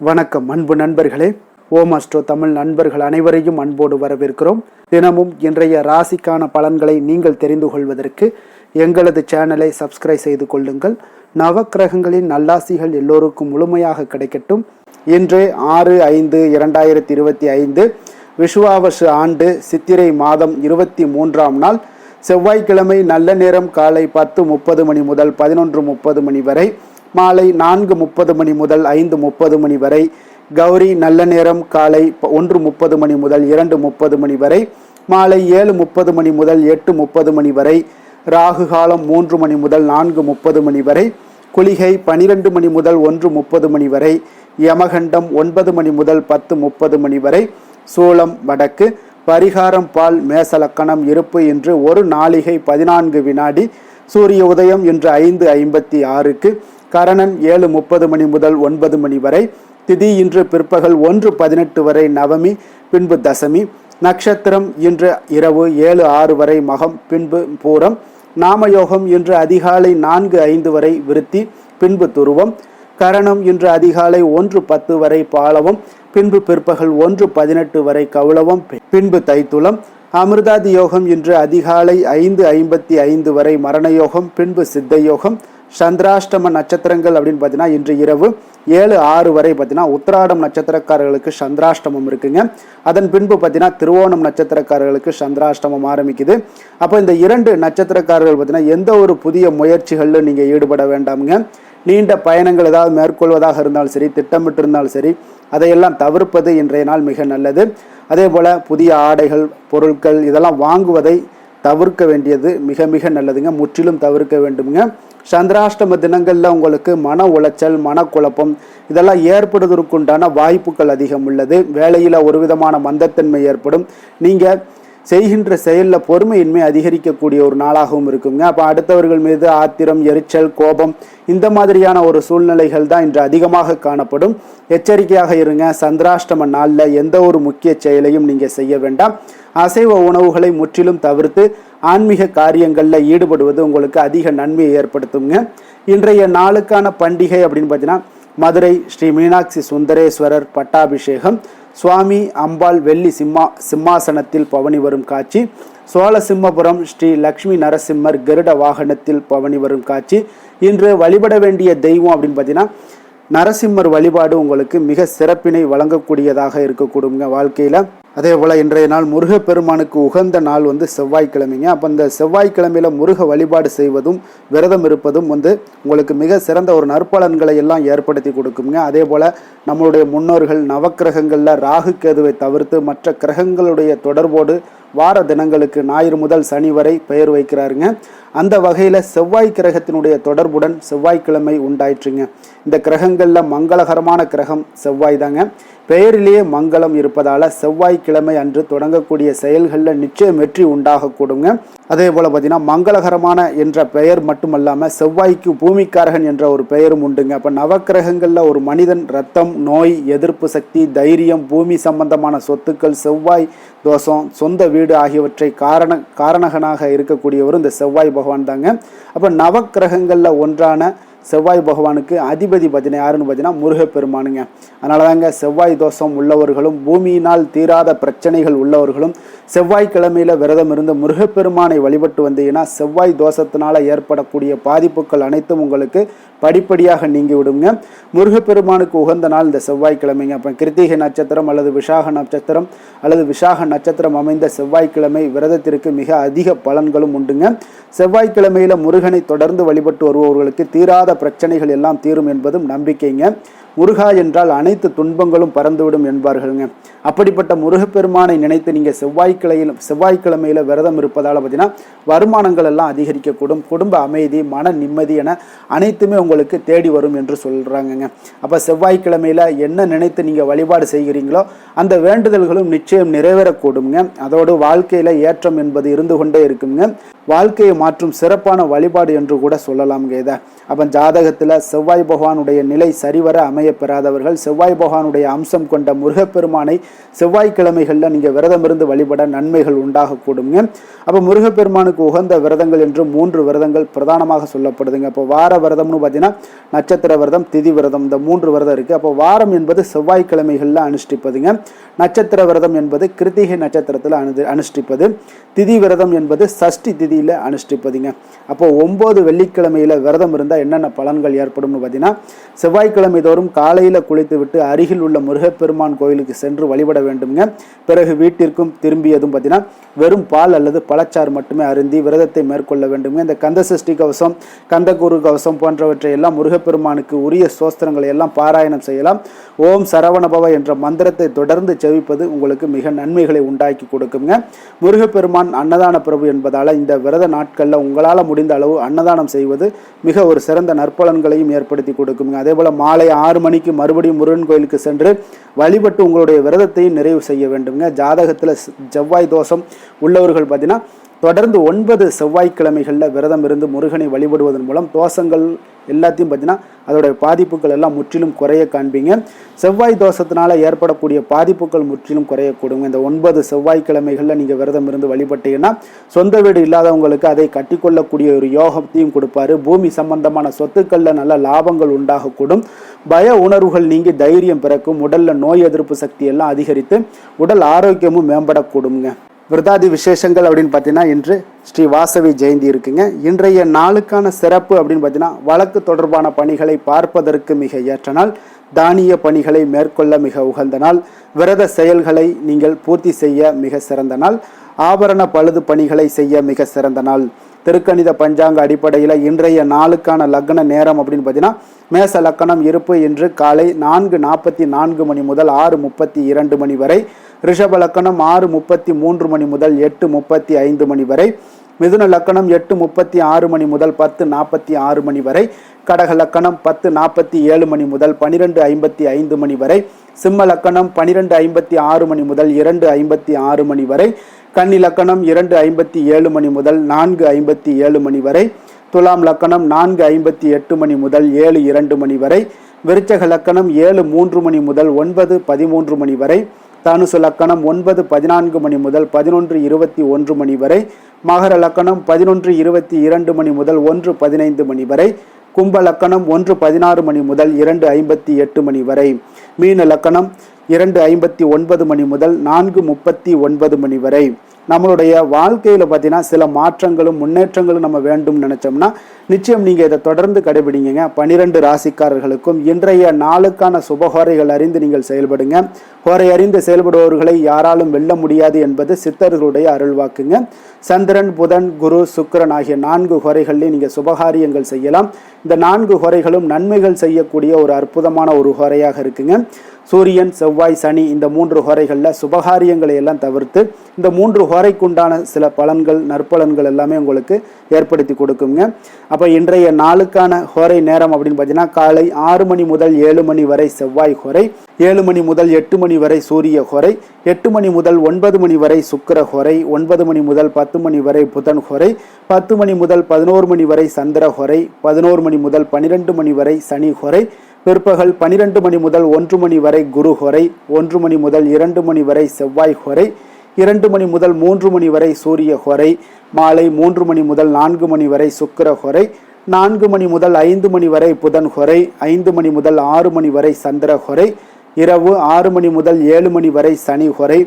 வணக்கம் அன்பு நண்பர்களே. ஓம் அஸ்ட்ரோ தமிழ் நண்பர்கள் அனைவரையும் அன்போடு வரவேற்கிறோம். தினமும் இன்றைய ராசிக்கான பலன்களை நீங்கள் தெரிந்து கொள்வதற்கு எங்களது சேனலை சப்ஸ்கிரைப் செய்து கொள்ளுங்கள். நவக்கிரகங்களின் நல்லாசிகள் எல்லோருக்கும் முழுமையாக கிடைக்கட்டும். இன்று 6/5/2025 விஷுவாவசு ஆண்டு சித்திரை மாதம் 23ஆம் நாள் செவ்வாய்க்கிழமை. நல்ல நேரம் காலை 10:30 மணி முதல் 11:30 மணி வரை, மாலை 4:30 மணி முதல் 5:30 மணி வரை. கௌரி நல்ல நேரம் காலை 1:30 மணி முதல் 2:30 மணி வரை, மாலை 7:30 மணி முதல் 8:30 மணி வரை. ராகு காலம் 3 மணி முதல் 4:30 மணி வரை. குளிகை 12 மணி முதல் 1:30 மணி வரை. யமகண்டம் 9 மணி முதல் 10:30 மணி வரை. சூலம் வடக்கு. பரிகாரம் பால். மேசலக்கணம் இருப்பு இன்று 1 நாளிகை 14 வினாடி. சூரிய உதயம் இன்று 5:56க்கு. கரணன் 7:30 மணி முதல் 9 மணி வரை. திதி இன்று பிற்பகல் 1:18 வரை நவமி, பின்பு தசமி. நட்சத்திரம் இன்று இரவு 7:06 வரை மகம், பின்பு பூரம். நாமயோகம் இன்று அதிகாலை 4:05 வரை விருத்தி, பின்பு துருவம். கரணம் இன்று அதிகாலை 1:10 வரை பாலவம், பின்பு பிற்பகல் 1:18 வரை கௌளவம், பின்பு தைத்துளம். அமிர்தாதி யோகம் இன்று அதிகாலை 5:55 வரை மரணயோகம், பின்பு சித்த யோகம். சந்திராஷ்டம நட்சத்திரங்கள் அப்படின்னு பார்த்தீங்கன்னா இன்று இரவு 7:06 வரை பார்த்தீங்கன்னா உத்திராடம் நட்சத்திரக்காரர்களுக்கு சந்திராஷ்டமம் இருக்குங்க. அதன் பின்பு பார்த்தீங்கன்னா திருவோணம் நட்சத்திரக்காரர்களுக்கு சந்திராஷ்டமம் ஆரம்பிக்குது. அப்போ இந்த 2 நட்சத்திரக்காரர்கள் பார்த்தீங்கன்னா எந்த ஒரு புதிய முயற்சிகளில் நீங்கள் ஈடுபட வேண்டாமுங்க. நீண்ட பயணங்கள் ஏதாவது மேற்கொள்வதாக இருந்தாலும் சரி, திட்டமிட்டு இருந்தாலும் சரி, அதையெல்லாம் தவிர்ப்பது இன்றைய நாள் மிக நல்லது. அதே போல் புதிய ஆடைகள், பொருட்கள் இதெல்லாம் வாங்குவதை தவிர்க்க வேண்டியது மிக மிக நல்லதுங்க. முற்றிலும் தவிர்க்க வேண்டுமுங்க. சந்திராஷ்டம தினங்களில் உங்களுக்கு மன உளைச்சல், மனக்குழப்பம் இதெல்லாம் ஏற்படுவதற்குண்டான வாய்ப்புகள் அதிகம் உள்ளது. வேலையில் ஒரு விதமான மந்தத்தன்மை ஏற்படும். நீங்கள் செய்கின்ற செயலில் பொறுமையின்மை அதிகரிக்கக்கூடிய ஒரு நாளாகவும் இருக்குங்க. அப்போ அடுத்தவர்கள் மீது ஆத்திரம், எரிச்சல், கோபம் இந்த மாதிரியான ஒரு சூழ்நிலைகள் தான் இன்று அதிகமாக காணப்படும். எச்சரிக்கையாக இருங்க. சந்திராஷ்டம நாளில் எந்த ஒரு முக்கிய செயலையும் நீங்கள் செய்ய வேண்டாம். அசைவ உணவுகளை முற்றிலும் தவிர்த்து ஆன்மீக காரியங்களில் ஈடுபடுவது உங்களுக்கு அதிக நன்மையை ஏற்படுத்துங்க. இன்றைய நாளுக்கான பண்டிகை அப்படின்னு பார்த்தீங்கன்னா மதுரை ஸ்ரீ மீனாட்சி சுந்தரேஸ்வரர் பட்டாபிஷேகம். சுவாமி அம்பாள் வெள்ளி சிம்மாசனத்தில் பவனி வரும் காட்சி. சோழசிம்மபுரம் ஸ்ரீ லக்ஷ்மி நரசிம்மர் கருட வாகனத்தில் பவனி வரும் காட்சி. இன்று வழிபட வேண்டிய தெய்வம் அப்படின்னு பார்த்தீங்கன்னா நரசிம்மர் வழிபாடு உங்களுக்கு மிக சிறப்பினை வழங்கக்கூடியதாக இருக்கக்கூடுங்க வாழ்க்கையில். அதே போல் இன்றைய நாள் முருகப்பெருமானுக்கு உகந்த நாள் செவ்வாய்க்கிழமைங்க. அப்போ இந்த செவ்வாய்க்கிழமையில் முருக வழிபாடு செய்வதும் விரதம் இருப்பதும் உங்களுக்கு மிக சிறந்த ஒரு நற்பலன்களை எல்லாம் ஏற்படுத்தி கொடுக்குங்க. அதே போல் நம்மளுடைய முன்னோர்கள் நவக்கிரகங்களில் ராகு கேதுவை தவிர்த்து மற்ற கிரகங்களுடைய தொடர்போடு வார தினங்களுக்கு ஞாயிறு முதல் சனி வரை பெயர் வைக்கிறாருங்க. அந்த வகையில் செவ்வாய் கிரகத்தினுடைய தொடர்புடன் செவ்வாய்க்கிழமை உண்டாயிற்றுங்க. இந்த கிரகங்களில் மங்களகரமான கிரகம் செவ்வாய் தாங்க. பெயரிலேயே மங்களம் இருப்பதால் செவ்வாய்க்கிழமை அன்று தொடங்கக்கூடிய செயல்களில் நிச்சயம் வெற்றி உண்டாகக்கூடுங்க. அதே போல் பார்த்தீங்கன்னா மங்களகரமான என்ற பெயர் மட்டுமல்லாமல் செவ்வாய்க்கு பூமிக்காரகன் என்ற ஒரு பெயரும் உண்டுங்க. அப்போ நவக்கிரகங்களில் ஒரு மனிதன் ரத்தம், நோய் எதிர்ப்பு சக்தி, தைரியம், பூமி சம்பந்தமான சொத்துக்கள், செவ்வாய் தோஷம், சொந்த வீடு ஆகியவற்றை காரணகனாக இருக்கக்கூடியவர் இந்த செவ்வாய் பகவான் தாங்க. அப்போ நவக்கிரகங்களில் ஒன்றான செவ்வாய் பகவானுக்கு அதிபதி பார்த்தீங்கன்னா யாருன்னு பார்த்தீங்கன்னா முருகப்பெருமானுங்க. அதனால தாங்க செவ்வாய் தோஷம் உள்ளவர்களும் பூமியினால் தீராத பிரச்சனைகள் உள்ளவர்களும் செவ்வாய்க்கிழமையில் விரதம் இருந்து முருகப்பெருமானை வழிபட்டு வந்தீங்கன்னா செவ்வாய் தோஷத்தினால ஏற்படக்கூடிய பாதிப்புகள் அனைத்தும் உங்களுக்கு படிப்படியாக நீங்கி விடுங்க. முருகப்பெருமானுக்கு உகந்த நாள் இந்த செவ்வாய்க்கிழமைங்க. அப்போ கிருத்திகை நட்சத்திரம் அல்லது விசாக நட்சத்திரம் அமைந்த செவ்வாய்க்கிழமை விரதத்திற்கு மிக அதிக பலன்களும் உண்டுங்க. செவ்வாய்க்கிழமையில் முருகனை தொடர்ந்து வழிபட்டு வருபவர்களுக்கு தீராத பிரச்சனைகள் எல்லாம் தீரும் என்பதும் நம்பிக்கைங்க. முருகா என்றால் அனைத்து துன்பங்களும் பறந்துவிடும் என்பார்களுங்க. அப்படிப்பட்ட முருகப்பெருமானை நினைத்து நீங்கள் செவ்வாய்க்கிழமையில் விரதம் இருப்பதால் பார்த்தீங்கன்னா வருமானங்கள் எல்லாம் அதிகரிக்கக்கூடும். குடும்ப அமைதி, மன நிம்மதி என அனைத்துமே உங்களுக்கு தேடி வரும் என்று சொல்கிறாங்கங்க. அப்போ செவ்வாய்க்கிழமையில் என்ன நினைத்து நீங்கள் வழிபாடு செய்கிறீங்களோ அந்த வேண்டுதல்களும் நிச்சயம் நிறைவேறக்கூடுங்க. அதோடு வாழ்க்கையில் ஏற்றம் என்பது இருந்து கொண்டே இருக்குங்க. வாழ்க்கையை மாற்றும் சிறப்பான வழிபாடு என்று கூட சொல்லலாம்ங்க இதை. அப்போ ஜாதகத்தில் செவ்வாய் பகவானுடைய நிலை சரிவர அமைய அமைய பெறாதவர்கள் செவ்வாய் பகவானுடைய அம்சம் கொண்ட முருகப்பெருமானை செவ்வாய்க்கிழமைகளில் நீங்கள் விரதம் இருந்து வழிபட நன்மைகள் உண்டாகக்கூடுங்க. அப்போ முருகப்பெருமானுக்கு உகந்த விரதங்கள் என்று 3 விரதங்கள் பிரதானமாக சொல்லப்படுதுங்க. அப்போ வார விரதம்னு பார்த்தீங்கன்னா நட்சத்திர விரதம், திதி விரதம், இந்த 3 விரதம் இருக்குது. அப்போ வாரம் என்பது செவ்வாய்க்கிழமைகளில் அனுஷ்டிப்பதுங்க. நட்சத்திர விரதம் என்பது கிருத்திகை நட்சத்திரத்தில் அனுஷ்டிப்பது. திதி விரதம் என்பது சஷ்டி திதியில் அனுஷ்டிப்பதுங்க. அப்போ 9 வெள்ளிக்கிழமையில் விரதம் இருந்தால் என்னென்ன பலன்கள் ஏற்படும்னு பார்த்தீங்கன்னா, செவ்வாய்க்கிழமை தோறும் காலையில் குளித்து விட்டு அருகில் உள்ள முருகப்பெருமான் கோயிலுக்கு சென்று வழிபட வேண்டுங்க. பிறகு வீட்டிற்கும் திரும்பியதும் பார்த்தீங்கன்னா வெறும் பால் அல்லது பழச்சாறு மட்டுமே அருந்தி விரதத்தை மேற்கொள்ள வேண்டுங்க. இந்த கந்த சஷ்டி கவசம், கந்தகுரு கவசம் போன்றவற்றை எல்லாம் முருகப்பெருமானுக்கு உரிய சோஸ்திரங்களை எல்லாம் பாராயணம் செய்யலாம். ஓம் சரவணபவ என்ற மந்திரத்தை தொடர்ந்து செவிப்பது உங்களுக்கு மிக நன்மைகளை உண்டாக்கி கொடுக்குங்க. முருகப்பெருமான் அன்னதான பிரபு என்பதால் இந்த விரத நாட்களில் உங்களால் முடிந்த அளவு அன்னதானம் செய்வது மிக ஒரு சிறந்த நற்பலன்களையும் ஏற்படுத்தி கொடுக்குங்க. அதே போல் மாலை 6 மணிக்கு மறுபடியும் முருகன் கோயிலுக்கு சென்று வழிபட்டு உங்களுடைய விரதத்தையும் நிறைவு செய்ய வேண்டுங்க. ஜாதகத்தில் செவ்வாய் தோஷம் உள்ளவர்கள் பார்த்தீங்கன்னா தொடர்ந்து 9 செவ்வாய்க்கிழமைகளில் விரதம் இருந்து முருகனை வழிபடுவதன் மூலம் தோஷங்கள் எல்லாத்தையும் பார்த்தீங்கன்னா அதோடைய பாதிப்புகள் எல்லாம் முற்றிலும் குறைய காண்பீங்க. செவ்வாய் தோஷத்தினால ஏற்படக்கூடிய பாதிப்புகள் முற்றிலும் குறையக்கூடுங்க. இந்த 9 செவ்வாய்க்கிழமைகளில் நீங்கள் விரதம் இருந்து வழிபட்டீங்கன்னா சொந்த வீடு இல்லாதவங்களுக்கு அதை கட்டிக்கொள்ளக்கூடிய ஒரு யோகத்தையும் கொடுப்பாரு. பூமி சம்பந்தமான சொத்துக்களில் நல்ல லாபங்கள் உண்டாகக்கூடும். பய உணர்வுகள் நீங்கி தைரியம் பிறக்கும். உடலில் நோய் எதிர்ப்பு சக்தி எல்லாம் அதிகரித்து உடல் ஆரோக்கியமும் மேம்படக்கூடுங்க. விரதாதி விசேஷங்கள் அப்படின்னு பார்த்தீங்கன்னா இன்று ஸ்ரீ வாசவி ஜெயந்தி இருக்குங்க. இன்றைய நாளுக்கான சிறப்பு அப்படின்னு பார்த்தீங்கன்னா வழக்கு தொடர்பான பணிகளை பார்ப்பதற்கு மிக ஏற்ற நாள், தானிய பணிகளை மேற்கொள்ள மிக உகந்த நாள், விரத செயல்களை நீங்கள் பூர்த்தி செய்ய மிக சிறந்த நாள், ஆபரண பழுது பணிகளை செய்ய மிக சிறந்த நாள். திருக்கணித பஞ்சாங்க அடிப்படையில் இன்றைய நாளுக்கான லக்ன நேரம் அப்படின்னு பார்த்தீங்கன்னா மேச லக்கணம் இருப்பு இன்று காலை 4:44 மணி முதல் 6:32 மணி வரை, ரிஷப லக்கணம் 6:33 மணி முதல் 8:35 மணி வரை, மிதுன லக்கணம் 8:36 மணி முதல் 10:46 மணி வரை, கடக லக்கணம் 10:47 மணி முதல் 12:55 மணி வரை, சிம்ம லக்கணம் 12:56 மணி முதல் 2:56 மணி வரை, கன்னி லக்கணம் 2:57 மணி முதல் 4:57 மணி வரை, துலாம் லக்கணம் 4:58 மணி முதல் 7:02 மணி வரை, விருச்சக லக்கணம் 7:03 மணி முதல் 9:13 மணி வரை, தனுசு லக்கணம் 9:14 மணி முதல் 11:21 மணி வரை, மகர லக்கணம் 11:22 மணி முதல் 1:15 மணி வரை, கும்ப லக்கணம் 1:16 மணி முதல் 2:58 மணி வரை, மீன லக்கணம் 2:59 மணி முதல் 4:39 மணி வரை. நம்மளுடைய வாழ்க்கையில் பார்த்தீங்கன்னா சில மாற்றங்களும் முன்னேற்றங்களும் நம்ம வேண்டும் நினைச்சோம்னா நிச்சயம் நீங்கள் இதை தொடர்ந்து கடைபிடிங்க. 12 ராசிக்காரர்களுக்கும் இன்றைய நாளுக்கான சுபஹோரைகள் அறிந்து நீங்கள் செயல்படுங்க. ஹோரை அறிந்து செயல்படுபவர்களை யாராலும் வெல்ல முடியாது என்பது சித்தர்களுடைய அருள்வாக்குங்க. சந்திரன், புதன், குரு, சுக்கிரன் ஆகிய 4 ஹோரைகளில் நீங்கள் சுபகாரியங்கள் செய்யலாம். இந்த 4 ஹோரைகளும் நன்மைகள் செய்யக்கூடிய ஒரு அற்புதமான ஒரு ஹோரையாக இருக்குங்க. சூரியன், செவ்வாய், சனி இந்த 3 ஹோரைகளில் சுபகாரியங்களை எல்லாம் தவிர்த்து இந்த 3 ஹோரைக்குண்டான சில பலன்கள் நற்பலன்கள் எல்லாமே உங்களுக்கு ஏற்படுத்தி கொடுக்குங்க. அப்போ இன்றைய நாளுக்கான ஹோரை நேரம் அப்படின்னு பார்த்தீங்கன்னா காலை 6 மணி முதல் 7 மணி வரை செவ்வாய் ஹோரை, 7 மணி முதல் 8 மணி வரை சூரிய ஹோரை, 8 மணி முதல் 9 மணி வரை சுக்கிர ஹோரை, 9 மணி முதல் 10 மணி வரை புதன் ஹோரை, 10 மணி முதல் 11 மணி வரை சந்திர ஹோரை, 11 மணி முதல் 12 மணி வரை சனி ஹோரை, பிற்பகல் 12 மணி முதல் 1 மணி வரை குரு ஹோரை, 1 மணி முதல் 2 மணி வரை செவ்வாய் ஹோரை, 2 மணி முதல் 3 மணி வரை சூரிய ஹோரை, மாலை 3 மணி முதல் 4 மணி வரை சுக்கிர ஹோரை, 4 மணி முதல் 5 மணி வரை புதன் ஹோரை, 5 மணி முதல் 6 மணி வரை சந்திர ஹோரை, இரவு 6 மணி முதல் 7 மணி வரை சனி ஹோரை,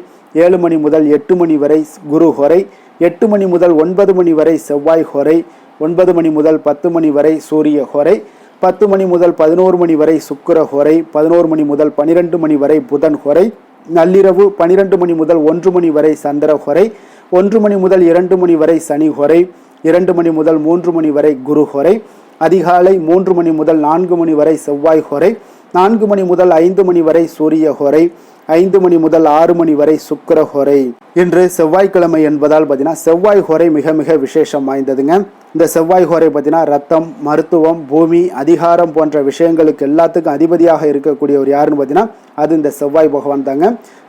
7 மணி முதல் 8 மணி வரை குரு ஹோரை, 8 மணி முதல் 9 மணி வரை செவ்வாய் ஹோரை, 9 மணி முதல் 10 மணி வரை சூரிய ஹோரை, 10 மணி முதல் 11 மணி வரை சுக்கிர ஹோரை, 11 மணி முதல் 12 மணி வரை புதன் ஹோரை, நள்ளிரவு 12 மணி முதல் 1 மணி வரை சந்திர ஹோரை, 1 மணி முதல் 2 மணி வரை சனி ஹோரை, 2 மணி முதல் 3 மணி வரை குரு ஹோரை, அதிகாலை 3 மணி முதல் 4 மணி வரை செவ்வாய் ஹோரை, 4 மணி முதல் 5 மணி வரை சூரிய ஹோரை, 5 மணி முதல் 6 மணி வரை சுக்கிர ஹோரை. இன்று செவ்வாய்க்கிழமை என்பதால் பார்த்தீங்கன்னா செவ்வாய் ஹோரை மிக மிக விசேஷம் வாய்ந்ததுங்க. இந்த செவ்வாய் ஹோரை பார்த்தீங்கன்னா ரத்தம், மருத்துவம், பூமி, அதிகாரம் போன்ற விஷயங்களுக்கு எல்லாத்துக்கும் அதிபதியாக இருக்கக்கூடியவர் யாருன்னு பார்த்தீங்கன்னா அது இந்த செவ்வாய் பகவான் தாங்க.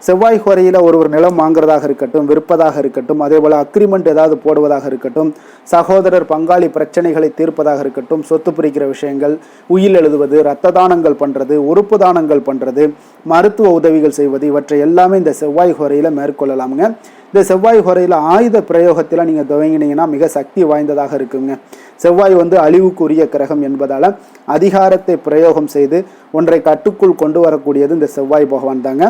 செவ்வாய் ஹோரையில் ஒரு நிலம் வாங்குறதாக இருக்கட்டும், விற்பதாக இருக்கட்டும், அதே போல் அக்ரிமெண்ட் ஏதாவது போடுவதாக இருக்கட்டும், சகோதரர் பங்காளி பிரச்சனைகளை தீர்ப்பதாக இருக்கட்டும், சொத்து பிரிக்கிற விஷயங்கள், உயில் எழுதுவது, இரத்த தானங்கள் பண்ணுறது, உறுப்பு தானங்கள் பண்ணுறது, மருத்துவ உதவிகள் செய்வது, இவற்றை எல்லாமே இந்த செவ்வாய் ஹோரையில் மேற்கொள்ளலாமுங்க. இந்த செவ்வாய் ஹோரையில் ஆயுத பிரயோகத்தில் நீங்கள் துவங்கினீங்கன்னா மிக சக்தி வாய்ந்ததாக இருக்குங்க. செவ்வாய் அழிவுக்குரிய கிரகம் என்பதால் அதிகாரத்தை பிரயோகம் செய்து ஒன்றை கட்டுக்குள் கொண்டு வரக்கூடியது இந்த செவ்வாய் பகவான் தாங்க.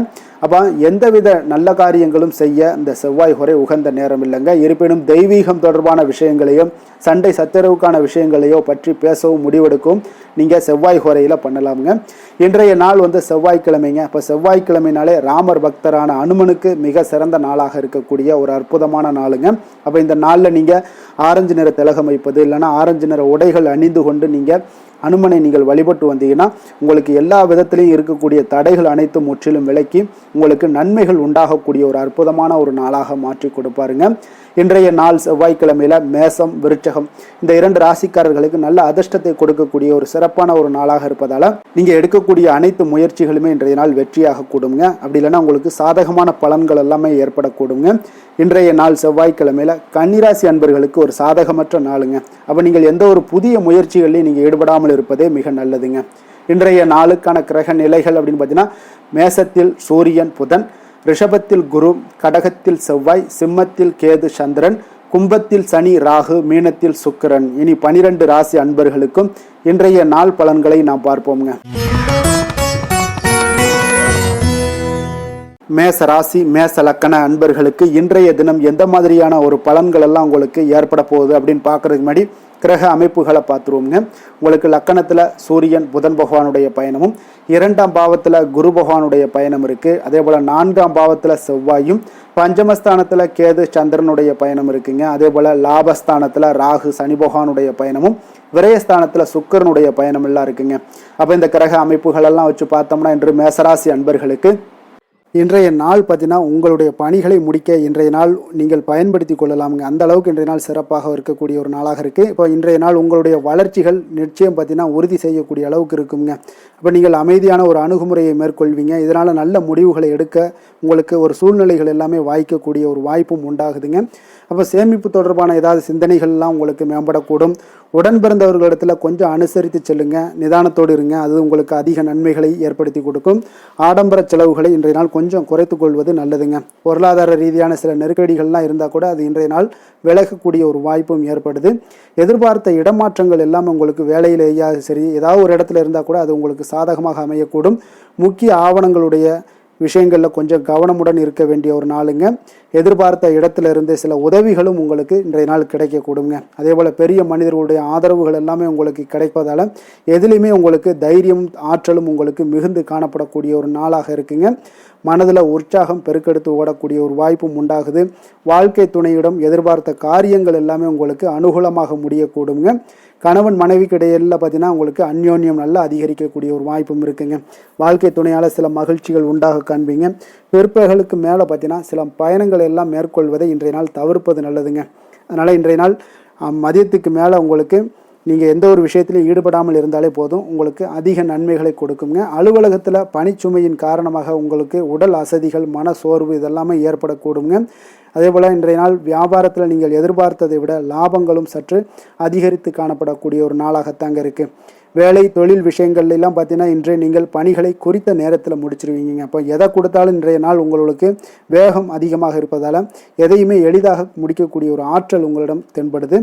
அப்போ எந்தவித நல்ல காரியங்களும் செய்ய இந்த செவ்வாய் ஹோரை உகந்த நேரம் இல்லைங்க. இருப்பினும் தெய்வீகம் தொடர்பான விஷயங்களையோ சண்டை சச்சரவுக்கான விஷயங்களையோ பற்றி பேசவும் முடிவெடுக்கவும் நீங்கள் செவ்வாய் ஹோரையில் பண்ணலாமுங்க. இன்றைய நாள் செவ்வாய்க்கிழமைங்க. இப்போ செவ்வாய்க்கிழமைனாலே ராமர் பக்தரான அனுமனுக்கு மிக சிறந்த நாளாக இருக்கக்கூடிய ஒரு அற்புதமான நாளுங்க. அப்போ இந்த நாளில் நீங்கள் ஆரஞ்சு நிற திலகம் வைப்பது, இல்லைன்னா ஆரஞ்சு நிற உடைகள் அணிந்து கொண்டு நீங்கள் அனுமனை நீங்கள் வழிபட்டு வந்தீங்கன்னா உங்களுக்கு எல்லா விதத்திலையும் இருக்கக்கூடிய தடைகள் அனைத்தும் முற்றிலும் விலக்கி உங்களுக்கு நன்மைகள் உண்டாகக்கூடிய ஒரு அற்புதமான ஒரு நாளாக மாற்றி கொடுப்பாருங்க. இன்றைய நாள் செவ்வாய்க்கிழமையில மேசம், விருச்சகம் இந்த 2 ராசிக்காரர்களுக்கு நல்ல அதிர்ஷ்டத்தை கொடுக்கக்கூடிய ஒரு சிறப்பான ஒரு நாளாக இருப்பதால நீங்க எடுக்கக்கூடிய அனைத்து முயற்சிகளுமே இன்றைய நாள் வெற்றியாக கூடுங்க. அப்படி இல்லைன்னா உங்களுக்கு சாதகமான பலன்கள் எல்லாமே ஏற்படக்கூடுங்க. இன்றைய நாள் செவ்வாய்க்கிழமையில கன்னிராசி அன்பர்களுக்கு ஒரு சாதகமற்ற நாளுங்க. அப்ப நீங்கள் எந்த ஒரு புதிய முயற்சிகளையும் நீங்க ஈடுபடாமல் இருப்பதே மிக நல்லதுங்க. இன்றைய நாளுக்கான கிரக நிலைகள் அப்படின்னு பார்த்தீங்கன்னா மேசத்தில் சூரியன் புதன், ரிஷபத்தில் குரு, கடகத்தில் செவ்வாய், சிம்மத்தில் கேது சந்திரன், கும்பத்தில் சனி ராகு, மீனத்தில் சுக்கிரன். இனி 12 ராசி அன்பர்களுக்கும் இன்றைய நாள் பலன்களை நாம் பார்ப்போம்ங்க. மேச ராசி மேச லக்கண அன்பர்களுக்கு இன்றைய தினம் எந்த மாதிரியான ஒரு பலன்கள் எல்லாம் உங்களுக்கு ஏற்பட போகுது அப்படின்னு பார்க்கறதுக்கு முன்னாடி கிரக அமைப்புகளை பார்த்துருவோங்க. உங்களுக்கு லக்கணத்தில் சூரியன் புதன் பகவானுடைய பயணமும், 2ஆம் பாவத்தில் குரு பகவானுடைய பயணம் இருக்குது. அதே போல் 4ஆம் பாவத்தில் செவ்வாயும், பஞ்சமஸ்தானத்தில் கேது சந்திரனுடைய பயணம் இருக்குங்க. அதே போல் லாபஸ்தானத்தில் ராகு சனி பகவானுடைய பயணமும், விரயஸ்தானத்தில் சுக்கிரனுடைய பயணம் எல்லாம் இருக்குங்க. அப்போ இந்த கிரக அமைப்புகளெல்லாம் வச்சு பார்த்தோம்னா இன்று மேசராசி அன்பர்களுக்கு இன்றைய நாள் பார்த்தீங்கன்னா உங்களுடைய பணிகளை முடிக்க இன்றைய நாள் நீங்கள் பயன்படுத்தி கொள்ளலாமுங்க. அந்த அளவுக்கு இன்றைய நாள் சிறப்பாக இருக்கக்கூடிய ஒரு நாளாக இருக்குது. இப்போ இன்றைய நாள் உங்களுடைய வளர்ச்சிகள் நிச்சயம் பார்த்தீங்கன்னா உறுதி செய்யக்கூடிய அளவுக்கு இருக்குங்க. இப்போ நீங்கள் அமைதியான ஒரு அணுகுமுறையை மேற்கொள்வீங்க. இதனால் நல்ல முடிவுகளை எடுக்க உங்களுக்கு ஒரு சூழ்நிலைகள் எல்லாமே வாய்க்கக்கூடிய ஒரு வாய்ப்பும் உண்டாகுதுங்க. அப்போ சேமிப்பு தொடர்பான ஏதாவது சிந்தனைகள்லாம் உங்களுக்கு மேம்படக்கூடும். உடன் பிறந்தவர்களிடத்தில் கொஞ்சம் அனுசரித்து செல்லுங்க, நிதானத்தோடு இருங்க. அது உங்களுக்கு அதிக நன்மைகளை ஏற்படுத்தி கொடுக்கும். ஆடம்பர செலவுகளை இன்றைய நாள் கொஞ்சம் குறைத்து கொள்வது நல்லதுங்க. பொருளாதார ரீதியான சில நெருக்கடிகள்லாம் இருந்தால் கூட அது இன்றைய நாள் விலகக்கூடிய ஒரு வாய்ப்பும் ஏற்படுது. எதிர்பார்த்த இடமாற்றங்கள் எல்லாம் உங்களுக்கு வேலையிலேயே சரி ஏதாவது ஒரு இடத்துல இருந்தால் கூட அது உங்களுக்கு சாதகமாக அமையக்கூடும். முக்கிய ஆவணங்களுடைய விஷயங்களில் கொஞ்சம் கவனமுடன் இருக்க வேண்டிய ஒரு நாளுங்க. எதிர்பார்த்த இடத்துல இருந்து சில உதவிகளும் உங்களுக்கு இன்றைய நாள் கிடைக்கக்கூடுங்க. அதே போல் பெரிய மனிதர்களுடைய ஆதரவுகள் எல்லாமே உங்களுக்கு கிடைப்பதால் எதுலேயுமே உங்களுக்கு தைரியம் ஆற்றலும் உங்களுக்கு மிகுந்து காணப்படக்கூடிய ஒரு நாளாக இருக்குங்க. மனதில் உற்சாகம் பெருக்கெடுத்து ஓடக்கூடிய ஒரு வாய்ப்பும் உண்டாகுது. வாழ்க்கை துணையிடம் எதிர்பார்த்த காரியங்கள் எல்லாமே உங்களுக்கு அனுகூலமாக முடியக்கூடுங்க. கணவன் மனைவிக்கு இடையில பார்த்தீங்கன்னா உங்களுக்கு அந்யோன்யம் நல்லா அதிகரிக்கக்கூடிய ஒரு வாய்ப்பும் இருக்குங்க. வாழ்க்கை துணையால் சில மகிழ்ச்சிகள் உண்டாக காண்பீங்க. பிற்பகலுக்கு மேலே பார்த்தீங்கன்னா சில பயணங்கள் எல்லாம் மேற்கொள்வதை இன்றைய நாள் தவிர்ப்பது நல்லதுங்க. அதனால் இன்றைய நாள் மதியத்துக்கு மேலே உங்களுக்கு நீங்கள் எந்த ஒரு விஷயத்திலையும் ஈடுபடாமல் இருந்தாலே போதும், உங்களுக்கு அதிக நன்மைகளை கொடுக்குங்க. அலுவலகத்தில் பணிச்சுமையின் காரணமாக உங்களுக்கு உடல் அசதிகள், மன சோர்வு இதெல்லாமே ஏற்படக்கூடுங்க. அதே போல் இன்றைய நாள் வியாபாரத்தில் நீங்கள் எதிர்பார்த்ததை விட லாபங்களும் சற்று அதிகரித்து காணப்படக்கூடிய ஒரு நாளாகத்தாங்க இருக்குது. வேலை தொழில் விஷயங்கள்லாம் பார்த்தீங்கன்னா இன்றைய நீங்கள் பணிகளை குறித்த நேரத்தில் முடிச்சிருவீங்க. அப்போ எதை கொடுத்தாலும் இன்றைய நாள் உங்களுக்கு வேகம் அதிகமாக இருப்பதால் எதையுமே எளிதாக முடிக்கக்கூடிய ஒரு ஆற்றல் உங்களிடம் தென்படுது.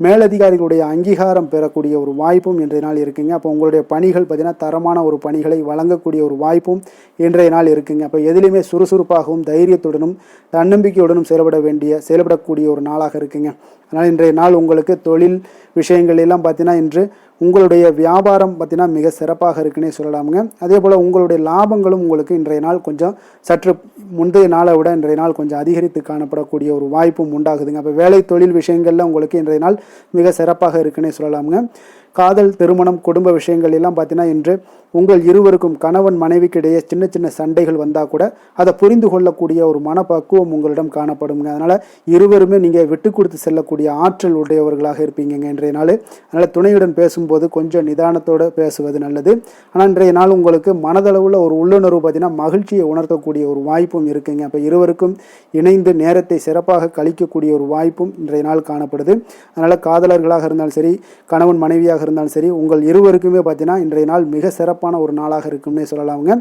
மேலதிகாரிகளுடைய அங்கீகாரம் பெறக்கூடிய ஒரு வாய்ப்பும் இன்றைய நாள் இருக்குங்க. அப்போ உங்களுடைய பணிகள் பார்த்தீங்கன்னா தரமான ஒரு பணிகளை வழங்கக்கூடிய ஒரு வாய்ப்பும் இன்றைய நாள் இருக்குங்க. அப்போ எதிலுமே சுறுசுறுப்பாகவும் தைரியத்துடனும் தன்னம்பிக்கையுடனும் செயல்படக்கூடிய ஒரு நாளாக இருக்குங்க. அதனால் இன்றைய நாள் உங்களுக்கு தொழில் விஷயங்கள் எல்லாம் பார்த்தீங்கன்னா இன்று உங்களுடைய வியாபாரம் பார்த்தீங்கன்னா மிக சிறப்பாக இருக்குன்னே சொல்லலாமுங்க. அதே போல் உங்களுடைய லாபங்களும் உங்களுக்கு இன்றைய நாள் கொஞ்சம் சற்று முந்தைய நாளை விட இன்றைய நாள் கொஞ்சம் அதிகரித்து காணப்படக்கூடிய ஒரு வாய்ப்பும் உண்டாகுதுங்க. அப்போ வேலை தொழில் விஷயங்களில் உங்களுக்கு இன்றைய நாள் மிக சிறப்பாக இருக்குன்னே சொல்லலாமுங்க. காதல், திருமணம், குடும்ப விஷயங்கள் எல்லாம் பார்த்தீங்கன்னா இன்று உங்கள் இருவருக்கும் கணவன் மனைவிக்கிடையே சின்ன சின்ன சண்டைகள் வந்தால் கூட அதை புரிந்து கொள்ளக்கூடிய ஒரு மனப்பக்குவம் உங்களிடம் காணப்படுங்க. அதனால் இருவருமே நீங்கள் விட்டு கொடுத்து செல்லக்கூடிய ஆற்றல் உடையவர்களாக இருப்பீங்க இன்றைய நாள். அதனால் துணையுடன் பேசும்போது கொஞ்சம் நிதானத்தோடு பேசுவது நல்லது. ஆனால் இன்றைய நாள் உங்களுக்கு மனதளவில் ஒரு உள்ளுணர்வு பார்த்தீங்கன்னா மகிழ்ச்சியை உணர்த்தக்கூடிய ஒரு வாய்ப்பும் இருக்குங்க. அப்போ இருவருக்கும் இணைந்து நேரத்தை சிறப்பாக கழிக்கக்கூடிய ஒரு வாய்ப்பும் இன்றைய நாள் காணப்படுது. அதனால் காதலர்களாக இருந்தாலும் சரி, கணவன் மனைவியாக இருந்தாலும் சரி, உங்கள் இருவருக்குமே பார்த்தீங்கன்னா இன்றைய நாள் மிக சிறப்பான ஒரு நாளாக இருக்கும்னே சொல்லலாமுங்க.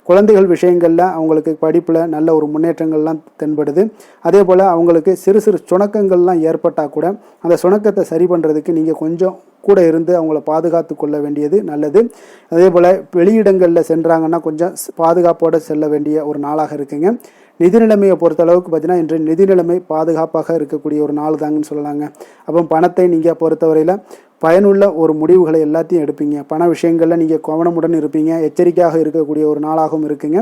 குழந்தைகள் விஷயங்களில் அவங்களுக்கு படிப்பில் நல்ல ஒரு முன்னேற்றங்கள்லாம் தென்படுது. அதே போல் அவங்களுக்கு சிறு சிறு சுணக்கங்கள்லாம் ஏற்பட்டால் கூட அந்த சுணக்கத்தை சரி பண்ணுறதுக்கு நீங்கள் கொஞ்சம் கூட இருந்து அவங்கள பாதுகாத்து கொள்ள வேண்டியது நல்லது. அதே போல் வெளியிடங்களில் சென்றாங்கன்னா கொஞ்சம் பாதுகாப்போடு செல்ல வேண்டிய ஒரு நாளாக இருக்குங்க. நிதி நிலைமையை பொறுத்த அளவுக்கு பார்த்தீங்கன்னா இன்று நிதி நிலைமை பாதுகாப்பாக இருக்கக்கூடிய ஒரு நாள் தாங்கன்னு சொல்லலாங்க. அப்போ பணத்தை நீங்கள் பொறுத்தவரையில் பயனுள்ள ஒரு முடிவுகளை எல்லாத்தையும் எடுப்பீங்க. பண விஷயங்களில் நீங்கள் கவனமுடன் இருப்பீங்க. எச்சரிக்கையாக இருக்கக்கூடிய ஒரு நாளாகவும் இருக்குங்க.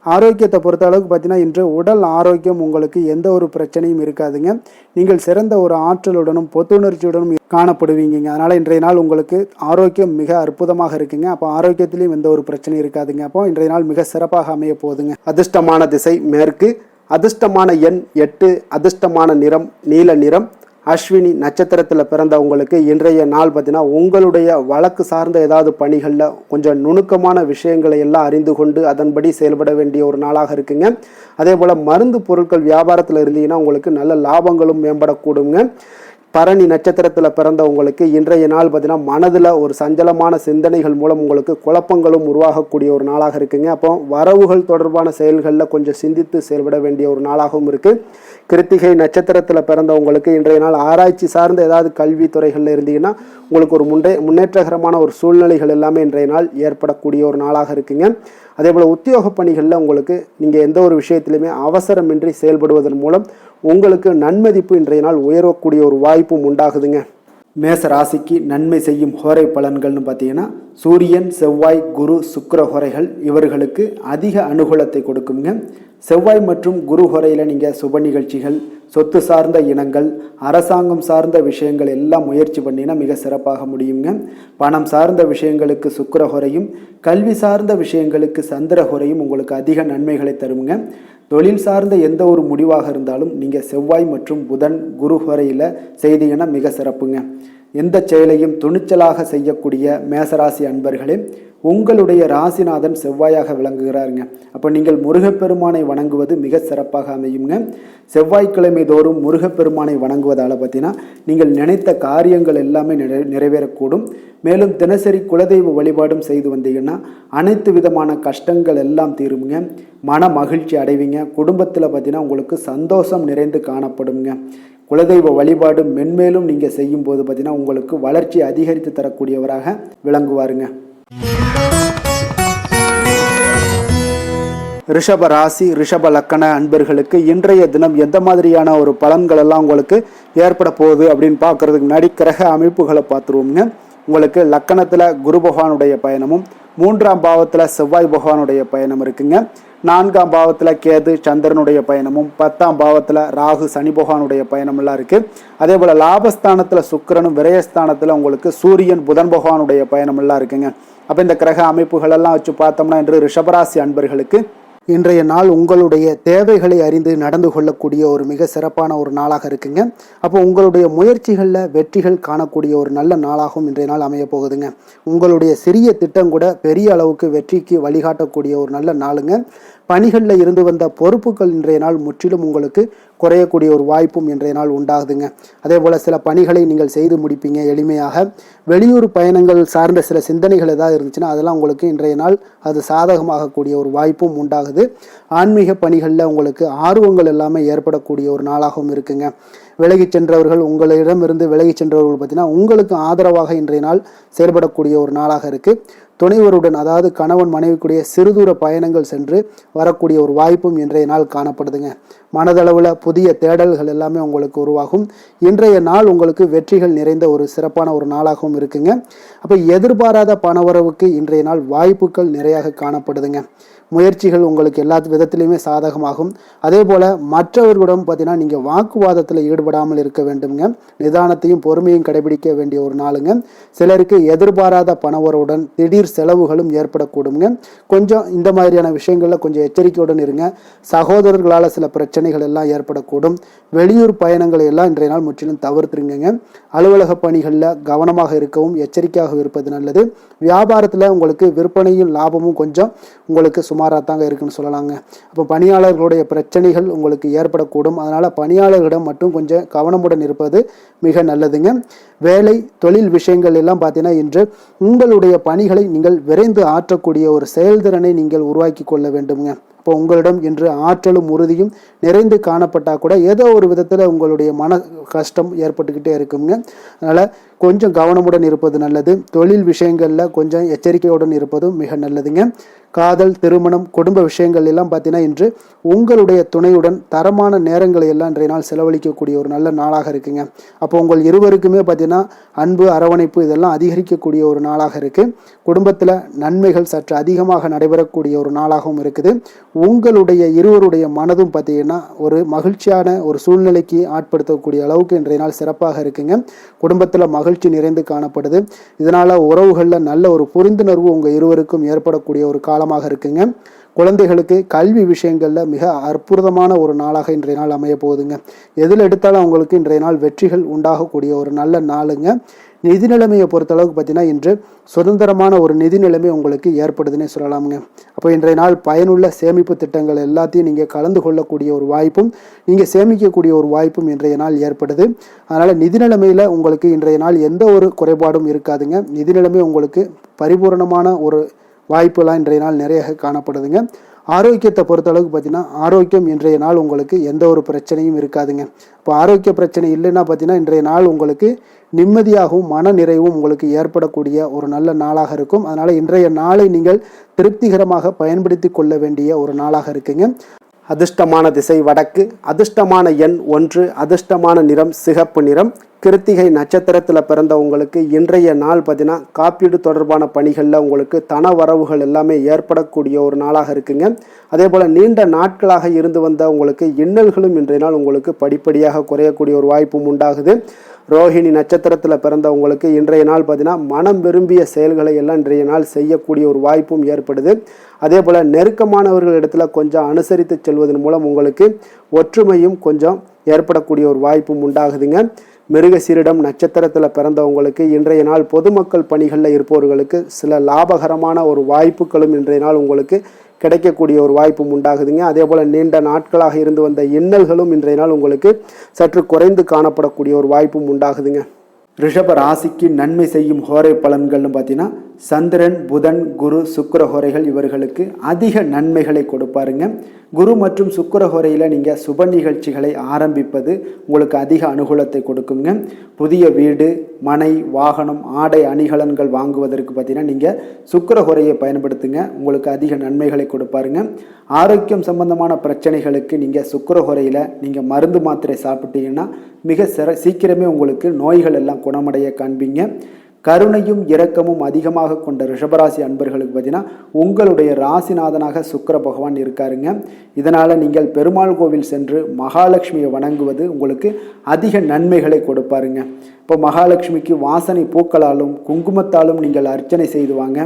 ஆரோக்கியத்தை பொறுத்த அளவுக்கு பார்த்தீங்கன்னா இன்று உடல் ஆரோக்கியம் உங்களுக்கு எந்த ஒரு பிரச்சனையும் இருக்காதுங்க. நீங்கள் சிறந்த ஒரு ஆற்றலுடனும் புத்துணர்ச்சியுடனும் காணப்படுவீங்க. அதனால் இன்றைய நாள் உங்களுக்கு ஆரோக்கியம் மிக அற்புதமாக இருக்குங்க. அப்போ ஆரோக்கியத்திலையும் எந்த ஒரு பிரச்சனையும் இருக்காதுங்க. அப்போ இன்றைய நாள் மிக சிறப்பாக அமைய போகுதுங்க. அதிர்ஷ்டமான திசை மேற்கு, அதிர்ஷ்டமான எண் 8, அதிர்ஷ்டமான நிறம் நீல நிறம். அஸ்வினி நட்சத்திரத்தில் பிறந்தவங்களுக்கு இன்றைய நாள் பார்த்தீங்கன்னா உங்களுடைய வழக்கு சார்ந்த ஏதாவது பணிகளில் கொஞ்சம் நுணுக்கமான விஷயங்களை எல்லாம் அறிந்து கொண்டு அதன்படி செயல்பட வேண்டிய ஒரு நாளாக இருக்குங்க. அதே போல் மருந்து பொருட்கள் வியாபாரத்தில் இருந்தீங்கன்னா உங்களுக்கு நல்ல லாபங்களும் மேம்படக்கூடுங்க. பரணி நட்சத்திரத்தில் பிறந்தவங்களுக்கு இன்றைய நாள் பார்த்தீங்கன்னா மனதில் ஒரு சஞ்சலமான சிந்தனைகள் மூலம் உங்களுக்கு குழப்பங்களும் உருவாகக்கூடிய ஒரு நாளாக இருக்குங்க. அப்போ வரவுகள் தொடர்பான செயல்களில் கொஞ்சம் சிந்தித்து செயல்பட வேண்டிய ஒரு நாளாகவும் இருக்குது. கிருத்திகை நட்சத்திரத்தில் பிறந்தவங்களுக்கு இன்றைய நாள் ஆராய்ச்சி சார்ந்த ஏதாவது கல்வித்துறைகளில் இருந்தீங்கன்னா உங்களுக்கு ஒரு முன்னேற்றகரமான ஒரு சூழ்நிலைகள் எல்லாமே இன்றைய நாள் ஏற்படக்கூடிய ஒரு நாளாக இருக்குங்க. அதே போல் உத்தியோக பணிகளில் உங்களுக்கு நீங்கள் எந்த ஒரு விஷயத்திலுமே அவசரமின்றி செயல்படுவதன் மூலம் உங்களுக்கு நன்மதிப்பு இன்றைய நாள் உயரக்கூடிய ஒரு வாய்ப்பும் உண்டாகுதுங்க. மேச ராசிக்கு நன்மை செய்யும் ஹோரை பலன்கள்னு பார்த்தீங்கன்னா சூரியன், செவ்வாய், குரு, சுக்கிர ஹோரைகள் இவர்களுக்கு அதிக அனுகூலத்தை கொடுக்குங்க. செவ்வாய் மற்றும் குரு ஹோரையில் நீங்கள் சுப நிகழ்ச்சிகள், சொத்து சார்ந்த இனங்கள், அரசாங்கம் சார்ந்த விஷயங்கள் எல்லாம் முயற்சி பண்ணினா மிக சிறப்பாக முடியுங்க. பணம் சார்ந்த விஷயங்களுக்கு சுக்கிர ஹோரையும், கல்வி சார்ந்த விஷயங்களுக்கு சந்திர ஹோரையும் உங்களுக்கு அதிக நன்மைகளை தருங்க. தொழில் சார்ந்த எந்த ஒரு முடிவாக இருந்தாலும் நீங்கள் செவ்வாய் மற்றும் புதன், குரு ஹோரையில் செய்தீங்கன்னா மிக சிறப்புங்க. எந்த செயலையும் துணிச்சலாக செய்யக்கூடிய மேசராசி அன்பர்களே, உங்களுடைய ராசிநாதன் செவ்வாயாக விளங்குகிறாருங்க. அப்போ நீங்கள் முருகப்பெருமானை வணங்குவது மிக சிறப்பாக அமையுங்க. செவ்வாய்க்கிழமை தோறும் முருகப்பெருமானை வணங்குவதால் பார்த்தீங்கன்னா நீங்கள் நினைத்த காரியங்கள் எல்லாமே நிறைவேறக்கூடும். மேலும் தினசரி குலதெய்வ வழிபாடும் செய்து வந்தீங்கன்னா அனைத்து விதமான கஷ்டங்கள் எல்லாம் தீருங்க. மன மகிழ்ச்சி அடைவீங்க. குடும்பத்தில் பார்த்தீங்கன்னா உங்களுக்கு சந்தோஷம் நிறைந்து காணப்படுங்க. குலதெய்வ வழிபாடு மென்மேலும் நீங்கள் செய்யும்போது பார்த்தீங்கன்னா உங்களுக்கு வளர்ச்சி அதிகரித்து தரக்கூடியவராக விளங்குவாருங்க. ரிஷப ராசி, ரிஷப லக்கண அன்பர்களுக்கு இன்றைய தினம் எந்த மாதிரியான ஒரு பலன்கள் எல்லாம் உங்களுக்கு ஏற்பட போகுது அப்படின்னு பார்க்கறதுக்கு முன்னாடி கிரக அமைப்புகளை பார்த்துருவோங்க. உங்களுக்கு லக்கணத்தில் குரு பகவானுடைய பயணமும், 3ஆம் பாவத்தில் செவ்வாய் பகவானுடைய பயணம் இருக்குங்க. 4ஆம் பாவத்தில் கேது சந்திரனுடைய பயணமும், 10ஆம் பாவத்தில் ராகு சனி பகவானுடைய பயணமெல்லாம் இருக்குது. அதே போல் லாபஸ்தானத்தில் சுக்கிரனும், விரயஸ்தானத்தில் உங்களுக்கு சூரியன் புதன் பகவானுடைய பயணமெல்லாம் இருக்குங்க. அப்போ இந்த கிரக அமைப்புகளெல்லாம் வச்சு பார்த்தோம்னா இன்று ரிஷபராசி அன்பர்களுக்கு இன்றைய நாள் உங்களுடைய தேவைகளை அறிந்து நடந்து கொள்ளக்கூடிய ஒரு மிக சிறப்பான ஒரு நாளாக இருக்குங்க. அப்போ உங்களுடைய முயற்சிகளில் வெற்றிகள் காணக்கூடிய ஒரு நல்ல நாளாகவும் இன்றைய நாள் அமைய போகுதுங்க. உங்களுடைய சிறிய திட்டம் கூட பெரிய அளவுக்கு வெற்றிக்கு வழிகாட்டக்கூடிய ஒரு நல்ல நாளுங்க. பணிகளில் இருந்து வந்த பொறுப்புகள் இன்றைய நாள் முற்றிலும் உங்களுக்கு குறையக்கூடிய ஒரு வாய்ப்பும் இன்றைய நாள் உண்டாகுதுங்க. அதே போல் சில பணிகளை நீங்கள் செய்து முடிப்பீங்க எளிமையாக. வெளியூர் பயணங்கள் சார்ந்த சில சிந்தனைகள் ஏதாவது இருந்துச்சுன்னா அதெல்லாம் உங்களுக்கு இன்றைய நாள் அது சாதகமாகக்கூடிய ஒரு வாய்ப்பும் உண்டாகுது. ஆன்மீக பணிகளில் உங்களுக்கு ஆர்வங்கள் எல்லாமே ஏற்படக்கூடிய ஒரு நாளாகவும் இருக்குங்க. விலகி சென்றவர்கள், உங்களிடமிருந்து விலகி சென்றவர்கள் பார்த்தீங்கன்னா உங்களுக்கு ஆதரவாக இன்றைய நாள் செயல்படக்கூடிய ஒரு நாளாக இருக்குது. துணைவருடன் அதாவது கணவன் மனைவிக்குடைய சிறுதூர பயணங்கள் சென்று வரக்கூடிய ஒரு வாய்ப்பும் இன்றைய நாள் காணப்படுதுங்க. மனதளவில் புதிய தேடல்கள் எல்லாமே உங்களுக்கு உருவாகும். இன்றைய நாள் உங்களுக்கு வெற்றிகள் நிறைந்த ஒரு சிறப்பான ஒரு நாளாகவும் இருக்குங்க. அப்போ எதிர்பாராத பணவரவுக்கு இன்றைய நாள் வாய்ப்புகள் நிறையாக காணப்படுதுங்க. முயற்சிகள் உங்களுக்கு எல்லா விதத்திலையுமே சாதகமாகும். அதே போல் மற்றவர்களிடம் பார்த்தீங்கன்னா நீங்கள் வாக்குவாதத்தில் ஈடுபடாமல் இருக்க வேண்டுங்க. நிதானத்தையும் பொறுமையும் கடைபிடிக்க வேண்டிய ஒரு நாளுங்க. சிலருக்கு எதிர்பாராத பணவரவுடன் திடீர் செலவுகளும் ஏற்படக்கூடுங்க. கொஞ்சம் இந்த மாதிரியான விஷயங்களில் கொஞ்சம் எச்சரிக்கையுடன் இருங்க. சகோதரர்களால் சில பிரச்சனைகள் எல்லாம் ஏற்படக்கூடும். வெளியூர் பயணங்களை எல்லாம் இன்றைய நாள் முற்றிலும் தவிர்த்துருங்க. அலுவலக பணிகளில் கவனமாக இருக்கவும் எச்சரிக்கையாக இருப்பது நல்லது. வியாபாரத்தில் உங்களுக்கு விற்பனையும் லாபமும் கொஞ்சம் உங்களுக்கு சுமாராக தாங்க இருக்குன்னு சொல்லலாங்க. அப்போ பணியாளர்களுடைய பிரச்சனைகள் உங்களுக்கு ஏற்படக்கூடும். அதனால் பணியாளர்களிடம் மட்டும் கொஞ்சம் கவனமுடன் இருப்பது மிக நல்லதுங்க. வேலை தொழில் விஷயங்கள் எல்லாம் பார்த்தீங்கன்னா இன்று உங்களுடைய பணிகளை நீங்கள் விரைந்து ஆற்றக்கூடிய ஒரு செயல்திறனை நீங்கள் உருவாக்கி கொள்ள வேண்டுங்க. இப்போ உங்களிடம் இன்று ஆற்றலும் உறுதியும் நிறைந்து காணப்பட்டால் கூட ஏதோ ஒரு விதத்தில் உங்களுடைய மன கஷ்டம் ஏற்பட்டுக்கிட்டே இருக்குங்க. அதனால் கொஞ்சம் கவனமுடன் இருப்பது நல்லது. தொழில் விஷயங்களில் கொஞ்சம் எச்சரிக்கையுடன் இருப்பதும் மிக நல்லதுங்க. காதல், திருமணம், குடும்ப விஷயங்கள் எல்லாம் பார்த்தீங்கன்னா இன்று உங்களுடைய துணையுடன் தரமான நேரங்களை எல்லாம் இன்றைய நாள் செலவழிக்கக்கூடிய ஒரு நல்ல நாளாக இருக்குங்க. அப்போ உங்கள் இருவருக்குமே பார்த்தீங்கன்னா அன்பு, அரவணைப்பு இதெல்லாம் அதிகரிக்கக்கூடிய ஒரு நாளாக இருக்குது. குடும்பத்தில் நன்மைகள் சற்று அதிகமாக நடைபெறக்கூடிய ஒரு நாளாகவும் இருக்குது. உங்களுடைய இருவருடைய மனதும் பார்த்தீங்கன்னா ஒரு மகிழ்ச்சியான ஒரு சூழ்நிலைக்கு ஆட்படுத்தக்கூடிய அளவுக்கு இன்றைய நாள் சிறப்பாக இருக்குங்க. குடும்பத்தில் மகிழ்ச்சி நிறைந்து காணப்படுது. இதனால் உறவுகளில் நல்ல ஒரு புரிந்துணர்வு உங்கள் இருவருக்கும் ஏற்படக்கூடிய ஒரு காலமாக இருக்குங்க. குழந்தைகளுக்கு கல்வி விஷயங்களில் மிக அற்புதமான ஒரு நாளாக இன்றைய நாள் அமைய போகுதுங்க. எதில் எடுத்தாலும் அவங்களுக்கு இன்றைய நாள் வெற்றிகள் உண்டாகக்கூடிய ஒரு நல்ல நாளுங்க. நிதி நிலைமையை பொறுத்தளவுக்கு பார்த்தீங்கன்னா இன்று சுதந்திரமான ஒரு நிதி நிலைமை உங்களுக்கு ஏற்படுதுன்னே சொல்லலாமுங்க. அப்போ இன்றைய நாள் பயனுள்ள சேமிப்பு திட்டங்கள் எல்லாத்தையும் நீங்கள் கலந்து கொள்ளக்கூடிய ஒரு வாய்ப்பும் நீங்கள் சேமிக்கக்கூடிய ஒரு வாய்ப்பும் இன்றைய நாள் ஏற்படுது. அதனால் நிதி நிலைமையில் உங்களுக்கு இன்றைய நாள் எந்த ஒரு குறைபாடும் இருக்காதுங்க. நிதி நிலைமை உங்களுக்கு பரிபூர்ணமான ஒரு வாய்ப்புலாம் இன்றைய நாள் நிறைய காணப்படுதுங்க. ஆரோக்கியத்தை பொறுத்தளவுக்கு பார்த்தீங்கன்னா ஆரோக்கியம் இன்றைய நாள் உங்களுக்கு எந்த ஒரு பிரச்சனையும் இருக்காதுங்க. இப்போ ஆரோக்கிய பிரச்சனை இல்லைன்னா பார்த்தீங்கன்னா இன்றைய நாள் உங்களுக்கு நிம்மதியாகவும் மன நிறைவும் உங்களுக்கு ஏற்படக்கூடிய ஒரு நல்ல நாளாக இருக்கும். அதனால் இன்றைய நாளை நீங்கள் திருப்திகரமாக பயன்படுத்தி கொள்ள வேண்டிய ஒரு நாளாக இருக்குங்க. அதிர்ஷ்டமான திசை வடக்கு, அதிர்ஷ்டமான எண் 1, அதிர்ஷ்டமான நிறம் சிகப்பு நிறம். கிருத்திகை நட்சத்திரத்தில் பிறந்தவங்களுக்கு இன்றைய நாள் பார்த்தீங்கன்னா காப்பீடு தொடர்பான பணிகளில் உங்களுக்கு தன வரவுகள் எல்லாமே ஏற்படக்கூடிய ஒரு நாளாக இருக்குங்க. அதே போல் நீண்ட நாட்களாக இருந்து வந்த உங்களுக்கு இன்னல்களும் இன்றைய நாள் உங்களுக்கு படிப்படியாக குறையக்கூடிய ஒரு வாய்ப்பும் உண்டாகுது. ரோஹிணி நட்சத்திரத்தில் பிறந்தவங்களுக்கு இன்றைய நாள் பார்த்தீங்கன்னா மனம் விரும்பிய செயல்களை எல்லாம் இன்றைய நாள் செய்யக்கூடிய ஒரு வாய்ப்பும் ஏற்படுது. அதே போல் நெருக்கமானவர்கள் இடத்துல கொஞ்சம் அனுசரித்து செல்வதன் மூலம் உங்களுக்கு ஒற்றுமையும் கொஞ்சம் ஏற்படக்கூடிய ஒரு வாய்ப்பும் உண்டாகுதுங்க. மிருகசீரிடம் நட்சத்திரத்தில் பிறந்தவங்களுக்கு இன்றைய நாள் பொதுமக்கள் பணிகளில் இருப்பவர்களுக்கு சில லாபகரமான ஒரு வாய்ப்புகளும் இன்றைய நாள் உங்களுக்கு கிடைக்கக்கூடிய ஒரு வாய்ப்பும் உண்டாகுதுங்க. அதே போல் நீண்ட நாட்களாக இருந்து வந்த இன்னல்களும் இன்றைய நாள் உங்களுக்கு சற்று குறைந்து காணப்படக்கூடிய ஒரு வாய்ப்பும் உண்டாகுதுங்க. ரிஷப ராசிக்கு நன்மை செய்யும் ஹோரை பலன்கள்னு பார்த்தீங்கன்னா சந்திரன், புதன், குரு, சுக்கிர ஹோரைகள் இவர்களுக்கு அதிக நன்மைகளை கொடுப்பாருங்க. குரு மற்றும் சுக்கிர ஹோரையில் நீங்கள் சுப நிகழ்ச்சிகளை ஆரம்பிப்பது உங்களுக்கு அதிக அனுகூலத்தை கொடுக்குங்க. புதிய வீடு, மனை, வாகனம், ஆடை அணிகலன்கள் வாங்குவதற்கு பார்த்தீங்கன்னா நீங்கள் சுக்கிர ஹோரையை பயன்படுத்துங்க. உங்களுக்கு அதிக நன்மைகளை கொடுப்பாருங்க. ஆரோக்கியம் சம்பந்தமான பிரச்சனைகளுக்கு நீங்கள் சுக்கிர ஹோரையில் நீங்கள் மருந்து மாத்திரை சாப்பிட்டீங்கன்னா மிக சீக்கிரமே உங்களுக்கு நோய்கள் எல்லாம் குணமடைய காண்பீங்க. கருணையும் இரக்கமும் அதிகமாக கொண்ட ரிஷபராசி அன்பர்களுக்கு பார்த்தீங்கன்னா உங்களுடைய ராசிநாதனாக சுக்கிர பகவான் இருக்காருங்க. இதனால் நீங்கள் பெருமாள் கோவில் சென்று மகாலட்சுமியை வணங்குவது உங்களுக்கு அதிக நன்மைகளை கொடுப்பாருங்க. இப்போ மகாலட்சுமிக்கு வாசனை பூக்களாலும் குங்குமத்தாலும் நீங்கள் அர்ச்சனை செய்துவாங்க.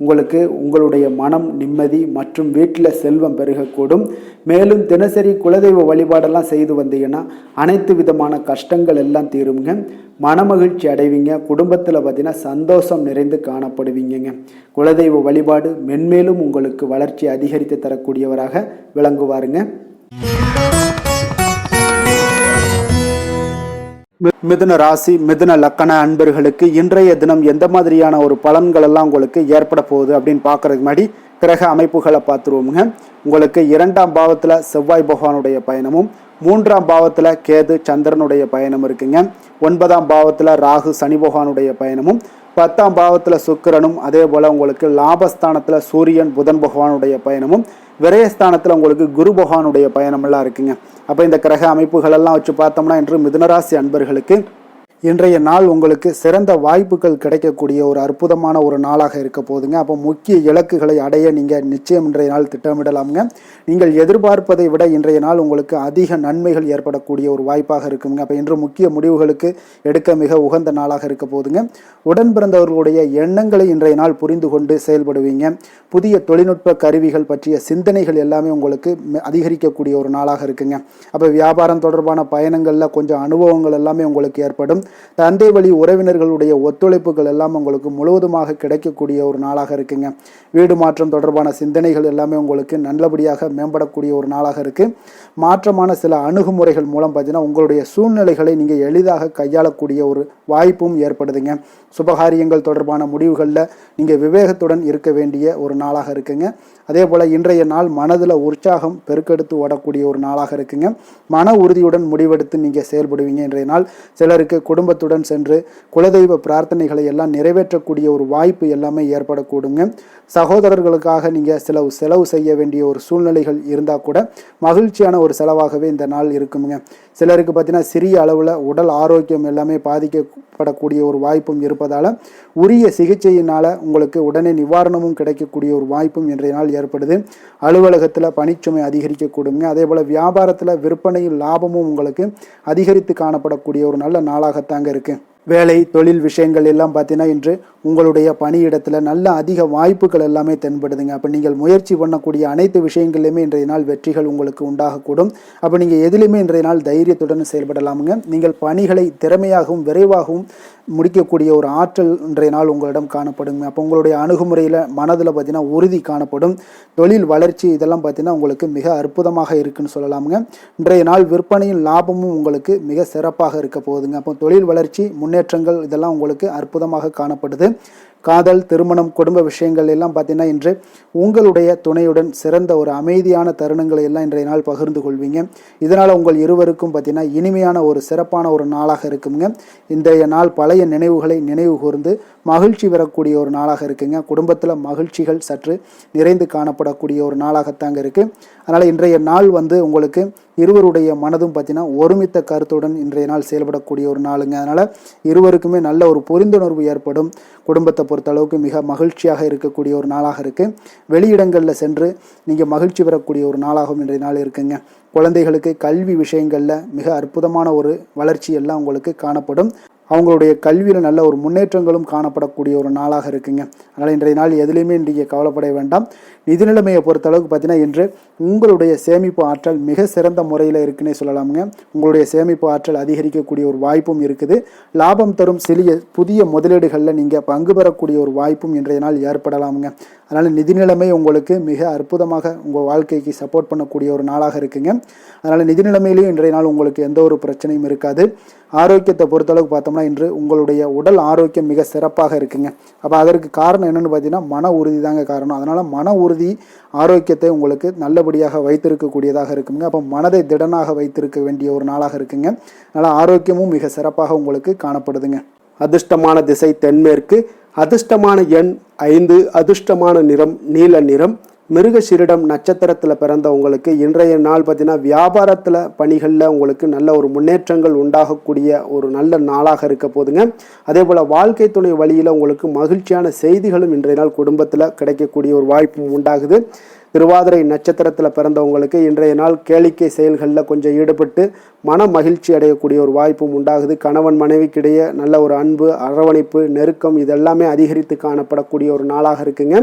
உங்களுக்கு உங்களுடைய மனம் நிம்மதி மற்றும் வீட்டில் செல்வம் பெருகக்கூடும். மேலும் தினசரி குலதெய்வ வழிபாடெல்லாம் செய்து வந்தீங்கன்னா அனைத்து விதமான கஷ்டங்கள் எல்லாம் தீருங்க. மனமகிழ்ச்சி அடைவீங்க. குடும்பத்தில் பார்த்தீங்கன்னா சந்தோஷம் நிறைந்து காணப்படுவீங்க. குலதெய்வ வழிபாடு மென்மேலும் உங்களுக்கு வளர்ச்சி அதிகரித்து தரக்கூடியவராக விளங்குவாருங்க. மிதுன ராசி, மிதுன லக்கண அன்பர்களுக்கு இன்றைய தினம் எந்த மாதிரியான ஒரு பலன்கள் எல்லாம் உங்களுக்கு ஏற்பட போகுது அப்படின்னு பார்க்கறதுக்கு முன்னாடி கிரக அமைப்புகளை பார்த்துருவோமுங்க. உங்களுக்கு 2ஆம் பாவத்தில் செவ்வாய் பகவானுடைய பயணமும், 3ஆம் பாவத்தில் கேது சந்திரனுடைய பயணம் இருக்குங்க. 9ஆம் பாவத்தில் ராகு சனி பகவானுடைய பயணமும், 10ஆம் பாவத்தில் சுக்கிரனும் அதே போல் உங்களுக்கு லாபஸ்தானத்தில் சூரியன் புதன் பகவானுடைய பயணமும் விரயஸ்தானத்தில் உங்களுக்கு குரு பகவானுடைய பயணமெல்லாம் இருக்குங்க. அப்போ இந்த கிரக அமைப்புகள் எல்லாம் வச்சு பார்த்தோம்னா இன்று மிதுனராசி அன்பர்களுக்கு இன்றைய நாள் உங்களுக்கு சிறந்த வாய்ப்புகள் கிடைக்கக்கூடிய ஒரு அற்புதமான ஒரு நாளாக இருக்க போதுங்க. அப்போ முக்கிய இலக்குகளை அடைய நீங்கள் நிச்சயம் இன்றைய நாள் திட்டமிடலாமுங்க. நீங்கள் எதிர்பார்ப்பதை விட இன்றைய நாள் உங்களுக்கு அதிக நன்மைகள் ஏற்படக்கூடிய ஒரு வாய்ப்பாக இருக்குங்க. அப்போ இன்று முக்கிய முடிவுகளுக்கு எடுக்க மிக உகந்த நாளாக இருக்க போதுங்க. உடன் பிறந்தவர்களுடைய எண்ணங்களை இன்றைய நாள் புரிந்து கொண்டு செயல்படுவீங்க. புதிய தொழில்நுட்ப கருவிகள் பற்றிய சிந்தனைகள் எல்லாமே உங்களுக்கு அதிகரிக்கக்கூடிய ஒரு நாளாக இருக்குங்க. அப்போ வியாபாரம் தொடர்பான பயணங்களில் கொஞ்சம் அனுபவங்கள் எல்லாமே உங்களுக்கு ஏற்படும். தந்தை வழி உறவினர்களுடைய ஒத்துழைப்புகள் எல்லாம் உங்களுக்கு முழுவதுமாக கிடைக்கக்கூடிய ஒரு நாளாக இருக்குங்க. வீடு மாற்றம் தொடர்பான சிந்தனைகள் எல்லாமே உங்களுக்கு நல்லபடியாக மேம்படக்கூடிய ஒரு நாளாக இருக்கு. மாற்றமான சில அணுகுமுறைகள் மூலம் பார்த்தீங்கன்னா உங்களுடைய சூழ்நிலைகளை நீங்கள் எளிதாக கையாளக்கூடிய ஒரு வாய்ப்பும் ஏற்படுதுங்க. சுபகாரியங்கள் தொடர்பான முடிவுகளில் நீங்கள் விவேகத்துடன் இருக்க வேண்டிய ஒரு நாளாக இருக்குங்க. அதே போல் இன்றைய நாள் மனதில் உற்சாகம் பெருக்கெடுத்து ஓடக்கூடிய ஒரு நாளாக இருக்குங்க. மன உறுதியுடன் முடிவெடுத்து நீங்கள் செயல்படுவீங்க. இன்றைய நாள் சிலருக்கு குடும்பத்துடன் சென்று குலதெய்வ பிரார்த்தனைகளை எல்லாம் நிறைவேற்றக்கூடிய ஒரு வாய்ப்பு எல்லாமே ஏற்படக்கூடுங்க. சகோதரர்களுக்காக நீங்கள் செலவு செய்ய வேண்டிய ஒரு சூழ்நிலைகள் இருந்தால் கூட மகிழ்ச்சியான ஒரு செலவாகவே இந்த நாள் இருக்குங்க. சிலருக்கு பார்த்தீங்கன்னா சிறிய அளவில் உடல் ஆரோக்கியம் எல்லாமே பாதிக்கப்படக்கூடிய ஒரு வாய்ப்பும் இருப்பதால் உரிய சிகிச்சையினால் உங்களுக்கு உடனே நிவாரணமும் கிடைக்கக்கூடிய ஒரு வாய்ப்பும் இன்றைய நாள் ஏற்படுது. அலுவலகத்தில் பணிச்சுமை அதிகரிக்கக்கூடுங்க. அதே போல் வியாபாரத்தில் விற்பனையில் லாபமும் உங்களுக்கு அதிகரித்து காணப்படக்கூடிய ஒரு நல்ல நாளாகத்தாங்க இருக்குது. வேலை தொழில் விஷயங்கள் எல்லாம் பார்த்தீங்கன்னா இன்று உங்களுடைய பணியிடத்தில் நல்ல அதிக வாய்ப்புகள் எல்லாமே தென்படுதுங்க. அப்போ நீங்கள் முயற்சி பண்ணக்கூடிய அனைத்து விஷயங்கள்லையுமே இன்றைய நாள் வெற்றிகள் உங்களுக்கு உண்டாகக்கூடும். அப்போ நீங்கள் எதிலுமே இன்றைய நாள் தைரியத்துடன் செயல்படலாமுங்க. நீங்கள் பணிகளை திறமையாகவும் விரைவாகவும் முடிக்கக்கூடிய ஒரு ஆற்றல் இன்றைய நாள் உங்களிடம் காணப்படுங்க. அப்போ உங்களுடைய அணுகுமுறையில் மனதில் பார்த்தீங்கன்னா உறுதி காணப்படும். தொழில் வளர்ச்சி இதெல்லாம் பார்த்தீங்கன்னா உங்களுக்கு மிக அற்புதமாக இருக்குன்னு சொல்லலாமுங்க. இன்றைய நாள் விற்பனையின் லாபமும் உங்களுக்கு மிக சிறப்பாக இருக்க போகுதுங்க. அப்போ தொழில் வளர்ச்சி முன்னேற்றங்கள் இதெல்லாம் உங்களுக்கு அற்புதமாக காணப்படுது. காதல் திருமணம் குடும்ப விஷயங்கள் எல்லாம் பார்த்தீங்கன்னா இன்று உங்களுடைய துணையுடன் சிறந்த ஒரு அமைதியான தருணங்களை எல்லாம் இன்றைய நாள் பகிர்ந்து கொள்வீங்க. இதனால் உங்கள் இருவருக்கும் பார்த்தீங்கன்னா இனிமையான ஒரு சிறப்பான ஒரு நாளாக இருக்குங்க. இன்றைய நாள் பழைய நினைவுகளை நினைவு கூர்ந்து மகிழ்ச்சி பெறக்கூடிய ஒரு நாளாக இருக்குங்க. குடும்பத்தில் மகிழ்ச்சிகள் சற்று நிறைந்து காணப்படக்கூடிய ஒரு நாளாகத்தாங்க இருக்குது. அதனால் இன்றைய நாள் உங்களுக்கு இருவருடைய மனதும் பார்த்தீங்கன்னா ஒருமித்த கருத்துடன் இன்றைய நாள் செயல்படக்கூடிய ஒரு நாளுங்க. அதனால் இருவருக்குமே நல்ல ஒரு புரிந்துணர்வு ஏற்படும். குடும்பத்தை பொறுத்தளவுக்கு மிக மகிழ்ச்சியாக இருக்கக்கூடிய ஒரு நாளாக இருக்குது. வெளியிடங்களில் சென்று நீங்கள் மகிழ்ச்சி பெறக்கூடிய ஒரு நாளாகவும் இன்றைய நாள் இருக்குங்க. குழந்தைகளுக்கு கல்வி விஷயங்களில் மிக அற்புதமான ஒரு வளர்ச்சி எல்லாம் உங்களுக்கு காணப்படும். அவங்களுடைய கல்வியில் நல்ல ஒரு முன்னேற்றங்களும் காணப்படக்கூடிய ஒரு நாளாக இருக்குங்க. அதனால் இன்றைய நாள் எதுலேயுமே இன்றைக்கு கவலைப்பட வேண்டாம். நிதி நிலைமையை பொறுத்தளவுக்கு பார்த்தீங்கன்னா இன்று உங்களுடைய சேமிப்பு ஆற்றல் மிக சிறந்த முறையில் இருக்குன்னே சொல்லலாமுங்க. உங்களுடைய சேமிப்பு ஆற்றல் அதிகரிக்கக்கூடிய ஒரு வாய்ப்பும் இருக்குது. லாபம் தரும் புதிய முதலீடுகளில் நீங்கள் பங்கு பெறக்கூடிய ஒரு வாய்ப்பும் இன்றைய நாள் ஏற்படலாமுங்க. அதனால் நிதி நிலைமை உங்களுக்கு மிக அற்புதமாக உங்கள் வாழ்க்கைக்கு சப்போர்ட் பண்ணக்கூடிய ஒரு நாளாக இருக்குங்க. அதனால் நிதி நிலைமையிலையும் இன்றைய நாள் உங்களுக்கு எந்த ஒரு பிரச்சனையும் இருக்காது. ஆரோக்கியத்தை பொறுத்தளவுக்கு பார்த்தோம்னா இன்று உங்களுடைய உடல் ஆரோக்கியம் மிக சிறப்பாக இருக்குங்க. அப்போ அதற்கு காரணம் என்னென்னு பார்த்தீங்கன்னா மன உறுதி தாங்க காரணம். அதனால் மன உறுதி ஆரோக்கியத்தை உங்களுக்கு நல்லபடியாக வைத்திருக்கக்கூடியதாக இருக்குங்க. அப்போ மனதை திடனாக வைத்திருக்க வேண்டிய ஒரு நாளாக இருக்குங்க. அதனால் ஆரோக்கியமும் மிக சிறப்பாக உங்களுக்கு காணப்படுதுங்க. அதிர்ஷ்டமான திசை தென்மேற்கு, அதிர்ஷ்டமான எண் 5, அதிர்ஷ்டமான நிறம் நீல நிறம். மிருகசீரிடம் நட்சத்திரத்தில் பிறந்தவங்களுக்கு இன்றைய நாள் பார்த்தீங்கன்னா வியாபாரத்தில் பணிகளில் உங்களுக்கு நல்ல ஒரு முன்னேற்றங்கள் உண்டாகக்கூடிய ஒரு நல்ல நாளாக இருக்க போதுங்க. அதே போல் வாழ்க்கை துணை வழியில் உங்களுக்கு மகிழ்ச்சியான செய்திகளும் இன்றைய நாள் குடும்பத்தில் கிடைக்கக்கூடிய ஒரு வாய்ப்பும் உண்டாகுது. திருவாதிரை நட்சத்திரத்தில் பிறந்தவங்களுக்கு இன்றைய நாள் கேளிக்கை செயல்களில் கொஞ்சம் ஈடுபட்டு மன மகிழ்ச்சி அடையக்கூடிய ஒரு வாய்ப்பும் உண்டாகுது. கணவன் மனைவிக்கிடையே நல்ல ஒரு அன்பு அரவணைப்பு நெருக்கம் இதெல்லாமே அதிகரித்து காணப்படக்கூடிய ஒரு நாளாக இருக்குங்க.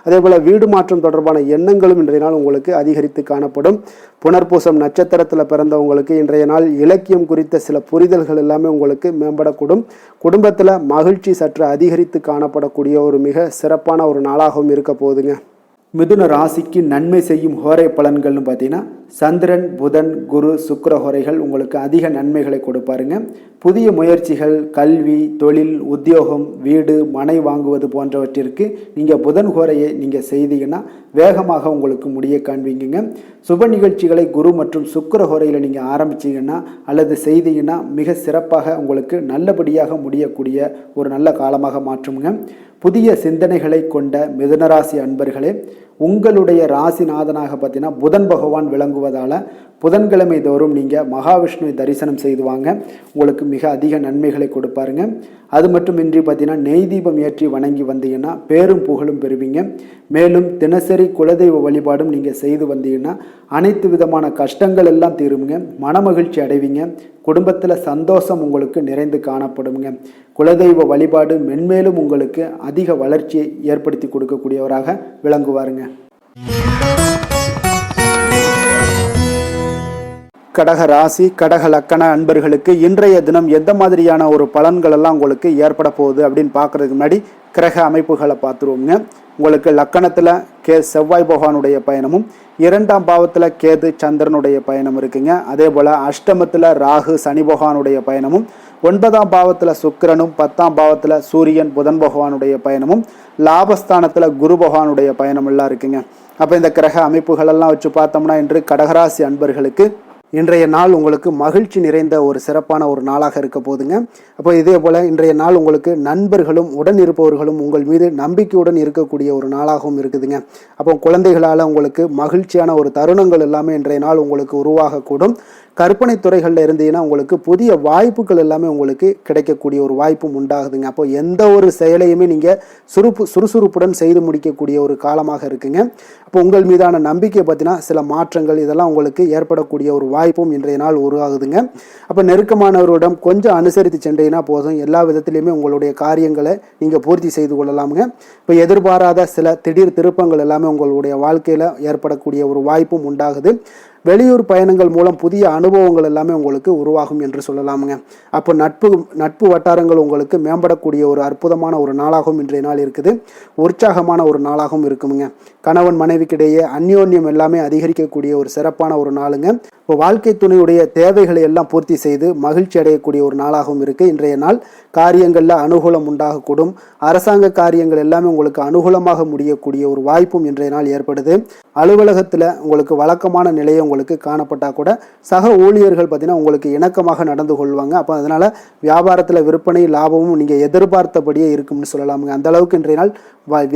அதே போல் வீடு மாற்றம் தொடர்பான எண்ணங்களும் இன்றைய நாள் உங்களுக்கு அதிகரித்து காணப்படும். புனர்பூசம் நட்சத்திரத்தில் பிறந்தவங்களுக்கு இன்றைய நாள் இலக்கியம் குறித்த சில புரிதல்கள் எல்லாமே உங்களுக்கு மேம்படக்கூடும். குடும்பத்தில் மகிழ்ச்சி சற்று அதிகரித்து காணப்படக்கூடிய ஒரு மிக சிறப்பான ஒரு நாளாகவும் இருக்க போகுதுங்க. மிதுன ராசிக்கு நன்மை செய்யும் ஹோரை பலன்கள்னு பார்த்தீங்கன்னா சந்திரன், புதன், குரு, சுக்கிர ஹோரைகள் உங்களுக்கு அதிக நன்மைகளை கொடுப்பாருங்க. புதிய முயற்சிகள், கல்வி, தொழில், உத்தியோகம், வீடு, மனை வாங்குவது போன்றவற்றிற்கு நீங்கள் புதன் ஹோரையை நீங்கள் செய்தீங்கன்னா வேகமாக உங்களுக்கு முடிய காண்பீங்க. சுப நிகழ்ச்சிகளை குரு மற்றும் சுக்கிர ஹோரையில் நீங்கள் ஆரம்பிச்சிங்கன்னா அல்லது செய்தீங்கன்னா மிக சிறப்பாக உங்களுக்கு நல்லபடியாக முடியக்கூடிய ஒரு நல்ல காலமாக மாற்றுங்க. புதிய சிந்தனைகளை கொண்ட மிதுனராசி அன்பர்களே, உங்களுடைய ராசிநாதனாக பார்த்தீங்கன்னா புதன் பகவான் விளங்குவதால் புதன்கிழமை தோறும் நீங்கள் மகாவிஷ்ணுவை தரிசனம் செய்து வாங்க, உங்களுக்கு மிக அதிக நன்மைகளை கொடுப்பாருங்க. அது மட்டுமின்றி பார்த்தீங்கன்னா நெய் தீபம் ஏற்றி வணங்கி வந்தீங்கன்னா பேரும் புகழும் பெறுவீங்க. மேலும் தினசரி குலதெய்வ வழிபாடும் நீங்கள் செய்து வந்தீங்கன்னா அனைத்து விதமான கஷ்டங்கள் எல்லாம் தீருங்க, மனமகிழ்ச்சி அடைவீங்க, குடும்பத்தில் சந்தோஷம் உங்களுக்கு நிறைந்து காணப்படுங்க. குலதெய்வ வழிபாடு மென்மேலும் உங்களுக்கு அதிக வளர்ச்சியை ஏற்படுத்தி கொடுக்கக்கூடியவராக விளங்குவாருங்க. கடக ராசி, கடக லக்கண அன்பர்களுக்கு இன்றைய தினம் எந்த மாதிரியான ஒரு பலன்கள் எல்லாம் உங்களுக்கு ஏற்பட போகுது அப்படின்னு பார்க்கறதுக்கு முன்னாடி கிரக அமைப்புகளை பார்த்துருவோங்க. உங்களுக்கு லக்கணத்தில் செவ்வாய் பகவானுடைய பயணமும், 2ஆம் பாவத்தில் கேது சந்திரனுடைய பயணம் இருக்குங்க. அதே போல் அஷ்டமத்தில் ராகு சனி பகவானுடைய பயணமும், 9ஆம் பாவத்தில் சுக்கிரனும், 10ஆம் பாவத்தில் சூரியன் புதன் பகவானுடைய பயணமும், லாபஸ்தானத்தில் குரு பகவானுடைய பயணம் எல்லாம் இருக்குங்க. அப்போ இந்த கிரக அமைப்புகளெல்லாம் வச்சு பார்த்தோம்னா இன்று கடகராசி அன்பர்களுக்கு இன்றைய நாள் உங்களுக்கு மகிழ்ச்சி நிறைந்த ஒரு சிறப்பான ஒரு நாளாக இருக்க போதுங்க. அப்போ இதே போல் இன்றைய நாள் உங்களுக்கு நண்பர்களும் உடன் இருப்பவர்களும் உங்கள் மீது நம்பிக்கையுடன் இருக்கக்கூடிய ஒரு நாளாகவும் இருக்குதுங்க. அப்போ குழந்தைகளால் உங்களுக்கு மகிழ்ச்சியான ஒரு தருணங்கள் எல்லாமே இன்றைய நாள் உங்களுக்கு உருவாகக்கூடும். கற்பனை துறைகளில் இருந்தீங்கன்னா உங்களுக்கு புதிய வாய்ப்புகள் எல்லாமே உங்களுக்கு கிடைக்கக்கூடிய ஒரு வாய்ப்பும் உண்டாகுதுங்க. அப்போ எந்த ஒரு செயலையுமே நீங்கள் சுறுசுறுப்புடன் செய்து முடிக்கக்கூடிய ஒரு காலமாக இருக்குங்க. அப்போ உங்கள் மீதான நம்பிக்கை பார்த்தீங்கன்னா சில மாற்றங்கள் இதெல்லாம் உங்களுக்கு ஏற்படக்கூடிய ஒரு வாய்ப்பும் இன்றைய நாள் உருவாகுதுங்க. அப்போ நெருக்கமானவர்களிடம் கொஞ்சம் அனுசரித்து சென்றீங்கன்னா போதும், எல்லா விதத்திலையுமே உங்களுடைய காரியங்களை நீங்கள் பூர்த்தி செய்து கொள்ளலாமுங்க. இப்போ எதிர்பாராத சில திடீர் திருப்பங்கள் எல்லாமே உங்களுடைய வாழ்க்கையில் ஏற்படக்கூடிய ஒரு வாய்ப்பும் உண்டாகுது. வெளியூர் பயணங்கள் மூலம் புதிய அனுபவங்கள் எல்லாமே உங்களுக்கு உருவாகும் என்று சொல்லலாமுங்க. அப்போ நட்பு வட்டாரங்கள் உங்களுக்கு மேம்படக்கூடிய ஒரு அற்புதமான ஒரு நாளாகவும் இன்றைய நாள் இருக்குது. உற்சாகமான ஒரு நாளாகவும் இருக்குமுங்க. கணவன் மனைவிக்கிடையே அந்யோன்யம் எல்லாமே அதிகரிக்கக்கூடிய ஒரு சிறப்பான ஒரு நாளுங்க. இப்போ வாழ்க்கை துணையுடைய தேவைகளை எல்லாம் பூர்த்தி செய்து மகிழ்ச்சி அடையக்கூடிய ஒரு நாளாகவும் இருக்குது இன்றைய நாள். காரியங்களில் அனுகூலம் உண்டாகக்கூடும். அரசாங்க காரியங்கள் எல்லாமே உங்களுக்கு அனுகூலமாக முடியக்கூடிய ஒரு வாய்ப்பும் இன்றைய நாள் ஏற்படுது. அலுவலகத்தில் உங்களுக்கு வழக்கமான நிலையை உங்களுக்கு காணப்பட்டால் கூட சக ஊழியர்கள் பார்த்தீங்கன்னா உங்களுக்கு இணக்கமாக நடந்து கொள்வாங்க. அப்போ அதனால் வியாபாரத்தில் விற்பனை லாபமும் நீங்கள் எதிர்பார்த்தபடியே இருக்கும்னு சொல்லலாமுங்க. அந்த அளவுக்கு இன்றைய நாள்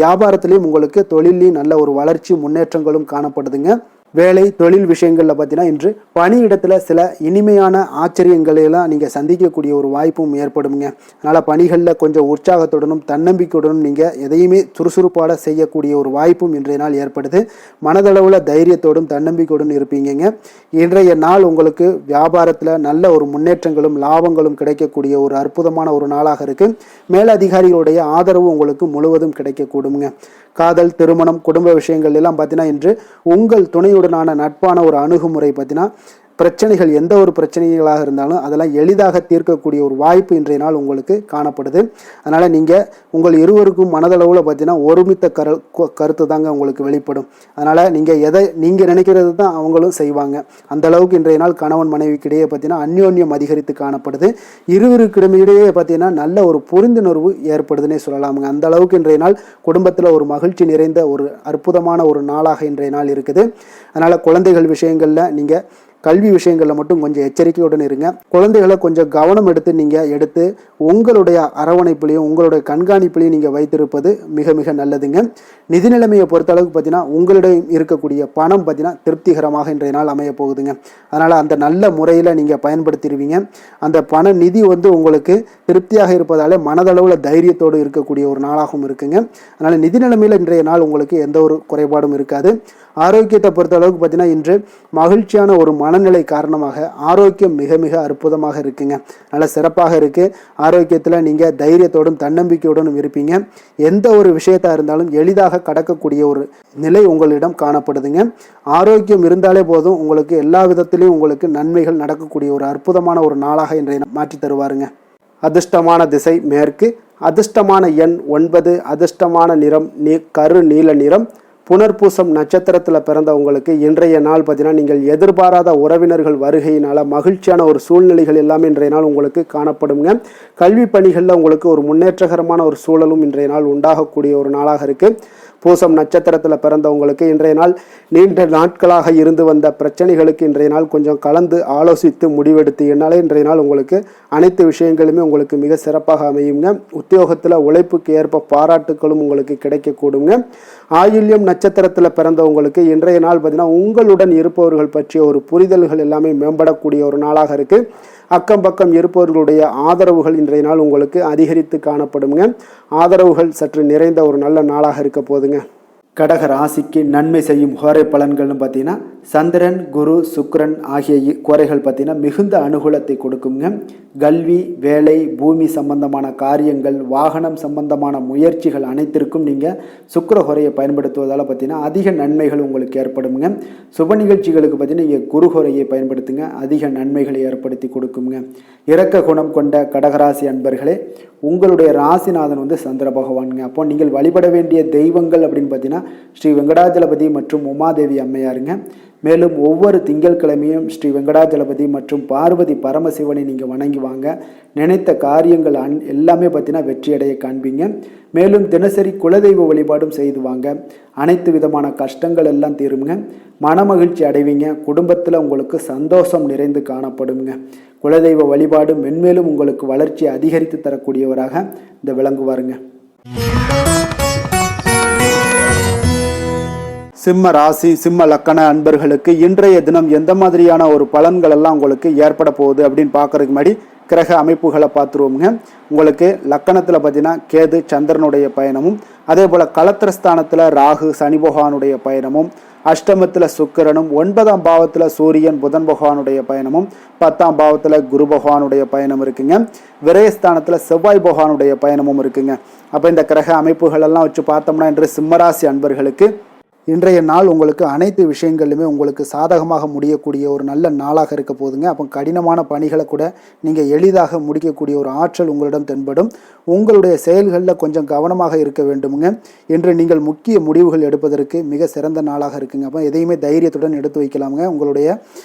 வியாபாரத்திலையும் உங்களுக்கு தொழிலையும் நல்ல ஒரு வளர்ச்சி முன்னேற்றங்களும் காணப்படுதுங்க. வேலை தொழில் விஷயங்களில் பார்த்தீங்கன்னா இன்று பணியிடத்தில் சில இனிமையான ஆச்சரியங்களையெல்லாம் நீங்கள் சந்திக்கக்கூடிய ஒரு வாய்ப்பும் ஏற்படுங்க. அதனால் பணிகளில் கொஞ்சம் உற்சாகத்துடனும் தன்னம்பிக்கையுடனும் நீங்கள் எதையுமே சுறுசுறுப்பாக செய்யக்கூடிய ஒரு வாய்ப்பும் இன்றைய நாள் ஏற்படுது. மனதளவில் தைரியத்தோடும் தன்னம்பிக்கையுடன் இருப்பீங்க. இன்றைய நாள் உங்களுக்கு வியாபாரத்தில் நல்ல ஒரு முன்னேற்றங்களும் லாபங்களும் கிடைக்கக்கூடிய ஒரு அற்புதமான ஒரு நாளாக இருக்குது. மேலதிகாரிகளுடைய ஆதரவு உங்களுக்கு முழுவதும் கிடைக்கக்கூடுங்க. காதல், திருமணம், குடும்ப விஷயங்கள் எல்லாம் பார்த்தீங்கன்னா இன்று உங்கள் துணையுடனான நட்பான ஒரு அணுகுமுறை பார்த்தீங்கன்னா பிரச்சனைகள் எந்த ஒரு பிரச்சனைகளாக இருந்தாலும் அதெல்லாம் எளிதாக தீர்க்கக்கூடிய ஒரு வாய்ப்பு இன்றைய நாள் உங்களுக்கு காணப்படுது. அதனால் நீங்கள் உங்கள் இருவருக்கும் மனதளவில் பார்த்தீங்கன்னா ஒருமித்த கருத்து தாங்க உங்களுக்கு வெளிப்படும். அதனால் நீங்கள் நினைக்கிறது தான் அவங்களும் செய்வாங்க. அந்த அளவுக்கு இன்றைய நாள் கணவன் மனைவிக்கிடையே பார்த்தீங்கன்னா அந்யோன்யம் அதிகரித்து காணப்படுது. இருவருக்கிடையே பார்த்தீங்கன்னா நல்ல ஒரு புரிந்துணர்வு ஏற்படுதுன்னே சொல்லலாமுங்க. அந்த அளவுக்கு இன்றைய நாள் குடும்பத்தில் ஒரு மகிழ்ச்சி நிறைந்த ஒரு அற்புதமான ஒரு நாளாக இன்றைய நாள் இருக்குது. அதனால் குழந்தைகள் விஷயங்களில் நீங்கள் கல்வி விஷயங்களில் மட்டும் கொஞ்சம் எச்சரிக்கையுடன் இருங்க. குழந்தைகளை கொஞ்சம் கவனம் எடுத்து உங்களுடைய அரவணைப்புலையும் உங்களுடைய கண்காணிப்புலையும் நீங்கள் வைத்திருப்பது மிக மிக நல்லதுங்க. நிதி நிலைமையை பொறுத்த அளவுக்கு பார்த்தீங்கன்னா உங்களிடம் இருக்கக்கூடிய பணம் பார்த்தீங்கன்னா திருப்திகரமாக இன்றைய நாள் அமைய போகுதுங்க. அதனால் அந்த நல்ல முறையில் நீங்கள் பயன்படுத்திடுவீங்க. அந்த பண நிதி உங்களுக்கு திருப்தியாக இருப்பதாலே மனதளவில் தைரியத்தோடு இருக்கக்கூடிய ஒரு நாளாகவும் இருக்குங்க. அதனால் நிதி நிலைமையில் இன்றைய நாள் உங்களுக்கு எந்த ஒரு குறைபாடும் இருக்காது. ஆரோக்கியத்தை பொறுத்த அளவுக்கு பார்த்தீங்கன்னா இன்று மகிழ்ச்சியான ஒரு மனநிலை காரணமாக ஆரோக்கியம் மிக மிக அற்புதமாக இருக்குங்க. நல்ல சிறப்பாக இருக்குது. ஆரோக்கியத்தில் நீங்கள் தைரியத்தோடும் தன்னம்பிக்கையோடும் இருப்பீங்க. எந்த ஒரு விஷயத்தாக இருந்தாலும் எளிதாக கடக்கக்கூடிய ஒரு நிலை உங்களிடம் காணப்படுதுங்க. ஆரோக்கியம் இருந்தாலே போதும், உங்களுக்கு எல்லா விதத்திலையும் உங்களுக்கு நன்மைகள் நடக்கக்கூடிய ஒரு அற்புதமான ஒரு நாளாக இன்றைய மாற்றி தருவாருங்க. அதிர்ஷ்டமான திசை மேற்கு, அதிர்ஷ்டமான எண் 9, அதிர்ஷ்டமான நிறம் கரு நீல நிறம், புனர்பூசம் நட்சத்திரத்தில் பிறந்தவங்களுக்கு இன்றைய நாள் பார்த்தீங்கன்னா நீங்கள் எதிர்பாராத உறவினர்கள் வருகையினால் மகிழ்ச்சியான ஒரு சூழ்நிலைகள் எல்லாமே இன்றைய நாள் உங்களுக்கு காணப்படுங்க. கல்வி பணிகளில் உங்களுக்கு ஒரு முன்னேற்றகரமான ஒரு சூழலும் இன்றைய நாள் உண்டாகக்கூடிய ஒரு நாளாக இருக்குது. பூசம் நட்சத்திரத்தில் பிறந்தவங்களுக்கு இன்றைய நாள் நீண்ட நாட்களாக இருந்து வந்த பிரச்சனைகளுக்கு இன்றைய நாள் கொஞ்சம் கலந்து ஆலோசித்து முடிவெடுத்து என்னால் இன்றைய நாள் உங்களுக்கு அனைத்து விஷயங்களுமே உங்களுக்கு மிக சிறப்பாக அமையுங்க. உத்தியோகத்தில் உழைப்புக்கு ஏற்ப பாராட்டுகளும் உங்களுக்கு கிடைக்கக்கூடுங்க. ஆயுள்யம் நட்சத்திரத்தில் பிறந்தவங்களுக்கு இன்றைய நாள் பார்த்தீங்கன்னா உங்களுடன் இருப்பவர்கள் பற்றிய ஒரு புரிதல்கள் எல்லாமே மேம்படக்கூடிய ஒரு நாளாக இருக்குது. அக்கம் பக்கம் இருப்பவர்களுடைய ஆதரவுகள் இன்றைய நாள் உங்களுக்கு அதிகரித்து காணப்படுங்க. ஆதரவுகள் சற்று நிறைந்த ஒரு நல்ல நாளாக இருக்க போதுங்க. கடக ராசிக்கு நன்மை செய்யும் ஹோரை பலன்கள்னு பார்த்தீங்கன்னா சந்திரன், குரு, சுக்கிரன் ஆகிய கோரைகள் பார்த்தீங்கன்னா மிகுந்த அனுகூலத்தை கொடுக்குங்க. கல்வி, வேலை, பூமி சம்பந்தமான காரியங்கள், வாகனம் சம்பந்தமான முயற்சிகள் அனைத்திற்கும் நீங்கள் சுக்கிர ஹோரையை பயன்படுத்துவதால் பார்த்தீங்கன்னா அதிக நன்மைகள் உங்களுக்கு ஏற்படுங்க. சுப நிகழ்ச்சிகளுக்கு பார்த்தீங்கன்னா நீங்கள் குரு ஹோரையை பயன்படுத்துங்க, அதிக நன்மைகளை ஏற்படுத்தி கொடுக்குங்க. இரக்க குணம் கொண்ட கடகராசி அன்பர்களே, உங்களுடைய ராசிநாதன் சந்திர பகவானுங்க. அப்போ நீங்கள் வழிபட வேண்டிய தெய்வங்கள் அப்படின்னு பார்த்தீங்கன்னா ஸ்ரீ வெங்கடாஜலபதி மற்றும் உமாதேவி அம்மையாருங்க. மேலும் ஒவ்வொரு திங்கட்கிழமையும் ஸ்ரீ வெங்கடாஜலபதி மற்றும் பார்வதி பரமசிவனை நீங்கள் வணங்கி வாங்க. நினைத்த காரியங்கள் எல்லாமே பார்த்தீங்கன்னா வெற்றியடைய காண்பீங்க. மேலும் தினசரி குலதெய்வ வழிபாடும் செய்து வாங்க. அனைத்து விதமான கஷ்டங்கள் எல்லாம் தீருங்க. மனமகிழ்ச்சி அடைவீங்க. குடும்பத்தில் உங்களுக்கு சந்தோஷம் நிறைந்து காணப்படுங்க. குலதெய்வ வழிபாடு மென்மேலும் உங்களுக்கு வளர்ச்சி அதிகரித்து தரக்கூடியவராக இந்த விளங்குவாருங்க. சிம்ம ராசி, சிம்ம லக்கண அன்பர்களுக்கு இன்றைய தினம் எந்த மாதிரியான ஒரு பலன்கள் எல்லாம் உங்களுக்கு ஏற்பட போகுது அப்படின்னு பார்க்கறதுக்கு முன்னாடி கிரக அமைப்புகளை பார்த்துருவோங்க. உங்களுக்கு லக்கணத்தில் பார்த்தீங்கன்னா கேது சந்திரனுடைய பயணமும், அதே போல் களத்திரஸ்தானத்தில் ராகு சனி பகவானுடைய பயணமும், அஷ்டமத்தில் சுக்கிரனும், 9ஆம் பாவத்தில் சூரியன் புதன் பகவானுடைய பயணமும், 10ஆம் பாவத்தில் குரு பகவானுடைய பயணம் இருக்குங்க. விரயஸ்தானத்தில் செவ்வாய் பகவானுடைய பயணமும் இருக்குங்க. அப்போ இந்த கிரக அமைப்புகள் எல்லாம் வச்சு பார்த்தோம்னா இன்று சிம்மராசி அன்பர்களுக்கு இன்றைய நாள் உங்களுக்கு அனைத்து விஷயங்களிலுமே உங்களுக்கு சாதகமாக முடியக்கூடிய ஒரு நல்ல நாளாக இருக்க போதுங்க. அப்போ கடினமான பணிகளை கூட நீங்கள் எளிதாக முடிக்கக்கூடிய ஒரு ஆற்றல் உங்களிடம் தென்படும். உங்களுடைய செயல்களில் கொஞ்சம் கவனமாக இருக்க வேண்டுமுங்க. இன்று நீங்கள் முக்கிய முடிவுகள் எடுப்பதற்கு மிக சிறந்த நாளாக இருக்குங்க. அப்போ எதையுமே தைரியத்துடன் எடுத்து வைக்கலாமுங்க. உங்களுடைய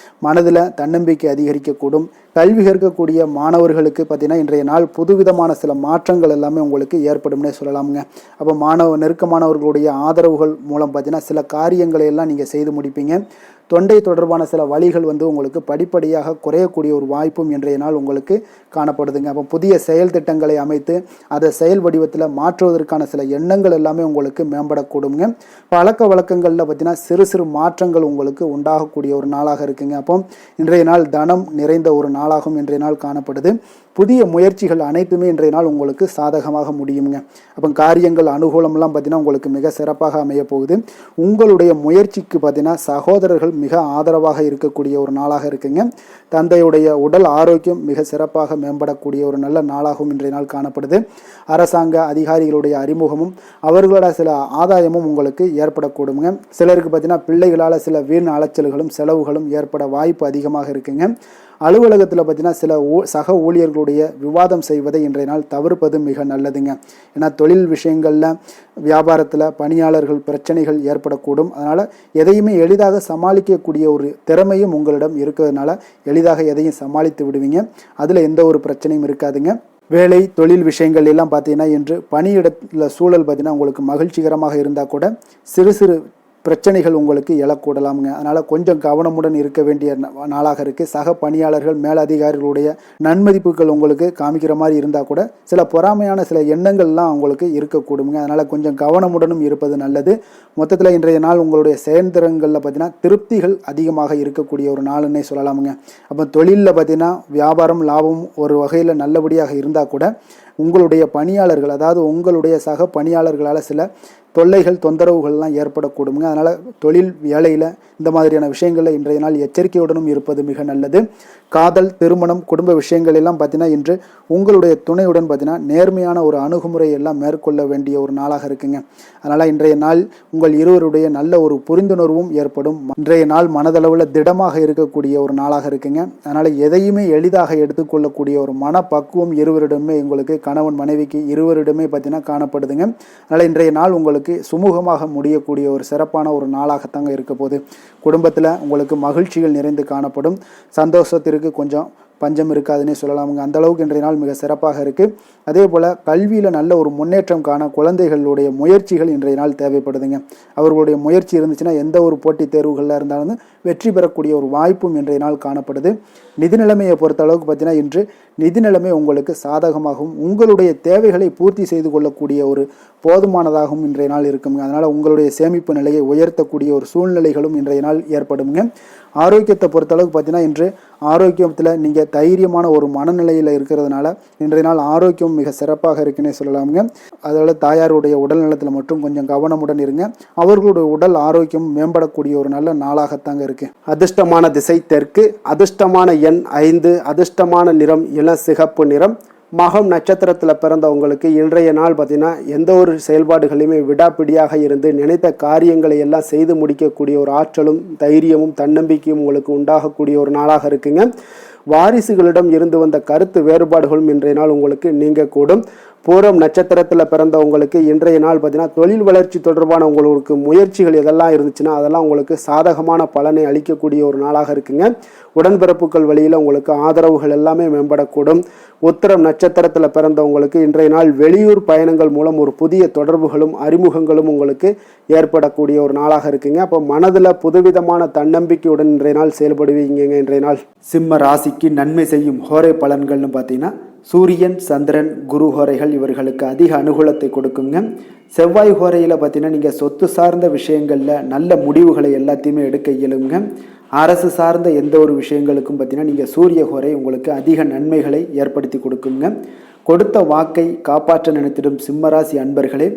மனதில் தன்னம்பிக்கை அதிகரிக்கக்கூடும். கல்வி கற்கக்கூடிய மாணவர்களுக்கு பார்த்தீங்கன்னா இன்றைய நாள் புதுவிதமான சில மாற்றங்கள் எல்லாமே உங்களுக்கு ஏற்படும்னே சொல்லலாமுங்க. அப்போ நெருக்கமானவர்களுடைய ஆதரவுகள் மூலம் பார்த்தீங்கன்னா சில காரியங்களை எல்லாம் நீங்கள் செய்து முடிப்பீங்க. தொண்டை தொடர்பான சில வழிகள் உங்களுக்கு படிப்படியாக குறையக்கூடிய ஒரு வாய்ப்பும் இன்றைய நாள் உங்களுக்கு காணப்படுதுங்க. அப்போ புதிய செயல் திட்டங்களை அமைத்து அதை செயல் வடிவத்தில் மாற்றுவதற்கான சில எண்ணங்கள் எல்லாமே உங்களுக்கு மேம்படக்கூடுங்க. பழக்க வழக்கங்களில் பார்த்தீங்கன்னா சிறு சிறு மாற்றங்கள் உங்களுக்கு உண்டாகக்கூடிய ஒரு நாளாக இருக்குங்க. அப்போ இன்றைய நாள் தனம் நிறைந்த ஒரு நாளாகவும் இன்றைய நாள் காணப்படுது. புதிய முயற்சிகள் அனைத்துமே இன்றைய நாள் உங்களுக்கு சாதகமாக முடியுங்க. அப்போ காரியங்கள் அனுகூலம்லாம் பார்த்தீங்கன்னா உங்களுக்கு மிக சிறப்பாக அமைய போகுது. உங்களுடைய முயற்சிக்கு பார்த்தீங்கன்னா சகோதரர்கள் மிக ஆதரவாக இருக்கக்கூடிய ஒரு நாளாக இருக்குங்க. தந்தையுடைய உடல் ஆரோக்கியம் மிக சிறப்பாக மேம்படக்கூடிய ஒரு நல்ல நாளாகவும் இன்றைய நாள் காணப்படுது. அரசாங்க அதிகாரிகளுடைய அறிமுகமும் அவர்களோட சில ஆதாயமும் உங்களுக்கு ஏற்படக்கூடுங்க. சிலருக்கு பார்த்தீங்கன்னா பிள்ளைகளால் சில வீண் அலைச்சல்களும் செலவுகளும் ஏற்பட வாய்ப்பு அதிகமாக இருக்குங்க. அலுவலகத்தில் பார்த்தீங்கன்னா சில சக ஊழியர்களுடைய விவாதம் செய்வதை இன்றைய நாள் தவிர்ப்பது மிக நல்லதுங்க. ஏன்னா தொழில் விஷயங்களில் வியாபாரத்தில் பணியாளர்கள் பிரச்சனைகள் ஏற்படக்கூடும். அதனால் எதையுமே எளிதாக சமாளிக்கக்கூடிய ஒரு திறமையும் உங்களிடம் இருக்கிறதுனால எளிதாக எதையும் சமாளித்து விடுவீங்க. அதில் எந்த ஒரு பிரச்சனையும் இருக்காதுங்க. வேலை தொழில் விஷயங்கள் எல்லாம் பார்த்தீங்கன்னா இன்று பணியிடத்தில் சூழல் பார்த்தீங்கன்னா உங்களுக்கு மகிழ்ச்சிகரமாக இருந்தால் கூட சிறு சிறு பிரச்சனைகள் உங்களுக்கு எழக்கூடலாமுங்க. அதனால் கொஞ்சம் கவனமுடன் இருக்க வேண்டிய நாளாக இருக்குது. சக பணியாளர்கள் மேலதிகாரிகளுடைய நன்மதிப்புகள் உங்களுக்கு காமிக்கிற மாதிரி இருந்தால் கூட சில பொறாமையான சில எண்ணங்கள்லாம் உங்களுக்கு இருக்கக்கூடுங்க. அதனால் கொஞ்சம் கவனமுடனும் இருப்பது நல்லது. மொத்தத்தில் இன்றைய நாள் உங்களுடைய செயல்திறன்களில் பார்த்தீங்கன்னா திருப்திகள் அதிகமாக இருக்கக்கூடிய ஒரு நாளுன்னே சொல்லலாமுங்க. அப்போ தொழிலில் பார்த்தீங்கன்னா வியாபாரம் லாபம் ஒரு வகையில் நல்லபடியாக இருந்தால் கூட உங்களுடைய பணியாளர்கள் அதாவது உங்களுடைய சக பணியாளர்களால் சில தொல்லைகள் தொந்தரவுகள்லாம் ஏற்படக்கூடுங்க. அதனால் தொழில் வேலையில் இந்த மாதிரியான விஷயங்களில் இன்றைய நாள் எச்சரிக்கையுடனும் இருப்பது மிக நல்லது. காதல் திருமணம் குடும்ப விஷயங்கள் எல்லாம் பார்த்தீங்கன்னா இன்று உங்களுடைய துணையுடன் பார்த்தீங்கன்னா நேர்மையான ஒரு அணுகுமுறை எல்லாம் மேற்கொள்ள வேண்டிய ஒரு நாளாக இருக்குங்க. அதனால் இன்றைய நாள் உங்கள் இருவருடைய நல்ல ஒரு புரிந்துணர்வும் ஏற்படும். இன்றைய நாள் மனதளவில் திடமாக இருக்கக்கூடிய ஒரு நாளாக இருக்குங்க. அதனால் எதையுமே எளிதாக எடுத்துக்கொள்ளக்கூடிய ஒரு மனப்பக்குவம் இருவரிடமே உங்களுக்கு கணவன் மனைவிக்கு இருவரிடமே பார்த்தீங்கன்னா காணப்படுதுங்க. அதனால் இன்றைய நாள் உங்களுக்கு உங்களுக்கு சுமூகமாக முடியக்கூடிய ஒரு சிறப்பான ஒரு நாளாகத்தாங்க இருக்க போகுது. குடும்பத்தில் உங்களுக்கு மகிழ்ச்சிகள் நிறைந்து காணப்படும். சந்தோஷத்திற்கு கொஞ்சம் பஞ்சம் இருக்காதுன்னே சொல்லலாமுங்க. அந்தளவுக்கு இன்றைய நாள் மிக சிறப்பாக இருக்குது. அதே போல் கல்வியில் நல்ல ஒரு முன்னேற்றம் காண குழந்தைகளுடைய முயற்சிகள் இன்றைய நாள் தேவைப்படுதுங்க. அவர்களுடைய முயற்சி இருந்துச்சுன்னா எந்த ஒரு போட்டித் தேர்வுகளில் இருந்தாலும் வெற்றி பெறக்கூடிய ஒரு வாய்ப்பும் இன்றைய நாள் காணப்படுது. நிதி நிலைமையை பொறுத்த அளவுக்கு பார்த்தீங்கன்னா இன்று நிதி நிலைமை உங்களுக்கு சாதகமாகவும் உங்களுடைய தேவைகளை பூர்த்தி செய்து கொள்ளக்கூடிய ஒரு போதுமானதாகவும் இன்றைய நாள் இருக்குங்க. அதனால் உங்களுடைய சேமிப்பு நிலையை உயர்த்தக்கூடிய ஒரு சூழ்நிலைகளும் இன்றைய நாள் ஏற்படுங்க. ஆரோக்கியத்தை பொறுத்தளவுக்கு பார்த்தீங்கன்னா இன்று ஆரோக்கியத்தில் நீங்கள் தைரியமான ஒரு மனநிலையில் இருக்கிறதுனால இன்றைய நாள் ஆரோக்கியம் மிக சிறப்பாக இருக்குன்னே சொல்லலாமுங்க. அதோட தாயாருடைய உடல் நலத்தில் மட்டும் கொஞ்சம் கவனமுடன் இருங்க. அவர்களுடைய உடல் ஆரோக்கியம் மேம்படக்கூடிய ஒரு நல்ல நாளாகத்தாங்க இருக்குது. அதிர்ஷ்டமான திசை தெற்கு, அதிர்ஷ்டமான எண் 5, அதிர்ஷ்டமான நிறம் இள சிகப்பு நிறம். மகம் நட்சத்திரத்தில் பிறந்தவங்களுக்கு இன்றைய நாள் பார்த்தீங்கன்னா எந்த ஒரு செயல்பாடுகளையுமே விடாப்பிடியாக இருந்து நினைத்த காரியங்களை எல்லாம் செய்து முடிக்கக்கூடிய ஒரு ஆற்றலும் தைரியமும் தன்னம்பிக்கையும் உங்களுக்கு உண்டாகக்கூடிய ஒரு நாளாக இருக்குங்க. வாரிசுகளிடம் இருந்து வந்த கருத்து வேறுபாடுகளும் இன்றைய நாள் உங்களுக்கு நீங்கக்கூடும். பூரம் நட்சத்திரத்தில் பிறந்தவங்களுக்கு இன்றைய நாள் பார்த்தீங்கன்னா தொழில் வளர்ச்சி தொடர்பான உங்களுக்கு முயற்சிகள் எதெல்லாம் இருந்துச்சுன்னா அதெல்லாம் உங்களுக்கு சாதகமான பலனை அளிக்கக்கூடிய ஒரு நாளாக இருக்குங்க. உடன்பிறப்புகள் வழியில் உங்களுக்கு ஆதரவுகள் எல்லாமே மேம்படக்கூடும். உத்திரம் நட்சத்திரத்தில் பிறந்தவங்களுக்கு இன்றைய நாள் வெளியூர் பயணங்கள் மூலம் ஒரு புதிய தொடர்புகளும் அறிமுகங்களும் உங்களுக்கு ஏற்படக்கூடிய ஒரு நாளாக இருக்குங்க. அப்போ மனதில் புதுவிதமான தன்னம்பிக்கையுடன் இன்றைய நாள் செயல்படுவீங்க. இன்றைய நாள் சிம்ம ராசிக்கு நன்மை செய்யும் ஹோரை பலன்கள்னு பார்த்தீங்கன்னா சூரியன், சந்திரன், குரு ஹோரைகள் இவர்களுக்கு அதிக அனுகூலத்தை கொடுக்குங்க. செவ்வாய் ஹோரையில் பார்த்தீங்கன்னா நீங்கள் சொத்து சார்ந்த விஷயங்களில் நல்ல முடிவுகளை எல்லாத்தையுமே எடுக்க இயலுங்க. அரசு சார்ந்த எந்த ஒரு விஷயங்களுக்கும் பார்த்தீங்கன்னா நீங்கள் சூரிய ஹோரை உங்களுக்கு அதிக நன்மைகளை ஏற்படுத்தி கொடுக்குங்க. கொடுத்த வாக்கை காப்பாற்ற நினைத்திடும் சிம்மராசி அன்பர்களே,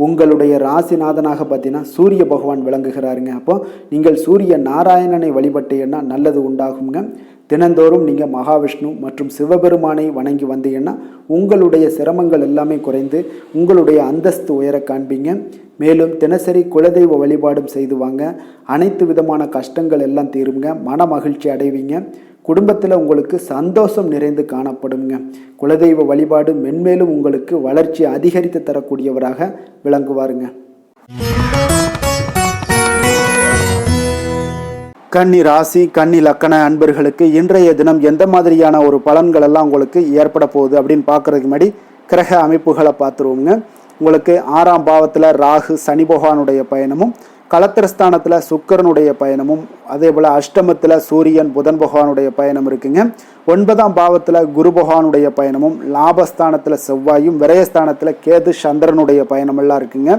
உங்களுடைய ராசிநாதனாக பார்த்தீங்கன்னா சூரிய பகவான் விளங்குகிறாருங்க. அப்போ நீங்கள் சூரிய நாராயணனை வழிபட்டீங்கன்னா நல்லது உண்டாகுங்க. தினந்தோறும் நீங்கள் மகாவிஷ்ணு மற்றும் சிவபெருமானை வணங்கி வந்தீங்கன்னா உங்களுடைய சிரமங்கள் எல்லாமே குறைந்து உங்களுடைய அந்தஸ்து உயர காண்பீங்க. மேலும் தினசரி குலதெய்வ வழிபாடும் செய்து வாங்க. அனைத்து விதமான கஷ்டங்கள் எல்லாம் தீருங்க. மன மகிழ்ச்சி அடைவீங்க. குடும்பத்தில் உங்களுக்கு சந்தோஷம் நிறைந்து காணப்படுங்க. குலதெய்வ வழிபாடு மென்மேலும் உங்களுக்கு வளர்ச்சி அதிகரித்து தரக்கூடியவராக விளங்குவாருங்க. கன்னி ராசி, கன்னி லக்கண அன்பர்களுக்கு இன்றைய தினம் எந்த மாதிரியான ஒரு பலன்கள் எல்லாம் உங்களுக்கு ஏற்பட போகுது அப்படின்னு பார்க்கறதுக்கு முன்னாடி கிரக அமைப்புகளை பார்த்துருவோங்க. உங்களுக்கு 6ஆம் பாவத்தில் ராகு சனி பகவானுடைய பயணமும், களத்திரஸ்தானத்தில் சுக்கிரனுடைய பயணமும், அதே போல் அஷ்டமத்தில் சூரியன் புதன் பகவானுடைய பயணம் இருக்குங்க. 9ஆம் பாவத்தில் குரு பகவானுடைய பயணமும், லாபஸ்தானத்தில் செவ்வாயும், விரயஸ்தானத்தில் கேது சந்திரனுடைய பயணமெல்லாம் இருக்குங்க.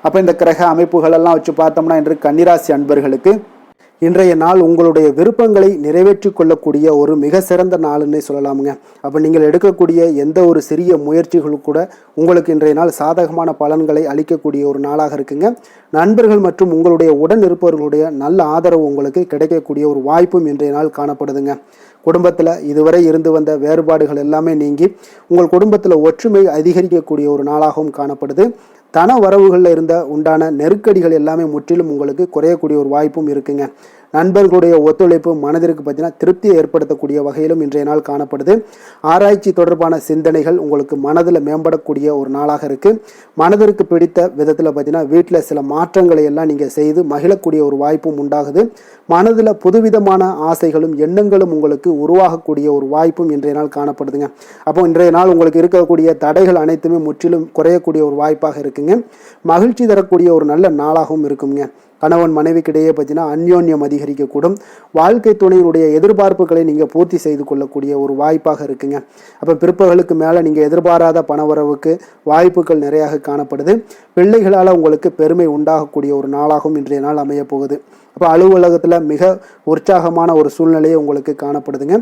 அப்போ இந்த கிரக அமைப்புகளெல்லாம் வச்சு பார்த்தோம்னா இன்று கன்னிராசி அன்பர்களுக்கு இன்றைய நாள் உங்களுடைய விருப்பங்களை நிறைவேற்றி கொள்ளக்கூடிய ஒரு மிக சிறந்த நாள்னே சொல்லலாமுங்க. அப்போ நீங்கள் எடுக்கக்கூடிய எந்த ஒரு சிறிய முயற்சிகளும் கூட உங்களுக்கு இன்றைய நாள் சாதகமான பலன்களை அளிக்கக்கூடிய ஒரு நாளாக இருக்குங்க. நண்பர்கள் மற்றும் உங்களுடைய உடன் இருப்பவர்களுடைய நல்ல ஆதரவு உங்களுக்கு கிடைக்கக்கூடிய ஒரு வாய்ப்பும் இன்றைய நாள் காணப்படுதுங்க. குடும்பத்தில் இதுவரை இருந்து வந்த வேறுபாடுகள் எல்லாமே நீங்கி உங்கள் குடும்பத்தில் ஒற்றுமை அதிகரிக்கக்கூடிய ஒரு நாளாகவும் காணப்படுது. தன வரவுகளில் இருந்த உண்டான நெருக்கடிகள் எல்லாமே முற்றிலும் உங்களுக்கு குறையக்கூடிய ஒரு வாய்ப்பும் இருக்குங்க. நண்பர்களுடைய ஒத்துழைப்பு மனதிற்கு பார்த்தீங்கன்னா திருப்தியை ஏற்படுத்தக்கூடிய வகையிலும் இன்றைய நாள் காணப்படுது. ஆராய்ச்சி தொடர்பான சிந்தனைகள் உங்களுக்கு மனதில் மேம்படக்கூடிய ஒரு நாளாக இருக்குது. மனதிற்கு பிடித்த விதத்தில் பார்த்தீங்கன்னா வீட்டில் சில மாற்றங்களை எல்லாம் நீங்கள் செய்து மகிழக்கூடிய ஒரு வாய்ப்பும் உண்டாகுது. மனதில் புதுவிதமான ஆசைகளும் எண்ணங்களும் உங்களுக்கு உருவாகக்கூடிய ஒரு வாய்ப்பும் இன்றைய நாள் காணப்படுதுங்க. அப்போ இன்றைய நாள் உங்களுக்கு இருக்கக்கூடிய தடைகள் அனைத்துமே முற்றிலும் குறையக்கூடிய ஒரு வாய்ப்பாக இருக்குங்க. மகிழ்ச்சி தரக்கூடிய ஒரு நல்ல நாளாகவும் இருக்குங்க. கணவன் மனைவிக்கிடையே பார்த்தீங்கன்னா அந்யோன்யம் அதிகரிக்கக்கூடும். வாழ்க்கை துணையினுடைய எதிர்பார்ப்புகளை நீங்கள் பூர்த்தி செய்து கொள்ளக்கூடிய ஒரு வாய்ப்பாக இருக்குங்க. அப்போ பிற்பகலுக்கு மேலே நீங்கள் எதிர்பாராத பணவரவுக்கு வாய்ப்புகள் நிறையாக காணப்படுது. பிள்ளைகளால் உங்களுக்கு பெருமை உண்டாகக்கூடிய ஒரு நாளாகவும் இன்றைய நாள் அமையப்போகுது. அப்போ அலுவலகத்தில் மிக உற்சாகமான ஒரு சூழ்நிலையை உங்களுக்கு காணப்படுதுங்க.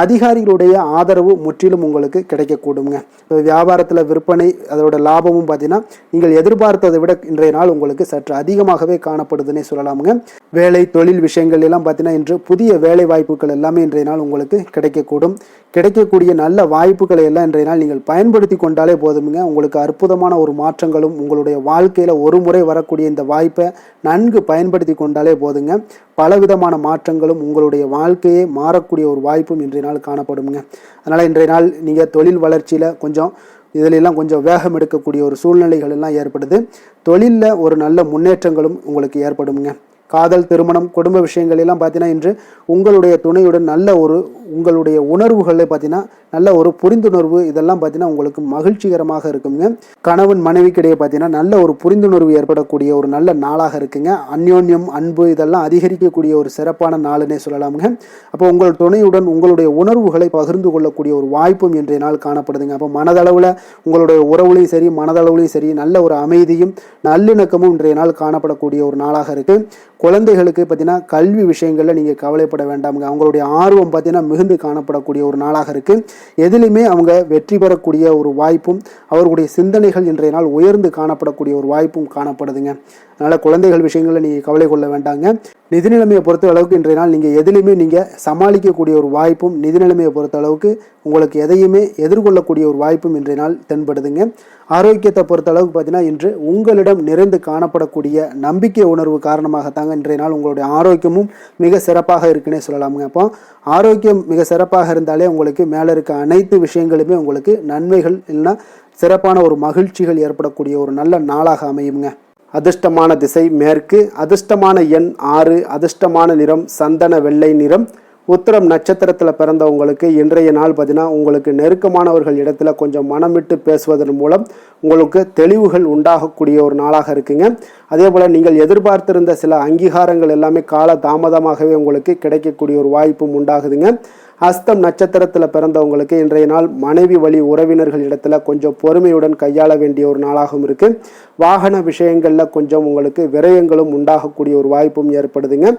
அதிகாரிகளுடைய ஆதரவு முற்றிலும் உங்களுக்கு கிடைக்கக்கூடுங்க. இப்போ வியாபாரத்தில் விற்பனை அதோட லாபமும் பார்த்தீங்கன்னா நீங்கள் எதிர்பார்த்ததை விட இன்றைய நாள் உங்களுக்கு சற்று அதிகமாகவே காணப்படுதுன்னே சொல்லலாமுங்க. வேலை தொழில் விஷயங்கள் எல்லாம் பார்த்தீங்கன்னா இன்று புதிய வேலை வாய்ப்புகள் எல்லாமே இன்றைய நாள் உங்களுக்கு கிடைக்கக்கூடும். கிடைக்கக்கூடிய நல்ல வாய்ப்புகளை எல்லாம் இன்றைய நாள் நீங்கள் பயன்படுத்தி கொண்டாலே போதுமுங்க. உங்களுக்கு அற்புதமான ஒரு மாற்றங்களும் உங்களுடைய வாழ்க்கையில் ஒரு முறை வரக்கூடிய இந்த வாய்ப்பை நன்கு பயன்படுத்தி கொண்டாலே போதுங்க. பலவிதமான மாற்றங்களும் உங்களுடைய வாழ்க்கையே மாறக்கூடிய ஒரு வாய்ப்பும் இன்றைய நாள் காணப்படுங்க. அதனால் இன்றைய நாள் நீங்கள் தொழில் வளர்ச்சியில் கொஞ்சம் இதிலெல்லாம் கொஞ்சம் வேகம் எடுக்கக்கூடிய ஒரு சூழ்நிலைகள் எல்லாம் ஏற்படுது. தொழிலில் ஒரு நல்ல முன்னேற்றங்களும் உங்களுக்கு ஏற்படுங்க. காதல், திருமணம், குடும்ப விஷயங்கள் எல்லாம் பார்த்தீங்கன்னா இன்று உங்களுடைய துணையுடன் நல்ல ஒரு உங்களுடைய உணர்வுகளை பார்த்தீங்கன்னா நல்ல ஒரு புரிந்துணர்வு இதெல்லாம் பார்த்தீங்கன்னா உங்களுக்கு மகிழ்ச்சிகரமாக இருக்குங்க. கணவன் மனைவிக்கிடையே பார்த்தீங்கன்னா நல்ல ஒரு புரிந்துணர்வு ஏற்படக்கூடிய ஒரு நல்ல நாளாக இருக்குங்க. அந்யோன்யம், அன்பு இதெல்லாம் அதிகரிக்கக்கூடிய ஒரு சிறப்பான நாளுன்னே சொல்லலாமுங்க. அப்போ உங்கள் துணையுடன் உங்களுடைய உணர்வுகளை பகிர்ந்து கொள்ளக்கூடிய ஒரு வாய்ப்பும் இன்றைய நாள் காணப்படுதுங்க. அப்போ மனதளவில் உங்களுடைய உறவுலையும் சரி மனதளவுலையும் சரி நல்ல ஒரு அமைதியும் நல்லிணக்கமும் இன்றைய நாள் காணப்படக்கூடிய ஒரு நாளாக இருக்கு. குழந்தைகளுக்கு பார்த்தீங்கன்னா கல்வி விஷயங்களில் நீங்கள் கவலைப்பட வேண்டாமுங்க. அவங்களுடைய ஆர்வம் பார்த்தீங்கன்னா மிகுந்து காணப்படக்கூடிய ஒரு நாளாக இருக்குது. எதிலுமே அவங்க வெற்றி பெறக்கூடிய ஒரு வாய்ப்பும் அவர்களுடைய சிந்தனைகள் இன்றைய நாள் உயர்ந்து காணப்படக்கூடிய ஒரு வாய்ப்பும் காணப்படுதுங்க. அதனால் குழந்தைகள் விஷயங்களில் நீங்கள் கவலை கொள்ள வேண்டாங்க. நிதி நிலைமையை பொறுத்த அளவுக்கு இன்றைய நாள் நீங்கள் எதிலுமே நீங்கள் சமாளிக்கக்கூடிய ஒரு வாய்ப்பும் நிதி நிலைமையை பொறுத்த அளவுக்கு உங்களுக்கு எதையுமே எதிர்கொள்ளக்கூடிய ஒரு வாய்ப்பும் இன்றைய நாள் தென்படுதுங்க. ஆரோக்கியத்தை பொறுத்த அளவுக்கு பார்த்தீங்கன்னா இன்று உங்களிடம் நிறைந்து காணப்படக்கூடிய நம்பிக்கை உணர்வு காரணமாகத்தாங்க இன்றைய நாள் உங்களுடைய ஆரோக்கியமும் மிக சிறப்பாக இருக்குன்னே சொல்லலாமுங்க. அப்போ ஆரோக்கியம் மிக சிறப்பாக இருந்தாலே உங்களுக்கு மேலே இருக்க அனைத்து விஷயங்களுமே உங்களுக்கு நன்மைகள் இல்லைன்னா சிறப்பான ஒரு மகிழ்ச்சிகள் ஏற்படக்கூடிய ஒரு நல்ல நாளாக அமையுங்க. அதிர்ஷ்டமான திசை மேற்கு, அதிர்ஷ்டமான எண் 6, அதிர்ஷ்டமான நிறம் சந்தன வெள்ளை நிறம். உத்திரம் நட்சத்திரத்தில் பிறந்தவங்களுக்கு இன்றைய நாள் பார்த்தீங்கன்னா உங்களுக்கு நெருக்கமானவர்கள் இடத்துல கொஞ்சம் மனம் விட்டு பேசுவதன் மூலம் உங்களுக்கு தெளிவுகள் உண்டாகக்கூடிய ஒரு நாளாக இருக்குங்க. அதே போல் நீங்கள் எதிர்பார்த்திருந்த சில அங்கீகாரங்கள் எல்லாமே கால தாமதமாகவே உங்களுக்கு கிடைக்கக்கூடிய ஒரு வாய்ப்பும் உண்டாகுதுங்க. அஸ்தம் நட்சத்திரத்தில் பிறந்தவங்களுக்கு இன்றைய நாள் மனைவி வழி உறவினர்கள் இடத்துல கொஞ்சம் பொறுமையுடன் கையாள வேண்டிய ஒரு நாளாகவும் இருக்கு. வாகன விஷயங்களில் கொஞ்சம் உங்களுக்கு விரயங்களும் உண்டாகக்கூடிய ஒரு வாய்ப்பும் ஏற்படுதுங்க.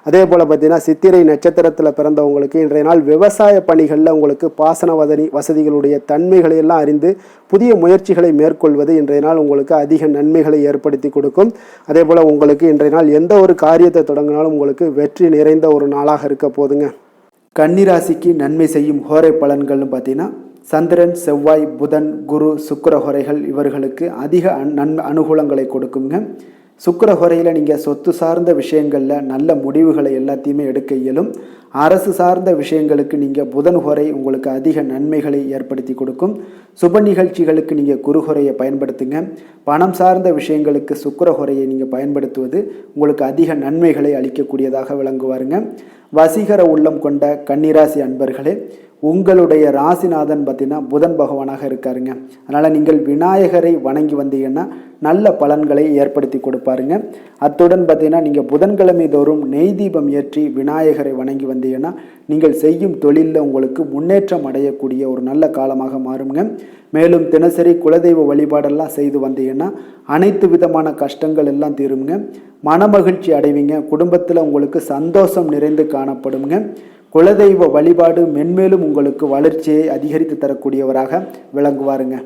அதே போல் பார்த்தீங்கன்னா சித்திரை நட்சத்திரத்தில் பிறந்தவங்களுக்கு இன்றைய நாள் விவசாய பணிகளில் உங்களுக்கு பாசன வசதிகளுடைய தன்மைகளை எல்லாம் அறிந்து புதிய முயற்சிகளை மேற்கொள்வது இன்றைய நாள் உங்களுக்கு அதிக நன்மைகளை ஏற்படுத்தி கொடுக்கும். அதே போல் உங்களுக்கு இன்றைய நாள் எந்த ஒரு காரியத்தை தொடங்கினாலும் உங்களுக்கு வெற்றி நிறைந்த ஒரு நாளாக இருக்க போதுங்க. கன்னிராசிக்கு நன்மை செய்யும் ஹோரை பலன்கள்னு பார்த்தீங்கன்னா சந்திரன், செவ்வாய், புதன், குரு, சுக்கிர ஹோரைகள் இவர்களுக்கு அதிக அனுகூலங்களை கொடுக்குங்க. சுக்கிர ஹோரையில் நீங்கள் சொத்து சார்ந்த விஷயங்களில் நல்ல முடிவுகளை எல்லாத்தையுமே எடுக்க இயலும். அரசு சார்ந்த விஷயங்களுக்கு நீங்கள் புதன் ஹோரை உங்களுக்கு அதிக நன்மைகளை ஏற்படுத்தி கொடுக்கும். சுப நிகழ்ச்சிகளுக்கு நீங்கள் குரு ஹோரையை பயன்படுத்துங்க. பணம் சார்ந்த விஷயங்களுக்கு சுக்கிர ஹோரையை நீங்கள் பயன்படுத்துவது உங்களுக்கு அதிக நன்மைகளை அளிக்கக்கூடியதாக விளங்குவாருங்க. வசீகர உள்ளம் கொண்ட கன்னிராசி அன்பர்களே, உங்களுடைய ராசிநாதன் பார்த்தீங்கன்னா புதன் பகவானாக இருக்காருங்க. அதனால் நீங்கள் விநாயகரை வணங்கி வந்தீங்கன்னா நல்ல பலன்களை ஏற்படுத்தி கொடுப்பாருங்க. அத்துடன் பார்த்தீங்கன்னா நீங்கள் புதன்கிழமை தோறும் நெய் தீபம் ஏற்றி விநாயகரை வணங்கி வந்தீங்கன்னா நீங்கள் செய்யும் தொழிலில் உங்களுக்கு முன்னேற்றம் அடையக்கூடிய ஒரு நல்ல காலமாக மாறுங்க. மேலும் தினசரி குலதெய்வ வழிபாடெல்லாம் செய்து வந்தீங்கன்னா அனைத்து விதமான கஷ்டங்கள் எல்லாம் தீருங்க. மனமகிழ்ச்சி அடைவீங்க. குடும்பத்தில் உங்களுக்கு சந்தோஷம் நிறைந்து காணப்படுங்க. குலதெய்வ வழிபாடு மென்மேலும் உங்களுக்கு வளர்ச்சியை அதிகரித்து தரக்கூடியவராக விளங்குவாருங்க.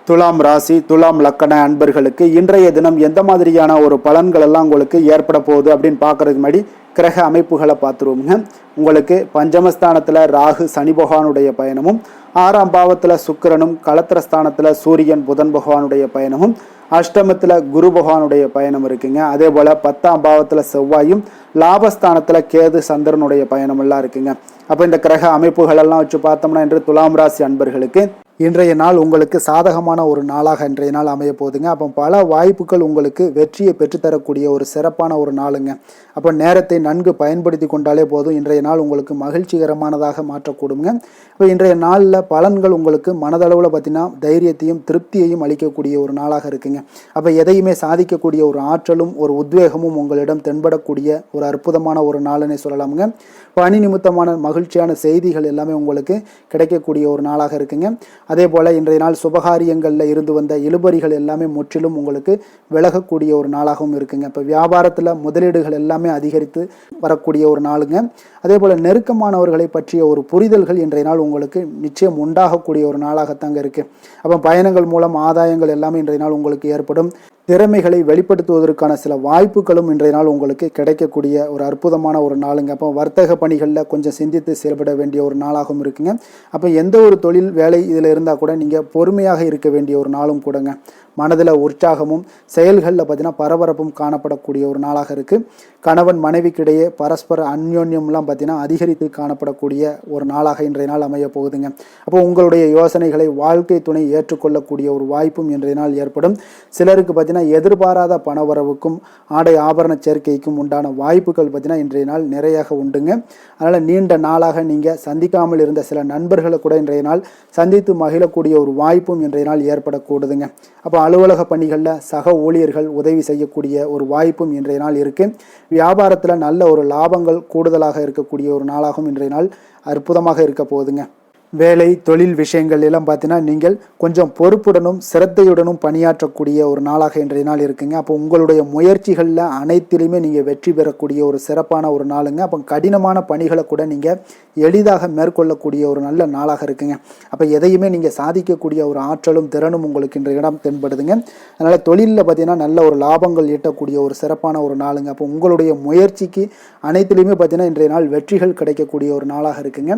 துலாம் ராசி, துலாம் லக்கண அன்பர்களுக்கு இன்றைய தினம் எந்த மாதிரியான ஒரு பலன்கள் எல்லாம் உங்களுக்கு ஏற்பட போகுது அப்படின்னு பார்க்கறதுக்கு முன்னாடி கிரக அமைப்புகளை பார்த்துருவோங்க. உங்களுக்கு பஞ்சமஸ்தானத்தில் ராகு சனி பகவானுடைய பயணமும், 6ஆம் பாவத்தில் சுக்கிரனும், களத்திரஸ்தானத்தில் சூரியன் புதன் பகவானுடைய பயணமும், அஷ்டமத்தில் குரு பகவானுடைய பயணம் இருக்குங்க. அதே போல் 10ஆம் பாவத்தில் செவ்வாயும், லாபஸ்தானத்தில் கேது சந்திரனுடைய பயணம் எல்லாம் இருக்குங்க. அப்போ இந்த கிரக அமைப்புகள் எல்லாம் வச்சு பார்த்தோம்னா இன்று துலாம் ராசி அன்பர்களுக்கு இன்றைய நாள் உங்களுக்கு சாதகமான ஒரு நாளாக இன்றைய நாள் அமைய போகுதுங்க. அப்போ பல வாய்ப்புகள் உங்களுக்கு வெற்றியை பெற்றுத்தரக்கூடிய ஒரு சிறப்பான ஒரு நாளுங்க. அப்போ நேரத்தை நன்கு பயன்படுத்தி கொண்டாலே போதும், இன்றைய நாள் உங்களுக்கு மகிழ்ச்சிகரமானதாக மாற்றக்கூடுங்க. இப்போ இன்றைய நாளில் பலன்கள் உங்களுக்கு மனதளவில் பார்த்தீங்கன்னா தைரியத்தையும் திருப்தியையும் அளிக்கக்கூடிய ஒரு நாளாக இருக்குங்க. அப்போ எதையுமே சாதிக்கக்கூடிய ஒரு ஆற்றலும் ஒரு உத்வேகமும் உங்களிடம் தென்படக்கூடிய ஒரு அற்புதமான ஒரு நாளுன்னே சொல்லலாமுங்க. பணி நிமித்தமான மகிழ்ச்சியான செய்திகள் எல்லாமே உங்களுக்கு கிடைக்கக்கூடிய ஒரு நாளாக இருக்குங்க. அதே போல் இன்றைய நாள் சுபகாரியங்களில் இருந்து வந்த இழுபறிகள் எல்லாமே முற்றிலும் உங்களுக்கு விலகக்கூடிய ஒரு நாளாகவும் இருக்குங்க. இப்போ வியாபாரத்தில் முதலீடுகள் எல்லாமே அதிகரித்து வரக்கூடிய ஒரு நாளுங்க. அதே போல் நெருக்கமானவர்களை பற்றிய ஒரு புரிதல்கள் இன்றைய நாள் உங்களுக்கு நிச்சயம் உண்டாகக்கூடிய ஒரு நாளாகத்தாங்க இருக்குது. அப்போ பயணங்கள் மூலம் ஆதாயங்கள் எல்லாமே இன்றைய நாள் உங்களுக்கு ஏற்படும். திறமைகளை வெளிப்படுத்துவதற்கான சில வாய்ப்புகளும் இன்றைய நாள் உங்களுக்கு கிடைக்கக்கூடிய ஒரு அற்புதமான ஒரு நாளுங்க. அப்போ வர்த்தக பணிகளில் கொஞ்சம் சிந்தித்து செயல்பட வேண்டிய ஒரு நாளாகவும் இருக்குங்க. அப்போ எந்த ஒரு தொழில் வேலை இதில் இருந்தால் கூட நீங்கள் பொறுமையாக இருக்க வேண்டிய ஒரு நாளும் கூடங்க. மனதில் உற்சாகமும் செயல்களில் பார்த்தீங்கன்னா பரபரப்பும் காணப்படக்கூடிய ஒரு நாளாக இருக்குது. கணவன் மனைவிக்கிடையே பரஸ்பர அந்யோன்யம்லாம் பார்த்தீங்கன்னா அதிகரித்து காணப்படக்கூடிய ஒரு நாளாக இன்றைய நாள் அமைய போகுதுங்க. அப்போ உங்களுடைய யோசனைகளை வாழ்க்கை துணை ஏற்றுக்கொள்ளக்கூடிய ஒரு வாய்ப்பும் இன்றைய நாள் ஏற்படும். சிலருக்கு பார்த்தீங்கன்னா எதிர்பாராத பணவரவுக்கும் ஆடை ஆபரண சேர்க்கைக்கும் உண்டான வாய்ப்புகள் பார்த்தீங்கன்னா இன்றைய நாள் நிறையாக உண்டுங்க. அதனால் நீண்ட நாளாக நீங்கள் சந்திக்காமல் இருந்த சில நண்பர்களை கூட இன்றைய நாள் சந்தித்து மகிழக்கூடிய ஒரு வாய்ப்பும் இன்றைய நாள் ஏற்படக்கூடுதுங்க. அப்போ அலுவலக பணிகளில் சக ஊழியர்கள் உதவி செய்யக்கூடிய ஒரு வாய்ப்பும் இன்றைய நாள் இருக்குது. வியாபாரத்தில் நல்ல ஒரு லாபங்கள் கூடுதலாக இருக்கக்கூடிய ஒரு நாளாகவும் இன்றைய நாள் அற்புதமாக இருக்க போகுதுங்க. வேலை தொழில் விஷயங்கள் எல்லாம் பார்த்தீங்கன்னா நீங்கள் கொஞ்சம் பொறுப்புடனும் சிரத்தையுடனும் பணியாற்றக்கூடிய ஒரு நாளாக இன்றைய நாள் இருக்குங்க. அப்போ உங்களுடைய முயற்சிகளில் அனைத்திலுமே நீங்கள் வெற்றி பெறக்கூடிய ஒரு சிறப்பான ஒரு நாளுங்க. அப்போ கடினமான பணிகளை கூட நீங்கள் எளிதாக மேற்கொள்ளக்கூடிய ஒரு நல்ல நாளாக இருக்குங்க. அப்போ எதையுமே நீங்கள் சாதிக்கக்கூடிய ஒரு ஆற்றலும் திறனும் உங்களுக்கு இன்றைய இடம் தென்படுதுங்க. அதனால் தொழிலில் பார்த்தீங்கன்னா நல்ல ஒரு லாபங்கள் ஈட்டக்கூடிய ஒரு சிறப்பான ஒரு நாளுங்க. அப்போ உங்களுடைய முயற்சிக்கு அனைத்திலுமே பார்த்தீங்கன்னா இன்றைய நாள் வெற்றிகள் கிடைக்கக்கூடிய ஒரு நாளாக இருக்குங்க.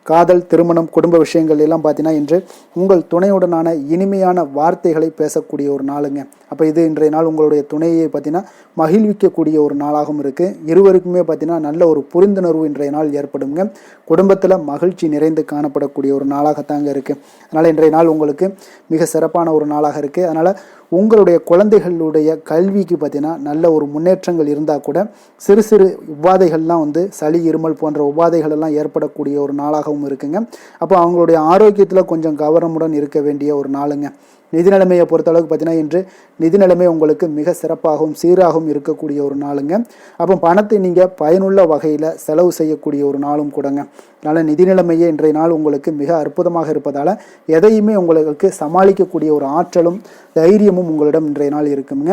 காதல், திருமணம், குடும்ப விஷயங்கள் எல்லாம் பார்த்தீங்கன்னா இன்று உங்கள் துணையுடனான இனிமையான வார்த்தைகளை பேசக்கூடிய ஒரு நாளுங்க. அப்போ இது இன்றைய நாள் உங்களுடைய துணையை பார்த்தீங்கன்னா மகிழ்விக்கக்கூடிய ஒரு நாளாகவும் இருக்குது. இருவருக்குமே பார்த்தீங்கன்னா நல்ல ஒரு புரிந்துணர்வு இன்றைய நாள் ஏற்படுங்க. குடும்பத்தில் மகிழ்ச்சி நிறைந்து காணப்படக்கூடிய ஒரு நாளாகத்தாங்க இருக்குது. அதனால் இன்றைய நாள் உங்களுக்கு மிக சிறப்பான ஒரு நாளாக இருக்குது. அதனால் உங்களுடைய குழந்தைகளுடைய கல்விக்கு பார்த்தீங்கன்னா நல்ல ஒரு முன்னேற்றங்கள் இருந்தால் கூட சிறு சிறு உபாதைகள்லாம் சளி, இருமல் போன்ற உபாதைகள் எல்லாம் ஏற்படக்கூடிய ஒரு நாளாகவும் இருக்குங்க. அப்போ அவங்களுடைய ஆரோக்கியத்தில் கொஞ்சம் கவனமுடன் இருக்க வேண்டிய ஒரு நாளுங்க. நிதி நிலைமையை பொறுத்தளவுக்கு பார்த்தீங்கன்னா இன்று நிதி நிலைமை உங்களுக்கு மிக சிறப்பாகவும் சீராகவும் இருக்கக்கூடிய ஒரு நாளுங்க. அப்போ பணத்தை நீங்கள் பயனுள்ள வகையில் செலவு செய்யக்கூடிய ஒரு நாளும் கூடங்க. அதனால் நிதி நிலைமையே இன்றைய நாள் உங்களுக்கு மிக அற்புதமாக இருப்பதால் எதையுமே உங்களுக்கு சமாளிக்கக்கூடிய ஒரு ஆற்றலும் தைரியமும் உங்களிடம் இன்றைய நாள் இருக்குங்க.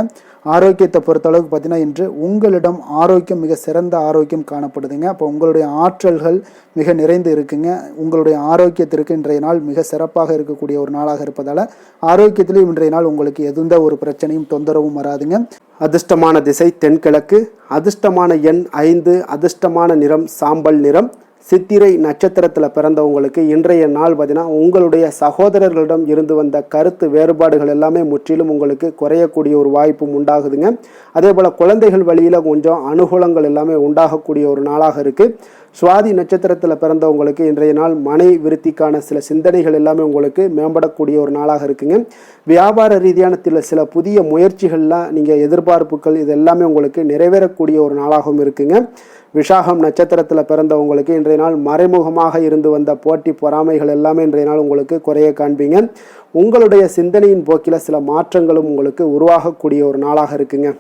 ஆரோக்கியத்தை பொறுத்தளவுக்கு பார்த்தீங்கன்னா இன்று உங்களிடம் ஆரோக்கியம் மிக சிறந்த ஆரோக்கியம் காணப்படுதுங்க. அப்போ உங்களுடைய ஆற்றல்கள் மிக நிறைந்து இருக்குங்க. உங்களுடைய ஆரோக்கியத்திற்கு இன்றைய நாள் மிக சிறப்பாக இருக்கக்கூடிய ஒரு நாளாக இருப்பதால் ஆரோக்கியத்திலும் இன்றைய நாள் உங்களுக்கு எந்த ஒரு பிரச்சனையும் தொந்தரவும் வராதுங்க. அதிர்ஷ்டமான திசை தென்கிழக்கு, அதிர்ஷ்டமான எண் 5, அதிர்ஷ்டமான நிறம் சாம்பல் நிறம். சித்திரை நட்சத்திரத்தில் பிறந்தவங்களுக்கு இன்றைய நாள் பார்த்தீங்கன்னா உங்களுடைய சகோதரர்களிடம் இருந்து வந்த கருத்து வேறுபாடுகள் எல்லாமே முற்றிலும் உங்களுக்கு குறையக்கூடிய ஒரு வாய்ப்பும் உண்டாகுதுங்க. அதே போல் குழந்தைகள் வழியில் கொஞ்சம் அனுகூலங்கள் எல்லாமே உண்டாகக்கூடிய ஒரு நாளாக இருக்குது. சுவாதி நட்சத்திரத்தில் பிறந்தவங்களுக்கு இன்றைய நாள் மனை விருத்திக்கான சில சிந்தனைகள் எல்லாமே உங்களுக்கு மேம்படக்கூடிய ஒரு நாளாக இருக்குங்க. வியாபார ரீதியான சில புதிய முயற்சிகள்லாம் நீங்கள் எதிர்பார்ப்புகள் இது எல்லாமே உங்களுக்கு நிறைவேறக்கூடிய ஒரு நாளாகவும் இருக்குங்க. விஷாகம் நட்சத்திரத்தில் பிறந்தவங்களுக்கு இன்றைய நாள் மறைமுகமாக இருந்து வந்த போட்டி பொறாமைகள் எல்லாமே இன்றைய நாள் உங்களுக்கு குறைய காண்பீங்க. உங்களுடைய சிந்தனையின் போக்கில் சில மாற்றங்களும் உங்களுக்கு உருவாகக்கூடிய ஒரு நாளாக இருக்குங்க.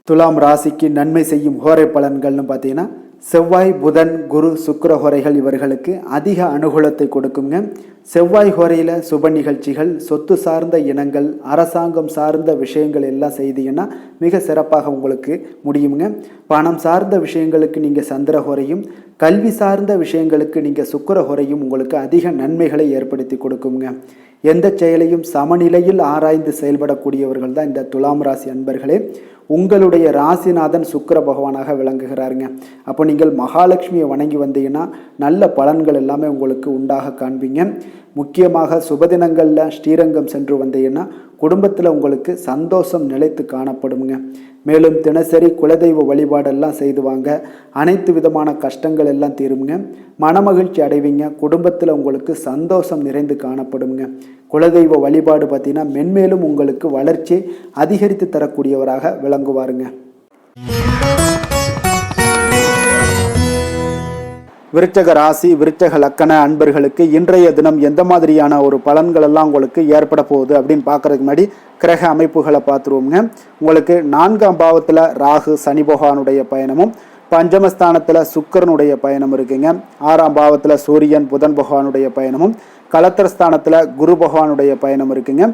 துலாம் ராசிக்கு நன்மை செய்யும் ஹோரை பலன்கள்னு பார்த்தீங்கன்னா செவ்வாய், புதன், குரு, சுக்கிர ஹோரைகள் இவர்களுக்கு அதிக அனுகூலத்தை கொடுக்குங்க. செவ்வாய் ஹோரையில் சுப நிகழ்ச்சிகள், சொத்து சார்ந்த இனங்கள், அரசாங்கம் சார்ந்த விஷயங்கள் எல்லாம் செய்தீங்கன்னா மிக சிறப்பாக உங்களுக்கு முடியுங்க. பணம் சார்ந்த விஷயங்களுக்கு நீங்கள் சந்திர ஹோரையும், கல்வி சார்ந்த விஷயங்களுக்கு நீங்கள் சுக்கிர ஹோரையும் உங்களுக்கு அதிக நன்மைகளை ஏற்படுத்தி கொடுக்குங்க. எந்த செயலையும் சமநிலையில் ஆராய்ந்து செயல்படக்கூடியவர்கள் தான் இந்த துலாம் ராசி அன்பர்களே. உங்களுடைய ராசிநாதன் சுக்கிர பகவானாக விளங்குகிறாருங்க. அப்போ நீங்கள் மகாலட்சுமியை வணங்கி வந்தீங்கன்னா நல்ல பலன்கள் எல்லாமே உங்களுக்கு உண்டாக காண்பீங்க. முக்கியமாக சுபதினங்களில் ஸ்ரீரங்கம் சென்று வந்தீங்கன்னா குடும்பத்தில் உங்களுக்கு சந்தோஷம் நிலைத்து காணப்படுங்க. மேலும் தினசரி குலதெய்வ வழிபாடெல்லாம் செய்து வாங்க, அனைத்து விதமான கஷ்டங்கள் எல்லாம் தீருங்க, மனமகிழ்ச்சி அடைவீங்க. குடும்பத்தில் உங்களுக்கு சந்தோஷம் நிறைந்து காணப்படுங்க. குலதெய்வ வழிபாடு பார்த்தீங்கன்னா மென்மேலும் உங்களுக்கு வளர்ச்சி அதிகரித்து தரக்கூடியவராக விளங்குவாருங்க. விருச்சக ராசி, விருச்சக லக்கண அன்பர்களுக்கு இன்றைய தினம் எந்த மாதிரியான ஒரு பலன்கள் எல்லாம் உங்களுக்கு ஏற்பட போகுது அப்படின்னு பார்க்கறதுக்கு முன்னாடி கிரக அமைப்புகளை பார்த்துருவோங்க. உங்களுக்கு 4ஆம் பாவத்தில் ராகு சனி பகவானுடைய பயணமும், பஞ்சமஸ்தானத்தில் சுக்கிரனுடைய பயணம் இருக்குங்க. 6ஆம் பாவத்தில் சூரியன் புதன் பகவானுடைய பயணமும், கலத்திரஸ்தானத்தில் குரு பகவானுடைய பயணம் இருக்குங்க.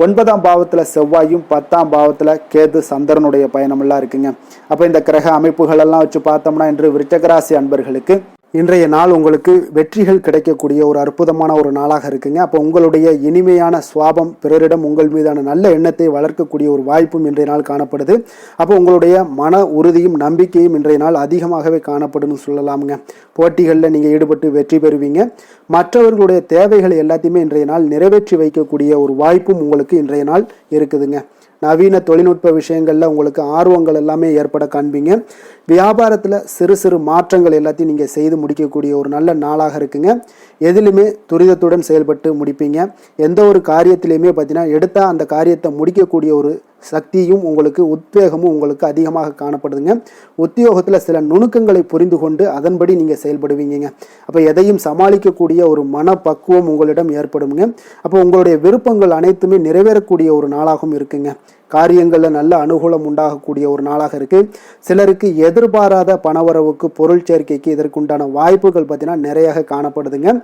9ஆம் பாவத்தில் செவ்வாயும், 10ஆம் பாவத்தில் கேது சந்திரனுடைய பயணமெல்லாம் இருக்குங்க. அப்போ இந்த கிரக அமைப்புகள் எல்லாம் வச்சு பார்த்தோம்னா இன்று விருச்சகராசி அன்பர்களுக்கு இன்றைய நாள் உங்களுக்கு வெற்றிகள் கிடைக்கக்கூடிய ஒரு அற்புதமான ஒரு நாளாக இருக்குங்க. அப்போ உங்களுடைய இனிமையான சுவாபம் பிறரிடம் உங்கள் மீதான நல்ல எண்ணத்தை வளர்க்கக்கூடிய ஒரு வாய்ப்பும் இன்றைய நாள் காணப்படுது. அப்போ உங்களுடைய மன உறுதியும் நம்பிக்கையும் இன்றைய நாள் அதிகமாகவே காணப்படும்னு சொல்லலாமுங்க. போட்டிகளில் நீங்கள் ஈடுபட்டு வெற்றி பெறுவீங்க. மற்றவர்களுடைய தேவைகளை எல்லாத்தையுமே இன்றைய நாள் நிறைவேற்றி வைக்கக்கூடிய ஒரு வாய்ப்பும் உங்களுக்கு இன்றைய நாள் இருக்குதுங்க. நவீன தொழில்நுட்ப விஷயங்களில் உங்களுக்கு ஆர்வங்கள் எல்லாமே ஏற்பட காண்பீங்க. வியாபாரத்தில் சிறு சிறு மாற்றங்கள் எல்லாத்தையும் நீங்கள் செய்து முடிக்கக்கூடிய ஒரு நல்ல நாளாக இருக்குங்க. எதிலுமே துரிதத்துடன் செயல்பட்டு முடிப்பீங்க. எந்த ஒரு காரியத்திலையுமே பார்த்தீங்கன்னா எடுத்தால் அந்த காரியத்தை முடிக்கக்கூடிய ஒரு சக்தியும் உங்களுக்கு உத்வேகமும் உங்களுக்கு அதிகமாக காணப்படுதுங்க. உத்தியோகத்தில் சில நுணுக்கங்களை புரிந்து கொண்டு அதன்படி நீங்கள் செயல்படுவீங்க. அப்போ எதையும் சமாளிக்கக்கூடிய ஒரு மனப்பக்குவம் உங்களிடம் ஏற்படுங்க. அப்போ உங்களுடைய விருப்பங்கள் அனைத்துமே நிறைவேறக்கூடிய ஒரு நாளாகவும் இருக்குங்க. காரியங்களில் நல்ல அனுகூலம் உண்டாகக்கூடிய ஒரு நாளாக இருக்குது. சிலருக்கு எதிர்பாராத பணவரவுக்கு பொருள் சேர்க்கைக்கு இதற்குண்டான வாய்ப்புகள் பார்த்தீங்கன்னா நிறைய காணப்படுதுங்க.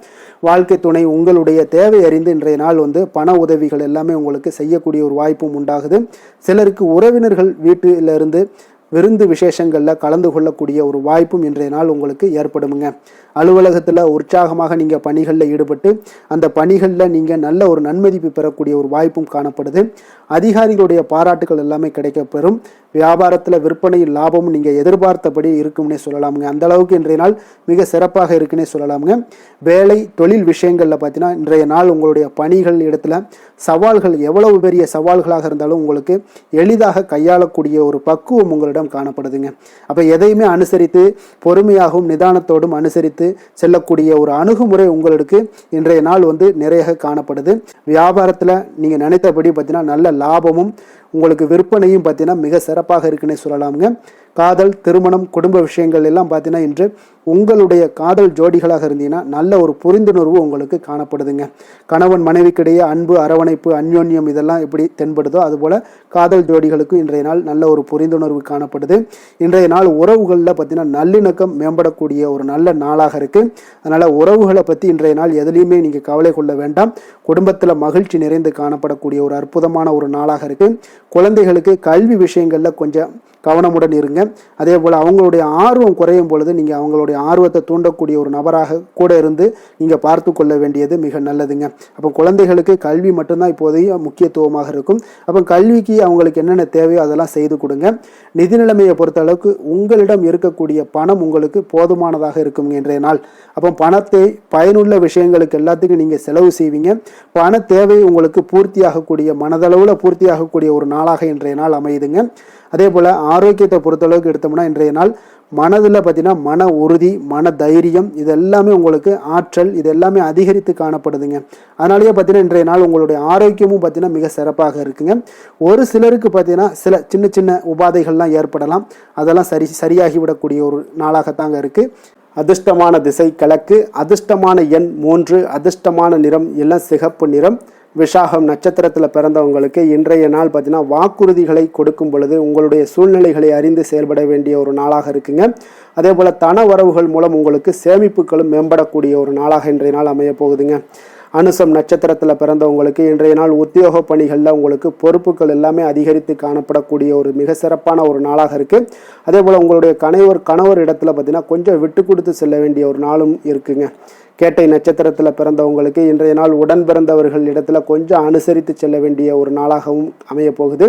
வாழ்க்கை துணை உங்களுடைய தேவை அறிந்து இன்றைய நாள் பண உதவிகள் எல்லாமே உங்களுக்கு செய்யக்கூடிய ஒரு வாய்ப்பும் உண்டாகுது. சிலருக்கு உறவினர்கள் வீட்டிலிருந்து விருந்து விசேஷங்களில் கலந்து கொள்ளக்கூடிய ஒரு வாய்ப்பும் இன்றைய நாள் உங்களுக்கு ஏற்படுமுங்க. அலுவலகத்தில் உற்சாகமாக நீங்கள் பணிகளில் ஈடுபட்டு அந்த பணிகளில் நீங்கள் நல்ல ஒரு நன்மதிப்பு பெறக்கூடிய ஒரு வாய்ப்பும் காணப்படுது. அதிகாரிகளுடைய பாராட்டுகள் எல்லாமே கிடைக்கப்பெறும். வியாபாரத்தில் விற்பனையில் லாபமும் நீங்கள் எதிர்பார்த்தபடி இருக்கும்னே சொல்லலாமுங்க. அந்த அளவுக்கு இன்றைய நாள் மிக சிறப்பாக இருக்குன்னே சொல்லலாமுங்க. வேலை தொழில் விஷயங்களில் பார்த்தீங்கன்னா இன்றைய நாள் உங்களுடைய பணிகள் இடத்துல சவால்கள் எவ்வளவு பெரிய சவால்களாக இருந்தாலும் உங்களுக்கு எளிதாக கையாளக்கூடிய ஒரு பக்குவம் உங்களிடம் காணப்படுதுங்க. அப்போ எதையுமே அனுசரித்து பொறுமையாகவும் நிதானத்தோடும் அனுசரித்து செல்லக்கூடிய ஒரு அணுகுமுறை உங்களுக்கு இன்றைய நாள் நிறைய காணப்படுது. வியாபாரத்தில் நீங்கள் நினைத்தபடி பார்த்தீங்கன்னா நல்ல லாபமும் உங்களுக்கு விற்பனையும் பார்த்தீங்கன்னா மிக சிறப்பாக இருக்குன்னே சொல்லலாமுங்க. காதல், திருமணம், குடும்ப விஷயங்கள் எல்லாம் பார்த்தீங்கன்னா இன்று உங்களுடைய காதல் ஜோடிகளாக இருந்தீங்கன்னா நல்ல ஒரு புரிந்துணர்வு உங்களுக்கு காணப்படுதுங்க. கணவன் மனைவிக்கிடையே அன்பு, அரவணைப்பு, அந்யோன்யம் இதெல்லாம் எப்படி தென்படுதோ அதுபோல் காதல் ஜோடிகளுக்கு இன்றைய நாள் நல்ல ஒரு புரிந்துணர்வு காணப்படுது. இன்றைய நாள் உறவுகளில் பார்த்தீங்கன்னா நல்லிணக்கம் மேம்படக்கூடிய ஒரு நல்ல நாளாக இருக்குது. அதனால் உறவுகளை பற்றி இன்றைய நாள் எதுலேயுமே நீங்கள் கவலை கொள்ள வேண்டாம். குடும்பத்தில் மகிழ்ச்சி நிறைந்து காணப்படக்கூடிய ஒரு அற்புதமான ஒரு நாளாக இருக்குது. குழந்தைகளுக்கு கல்வி விஷயங்களில் கொஞ்சம் கவனமுடன் இருங்க. அதே போல் அவங்களுடைய ஆர்வம் குறையும் பொழுது நீங்கள் அவங்களுடைய ஆர்வத்தை தூண்டக்கூடிய ஒரு நபராக கூட இருந்து நீங்கள் பார்த்து கொள்ள வேண்டியது மிக நல்லதுங்க. அப்போ குழந்தைகளுக்கு கல்வி மட்டும்தான் இப்போதைய முக்கியத்துவமாக இருக்கும். அப்போ கல்விக்கு அவங்களுக்கு என்னென்ன தேவையோ அதெல்லாம் செய்து கொடுங்க. நிதி நிலைமையை பொறுத்த அளவுக்கு உங்களிடம் இருக்கக்கூடிய பணம் உங்களுக்கு போதுமானதாக இருக்கும் இன்றைய நாள். அப்போ பணத்தை பயனுள்ள விஷயங்களுக்கு எல்லாத்துக்கும் நீங்கள் செலவு செய்வீங்க. பண தேவை உங்களுக்கு பூர்த்தியாகக்கூடிய மனதளவில் பூர்த்தியாகக்கூடிய ஒரு நாளாக இன்றைய நாள் அமையுதுங்க. அதே போல் ஆரோக்கியத்தை பொறுத்தளவுக்கு எடுத்தோம்னா இன்றைய நாள் மனதில் பார்த்தீங்கன்னா மன உறுதி, மன தைரியம் இது எல்லாமே உங்களுக்கு ஆற்றல் இது எல்லாமே அதிகரித்து காணப்படுதுங்க. அதனாலேயே பார்த்தீங்கன்னா இன்றைய நாள் உங்களுடைய ஆரோக்கியமும் பார்த்தீங்கன்னா மிக சிறப்பாக இருக்குங்க. ஒரு சிலருக்கு பார்த்தீங்கன்னா சில சின்ன சின்ன உபாதைகள்லாம் ஏற்படலாம். அதெல்லாம் சரியாகிவிடக்கூடிய ஒரு நாளாகத்தாங்க இருக்குது. அதிர்ஷ்டமான திசை கிழக்கு, அதிர்ஷ்டமான எண் 3, அதிர்ஷ்டமான நிறம் எல்லாம் சிகப்பு நிறம். விஷாகம் நட்சத்திரத்தில் பிறந்தவங்களுக்கு இன்றைய நாள் பார்த்தீங்கன்னா வாக்குறுதிகளை கொடுக்கும் பொழுது உங்களுடைய சூழ்நிலைகளை அறிந்து செயல்பட வேண்டிய ஒரு நாளாக இருக்குங்க. அதே போல் தன வரவுகள் மூலம் உங்களுக்கு சேமிப்புகளும் மேம்படக்கூடிய ஒரு நாளாக இன்றைய நாள் அமைய போகுதுங்க. அனுசம் நட்சத்திரத்தில் பிறந்தவங்களுக்கு இன்றைய நாள் உத்தியோக பணிகளில் உங்களுக்கு பொறுப்புகள் எல்லாமே அதிகரித்து காணப்படக்கூடிய ஒரு மிக சிறப்பான ஒரு நாளாக இருக்குது. அதே போல் உங்களுடைய கணவர் இடத்துல பார்த்தீங்கன்னா கொஞ்சம் விட்டு கொடுத்து செல்ல வேண்டிய ஒரு நாளும் இருக்குங்க. கேட்டை நட்சத்திரத்தில் பிறந்தவங்களுக்கு இன்றைய நாள் உடன் பிறந்தவர்கள் இடத்துல கொஞ்சம் அனுசரித்து செல்ல வேண்டிய ஒரு நாளாகவும் அமைய போகுது.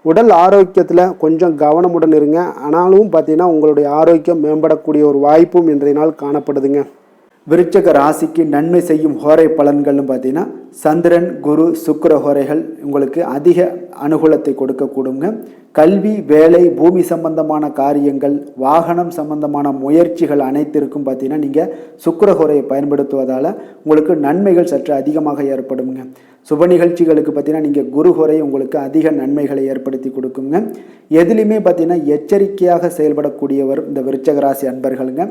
உடல் ஆரோக்கியத்தில் கொஞ்சம் கவனமுடன் இருங்க. ஆனாலும் பார்த்தீங்கன்னா உங்களுடைய ஆரோக்கியம் மேம்படக்கூடிய ஒரு வாய்ப்பும் இன்றைய நாள் காணப்படுதுங்க. விருச்சக ராசிக்கு நன்மை செய்யும் ஹோரை பலன்கள்னு பார்த்தீங்கன்னா சந்திரன், குரு, சுக்கிர ஹோரைகள் உங்களுக்கு அதிக அனுகூலத்தை கொடுக்கக்கூடுங்க. கல்வி, வேலை, பூமி சம்பந்தமான காரியங்கள், வாகனம் சம்பந்தமான முயற்சிகள் அனைத்திற்கும் பார்த்தீங்கன்னா நீங்கள் சுக்கிர ஹோரையை பயன்படுத்துவதால் உங்களுக்கு நன்மைகள் சற்று அதிகமாக ஏற்படுங்க. சுப நிகழ்ச்சிகளுக்கு பார்த்தீங்கன்னா நீங்கள் குரு ஹோரை உங்களுக்கு அதிக நன்மைகளை ஏற்படுத்தி கொடுக்குங்க. எதுலையுமே பார்த்தீங்கன்னா எச்சரிக்கையாக செயல்படக்கூடியவர் இந்த விருச்சக ராசி அன்பர்களுங்க.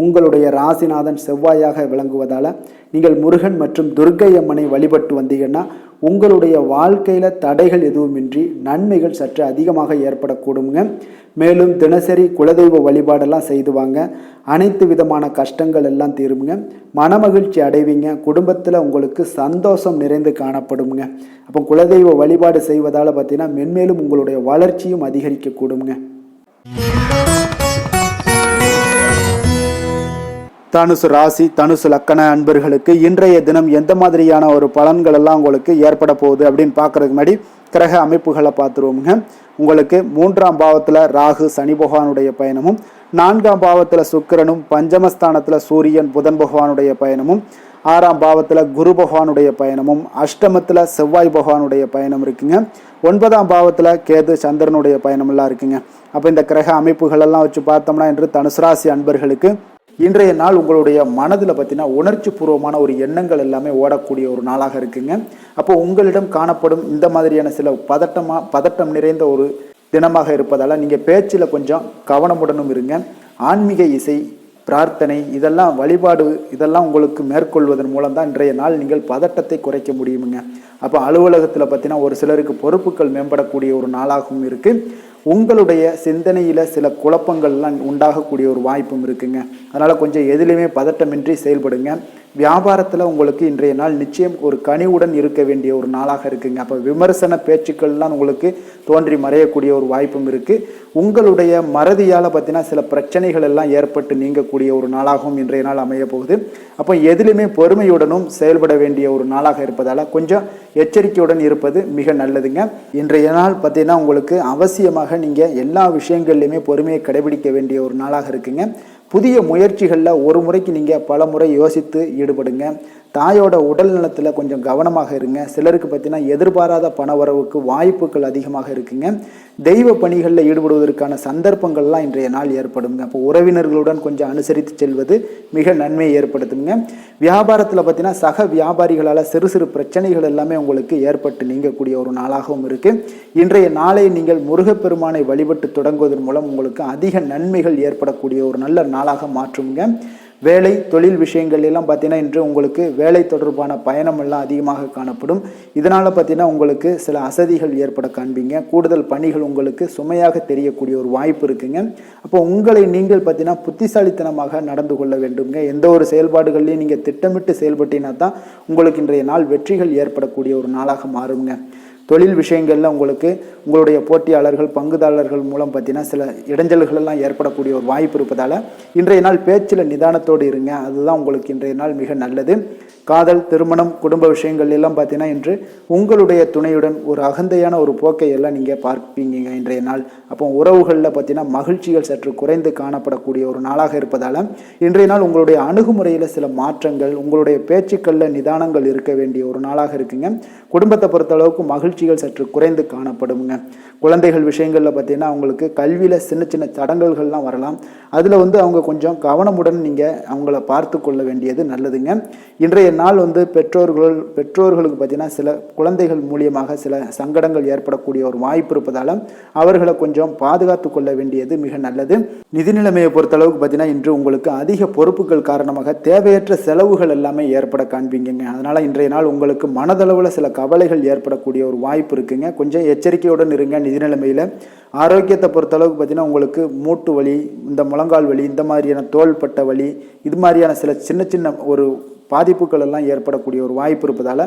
உங்களுடைய ராசிநாதன் செவ்வாயாக விளங்குவதால் நீங்கள் முருகன் மற்றும் துர்க்கை அம்மனை வழிபட்டு வந்தீங்கன்னா உங்களுடைய வாழ்க்கையில் தடைகள் எதுவுமின்றி நன்மைகள் சற்று அதிகமாக ஏற்படக்கூடுங்க. மேலும் தினசரி குலதெய்வ வழிபாடெல்லாம் செய்து வாங்க. அனைத்து விதமான கஷ்டங்கள் எல்லாம் தீருங்க. மனமகிழ்ச்சி அடைவீங்க. குடும்பத்தில் உங்களுக்கு சந்தோஷம் நிறைந்து காணப்படுங்க. அப்போ குலதெய்வ வழிபாடு செய்வதால் பார்த்தீங்கன்னா மென்மேலும் உங்களுடைய வளர்ச்சியும் அதிகரிக்கக்கூடுங்க. தனுசு ராசி, தனுசு லக்கண அன்பர்களுக்கு இன்றைய தினம் எந்த மாதிரியான ஒரு பலன்கள் எல்லாம் உங்களுக்கு ஏற்பட போகுது அப்படின்னு பார்க்கறதுக்கு முன்னாடி கிரக அமைப்புகளை பார்த்துருவோமுங்க. உங்களுக்கு 3ஆம் பாவத்தில் ராகு சனி பகவானுடைய பயணமும், 4ஆம் பாவத்தில் சுக்கிரனும், பஞ்சமஸ்தானத்தில் சூரியன் புதன் பகவானுடைய பயணமும், 6ஆம் பாவத்தில் குரு பகவானுடைய பயணமும், அஷ்டமத்தில் செவ்வாய் பகவானுடைய பயணம் இருக்குங்க. 9ஆம் பாவத்தில் கேது சந்திரனுடைய பயணமெல்லாம் இருக்குங்க. அப்போ இந்த கிரக அமைப்புகள் எல்லாம் வச்சு பார்த்தோம்னா இன்று தனுசு ராசி அன்பர்களுக்கு இன்றைய நாள் உங்களுடைய மனதில் பார்த்தீங்கன்னா உணர்ச்சி பூர்வமான ஒரு எண்ணங்கள் எல்லாமே ஓடக்கூடிய ஒரு நாளாக இருக்குங்க. அப்போ உங்களிடம் காணப்படும் இந்த மாதிரியான சில பதட்டம் நிறைந்த ஒரு தினமாக இருப்பதால் நீங்கள் பேச்சில் கொஞ்சம் கவனமுடனும் இருங்க. ஆன்மீக இசை, பிரார்த்தனை, இதெல்லாம் வழிபாடு, இதெல்லாம் உங்களுக்கு மேற்கொள்வதன் மூலம் தான் இன்றைய நாள் நீங்கள் பதட்டத்தை குறைக்க முடியுமுங்க. அப்போ அலுவலகத்தில் பார்த்தீங்கன்னா ஒரு சிலருக்கு பொறுப்புகள் மேம்படக்கூடிய ஒரு நாளாகவும் இருக்குது. உங்களுடைய சிந்தனையில் சில குழப்பங்கள்லாம் உண்டாகக்கூடிய ஒரு வாய்ப்பும் இருக்குங்க. அதனால் கொஞ்சம் எதிலுமே பதட்டமின்றி செயல்படுங்க. வியாபாரத்தில் உங்களுக்கு இன்றைய நாள் நிச்சயம் ஒரு கனிவுடன் இருக்க வேண்டிய ஒரு நாளாக இருக்குங்க. அப்போ விமர்சன பேச்சுக்கள்லாம் உங்களுக்கு தோன்றி மறையக்கூடிய ஒரு வாய்ப்பும் இருக்குது. உங்களுடைய மறதியால் பார்த்தீங்கன்னா சில பிரச்சனைகள் எல்லாம் ஏற்பட்டு நீங்கக்கூடிய ஒரு நாளாகவும் இன்றைய நாள் அமைய போகுது. அப்போ எதிலுமே பொறுமையுடனும் செயல்பட வேண்டிய ஒரு நாளாக இருப்பதால் கொஞ்சம் எச்சரிக்கையுடன் இருப்பது மிக நல்லதுங்க. இன்றைய நாள் பார்த்தீங்கன்னா உங்களுக்கு அவசியமாக நீங்கள் எல்லா விஷயங்கள்லையுமே பொறுமையை கடைபிடிக்க வேண்டிய ஒரு நாளாக இருக்குங்க. புதிய முயற்சிகளில் ஒரு முறைக்கு நீங்கள் பல முறை யோசித்து ஈடுபடுங்க. தாயோட உடல் நலத்தில் கொஞ்சம் கவனமாக இருங்க. சிலருக்கு பார்த்தீங்கன்னா எதிர்பாராத பணவரவுக்கு வாய்ப்புகள் அதிகமாக இருக்குங்க. தெய்வ பணிகளில் ஈடுபடுவதற்கான சந்தர்ப்பங்கள்லாம் இன்றைய நாள் ஏற்படுங்க. அப்போ உறவினர்களுடன் கொஞ்சம் அனுசரித்து செல்வது மிக நன்மையை ஏற்படுத்துங்க. வியாபாரத்தில் பார்த்தீங்கன்னா சக வியாபாரிகளால் சிறு சிறு பிரச்சனைகள் எல்லாமே உங்களுக்கு ஏற்பட்டு நீங்கக்கூடிய ஒரு நாளாகவும் இருக்குது. இன்றைய நாளை நீங்கள் முருகப்பெருமானை வழிபட்டு தொடங்குவதன் மூலம் உங்களுக்கு அதிக நன்மைகள் ஏற்படக்கூடிய ஒரு நல்ல நாளாக மாற்றுங்க. வேலை தொழில் விஷயங்கள் எல்லாம் பார்த்தீங்கன்னா இன்று உங்களுக்கு வேலை தொடர்பான பயணம் எல்லாம் அதிகமாக காணப்படும். இதனால் பார்த்தீங்கன்னா உங்களுக்கு சில அசதிகள் ஏற்பட காண்பீங்க. கூடுதல் பணிகள் உங்களுக்கு சுமையாக தெரியக்கூடிய ஒரு வாய்ப்பு இருக்குங்க. அப்போ உங்களை நீங்கள் பார்த்தீங்கன்னா புத்திசாலித்தனமாக நடந்து கொள்ள வேண்டுங்க. எந்த ஒரு செயல்பாடுகள்லையும் நீங்கள் திட்டமிட்டு செயல்பட்டீங்கன்னா தான் உங்களுக்கு இன்றைய நாள் வெற்றிகள் ஏற்படக்கூடிய ஒரு நாளாக மாறுங்க. தொழில் விஷயங்களில் உங்களுக்கு உங்களுடைய போட்டியாளர்கள் பங்குதாரர்கள் மூலம் பார்த்தீங்கன்னா சில இடைஞ்சல்கள் எல்லாம் ஏற்படக்கூடிய ஒரு வாய்ப்பு இருப்பதால் இன்றைய நாள் பேச்சில் நிதானத்தோடு இருங்க. அதுதான் உங்களுக்கு இன்றைய நாள் மிக நல்லது. காதல், திருமணம், குடும்ப விஷயங்கள் எல்லாம் பார்த்தீங்கன்னா இன்று உங்களுடைய துணையுடன் ஒரு அகந்தையான ஒரு போக்கை எல்லாம் நீங்கள் பார்ப்பீங்க இன்றைய நாள். அப்போ உறவுகளில் பார்த்தீங்கன்னா மகிழ்ச்சிகள் சற்று குறைந்து காணப்படக்கூடிய ஒரு நாளாக இருப்பதால் இன்றைய நாள் உங்களுடைய அணுகுமுறையில் சில மாற்றங்கள், உங்களுடைய பேச்சுக்களில் நிதானங்கள் இருக்க வேண்டிய ஒரு நாளாக இருக்குங்க. குடும்பத்தை பொறுத்தளவுக்கு மகிழ்ச்சிகள் சற்று குறைந்து காணப்படுங்க. குழந்தைகள் விஷயங்களில் பார்த்தீங்கன்னா அவங்களுக்கு கல்வியில் சின்ன சின்ன தடங்கல்கள்லாம் வரலாம். அதில் அவங்க கொஞ்சம் கவனமுடன் நீங்கள் அவங்கள பார்த்து கொள்ள வேண்டியது நல்லதுங்க. இன்றைய நாள் பெற்றோர்களுக்கு பார்த்தீங்கன்னா சில குழந்தைகள் மூலியமாக சில சங்கடங்கள் ஏற்படக்கூடிய ஒரு வாய்ப்பு இருப்பதால் அவர்களை கொஞ்சம் பாதுகாத்து கொள்ள வேண்டியது மிக நல்லது. நிதி நிலைமையை பொறுத்தளவுக்கு பார்த்தீங்கன்னா இன்று உங்களுக்கு அதிக பொறுப்புகள் காரணமாக தேவையற்ற செலவுகள் எல்லாமே ஏற்பட காண்பீங்க. அதனால் இன்றைய நாள் உங்களுக்கு மனதளவில் சில கவலைகள் ஏற்படக்கூடிய ஒரு வாய்ப்பு இருக்குங்க. கொஞ்சம் எச்சரிக்கையுடன் இருங்க. நிதி நிலைமையில் ஆரோக்கியத்தை பொறுத்தளவுக்கு பார்த்தீங்கன்னா உங்களுக்கு மூட்டு வலி, இந்த முழங்கால் வலி, இந்த மாதிரியான தோள்பட்ட வலி, இது மாதிரியான சில சின்ன சின்ன ஒரு பாதிப்புகள் எல்லாம் ஏற்படக்கூடிய ஒரு வாய்ப்பு இருப்பதால்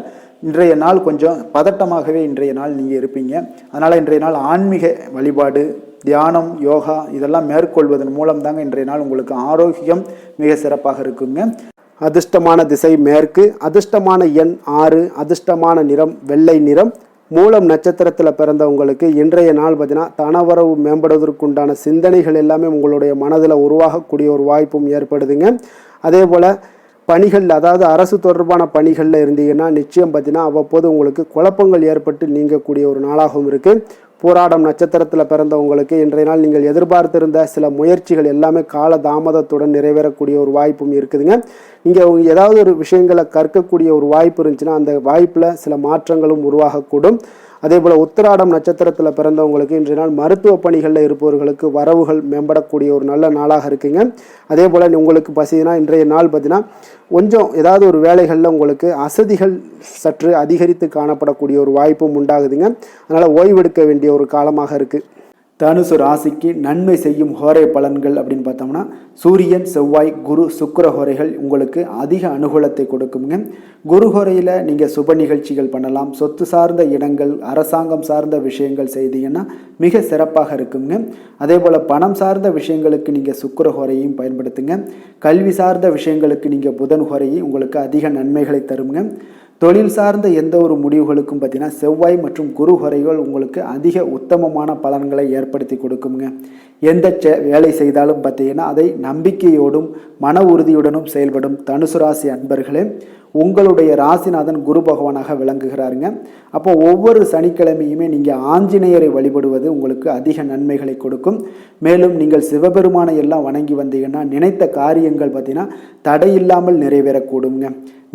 இன்றைய நாள் கொஞ்சம் பதட்டமாகவே இன்றைய நாள் நீங்கள் இருப்பீங்க. அதனால் இன்றைய நாள் ஆன்மீக வழிபாடு, தியானம், யோகா இதெல்லாம் மேற்கொள்வதன் மூலம் தாங்க இன்றைய நாள் உங்களுக்கு ஆரோக்கியம் மிக சிறப்பாக இருக்குங்க. அதிர்ஷ்டமான திசை மேற்கு, அதிர்ஷ்டமான எண் 6, அதிர்ஷ்டமான நிறம் வெள்ளை நிறம். மூலம் நட்சத்திரத்தில் பிறந்தவங்களுக்கு இன்றைய நாள் பார்த்தீங்கன்னா தனவரவு மேம்படுவதற்குண்டான சிந்தனைகள் எல்லாமே உங்களுடைய மனதில் உருவாகக்கூடிய ஒரு வாய்ப்பும் ஏற்படுதுங்க. அதே போல் பணிகள், அதாவது அரசு தொடர்பான பணிகளில் இருந்தீங்கன்னா நிச்சயம் பார்த்தீங்கன்னா அவ்வப்போது உங்களுக்கு குழப்பங்கள் ஏற்பட்டு நீங்கக்கூடிய ஒரு நாளாகவும் இருக்குது. போராடம் நட்சத்திரத்தில் பிறந்தவங்களுக்கு இன்றைய நாள் நீங்கள் எதிர்பார்த்திருந்த சில முயற்சிகள் எல்லாமே கால தாமதத்துடன் நிறைவேறக்கூடிய ஒரு வாய்ப்பும் இருக்குதுங்க. நீங்கள் ஏதாவது ஒரு விஷயங்களை கற்கக்கூடிய ஒரு வாய்ப்பு இருந்துச்சுன்னா அந்த வாய்ப்பில் சில மாற்றங்களும் உருவாகக்கூடும். அதே போல் உத்திராடம் நட்சத்திரத்தில் பிறந்தவங்களுக்கு இன்றைய நாள் மருத்துவ பணிகளில் இருப்பவர்களுக்கு வரவுகள் மேம்படக்கூடிய ஒரு நல்ல நாளாக இருக்குங்க. அதே போல் உங்களுக்கு பார்த்தீங்கன்னா இன்றைய நாள் பார்த்தீங்கன்னா கொஞ்சம் ஏதாவது ஒரு வேலைகளில் உங்களுக்கு அசதிகள் சற்று அதிகரித்து காணப்படக்கூடிய ஒரு வாய்ப்பும் உண்டாகுதுங்க. அதனால் ஓய்வெடுக்க வேண்டிய ஒரு காலமாக இருக்குது. தனுசு ராசிக்கு நன்மை செய்யும் ஹோரை பலன்கள் அப்படின்னு பார்த்தோம்னா சூரியன், செவ்வாய், குரு, சுக்கிர ஹோரைகள் உங்களுக்கு அதிக அனுகூலத்தை கொடுக்குங்க. குரு ஹோரையில் நீங்கள் சுப நிகழ்ச்சிகள் பண்ணலாம். சொத்து சார்ந்த இடங்கள், அரசாங்கம் சார்ந்த விஷயங்கள் செய்தீங்கன்னா மிக சிறப்பாக இருக்குங்க. அதே போல் பணம் சார்ந்த விஷயங்களுக்கு நீங்கள் சுக்கிர ஹோரையும் பயன்படுத்துங்க. கல்வி சார்ந்த விஷயங்களுக்கு நீங்கள் புதன் ஹோரையை உங்களுக்கு அதிக நன்மைகளை தருங்க. தொழில் சார்ந்த எந்த ஒரு முடிவுகளுக்கும் பார்த்தீங்கன்னா செவ்வாய் மற்றும் குரு ஹோரைகள் உங்களுக்கு அதிக உத்தமமான பலன்களை ஏற்படுத்தி கொடுக்குங்க. எந்த வேலை செய்தாலும் பார்த்தீங்கன்னா அதை நம்பிக்கையோடும் மன உறுதியுடனும் செயல்படும் தனுசு ராசி அன்பர்களே, உங்களுடைய ராசிநாதன் குரு பகவானாக விளங்குகிறாருங்க. அப்போ ஒவ்வொரு சனிக்கிழமையுமே நீங்கள் ஆஞ்சநேயரை வழிபடுவது உங்களுக்கு அதிக நன்மைகளை கொடுக்கும். மேலும் நீங்கள் சிவபெருமானை எல்லாம் வணங்கி வந்தீங்கன்னா நினைத்த காரியங்கள் பார்த்தீங்கன்னா தடையில்லாமல் நிறைவேறக்கூடுங்க.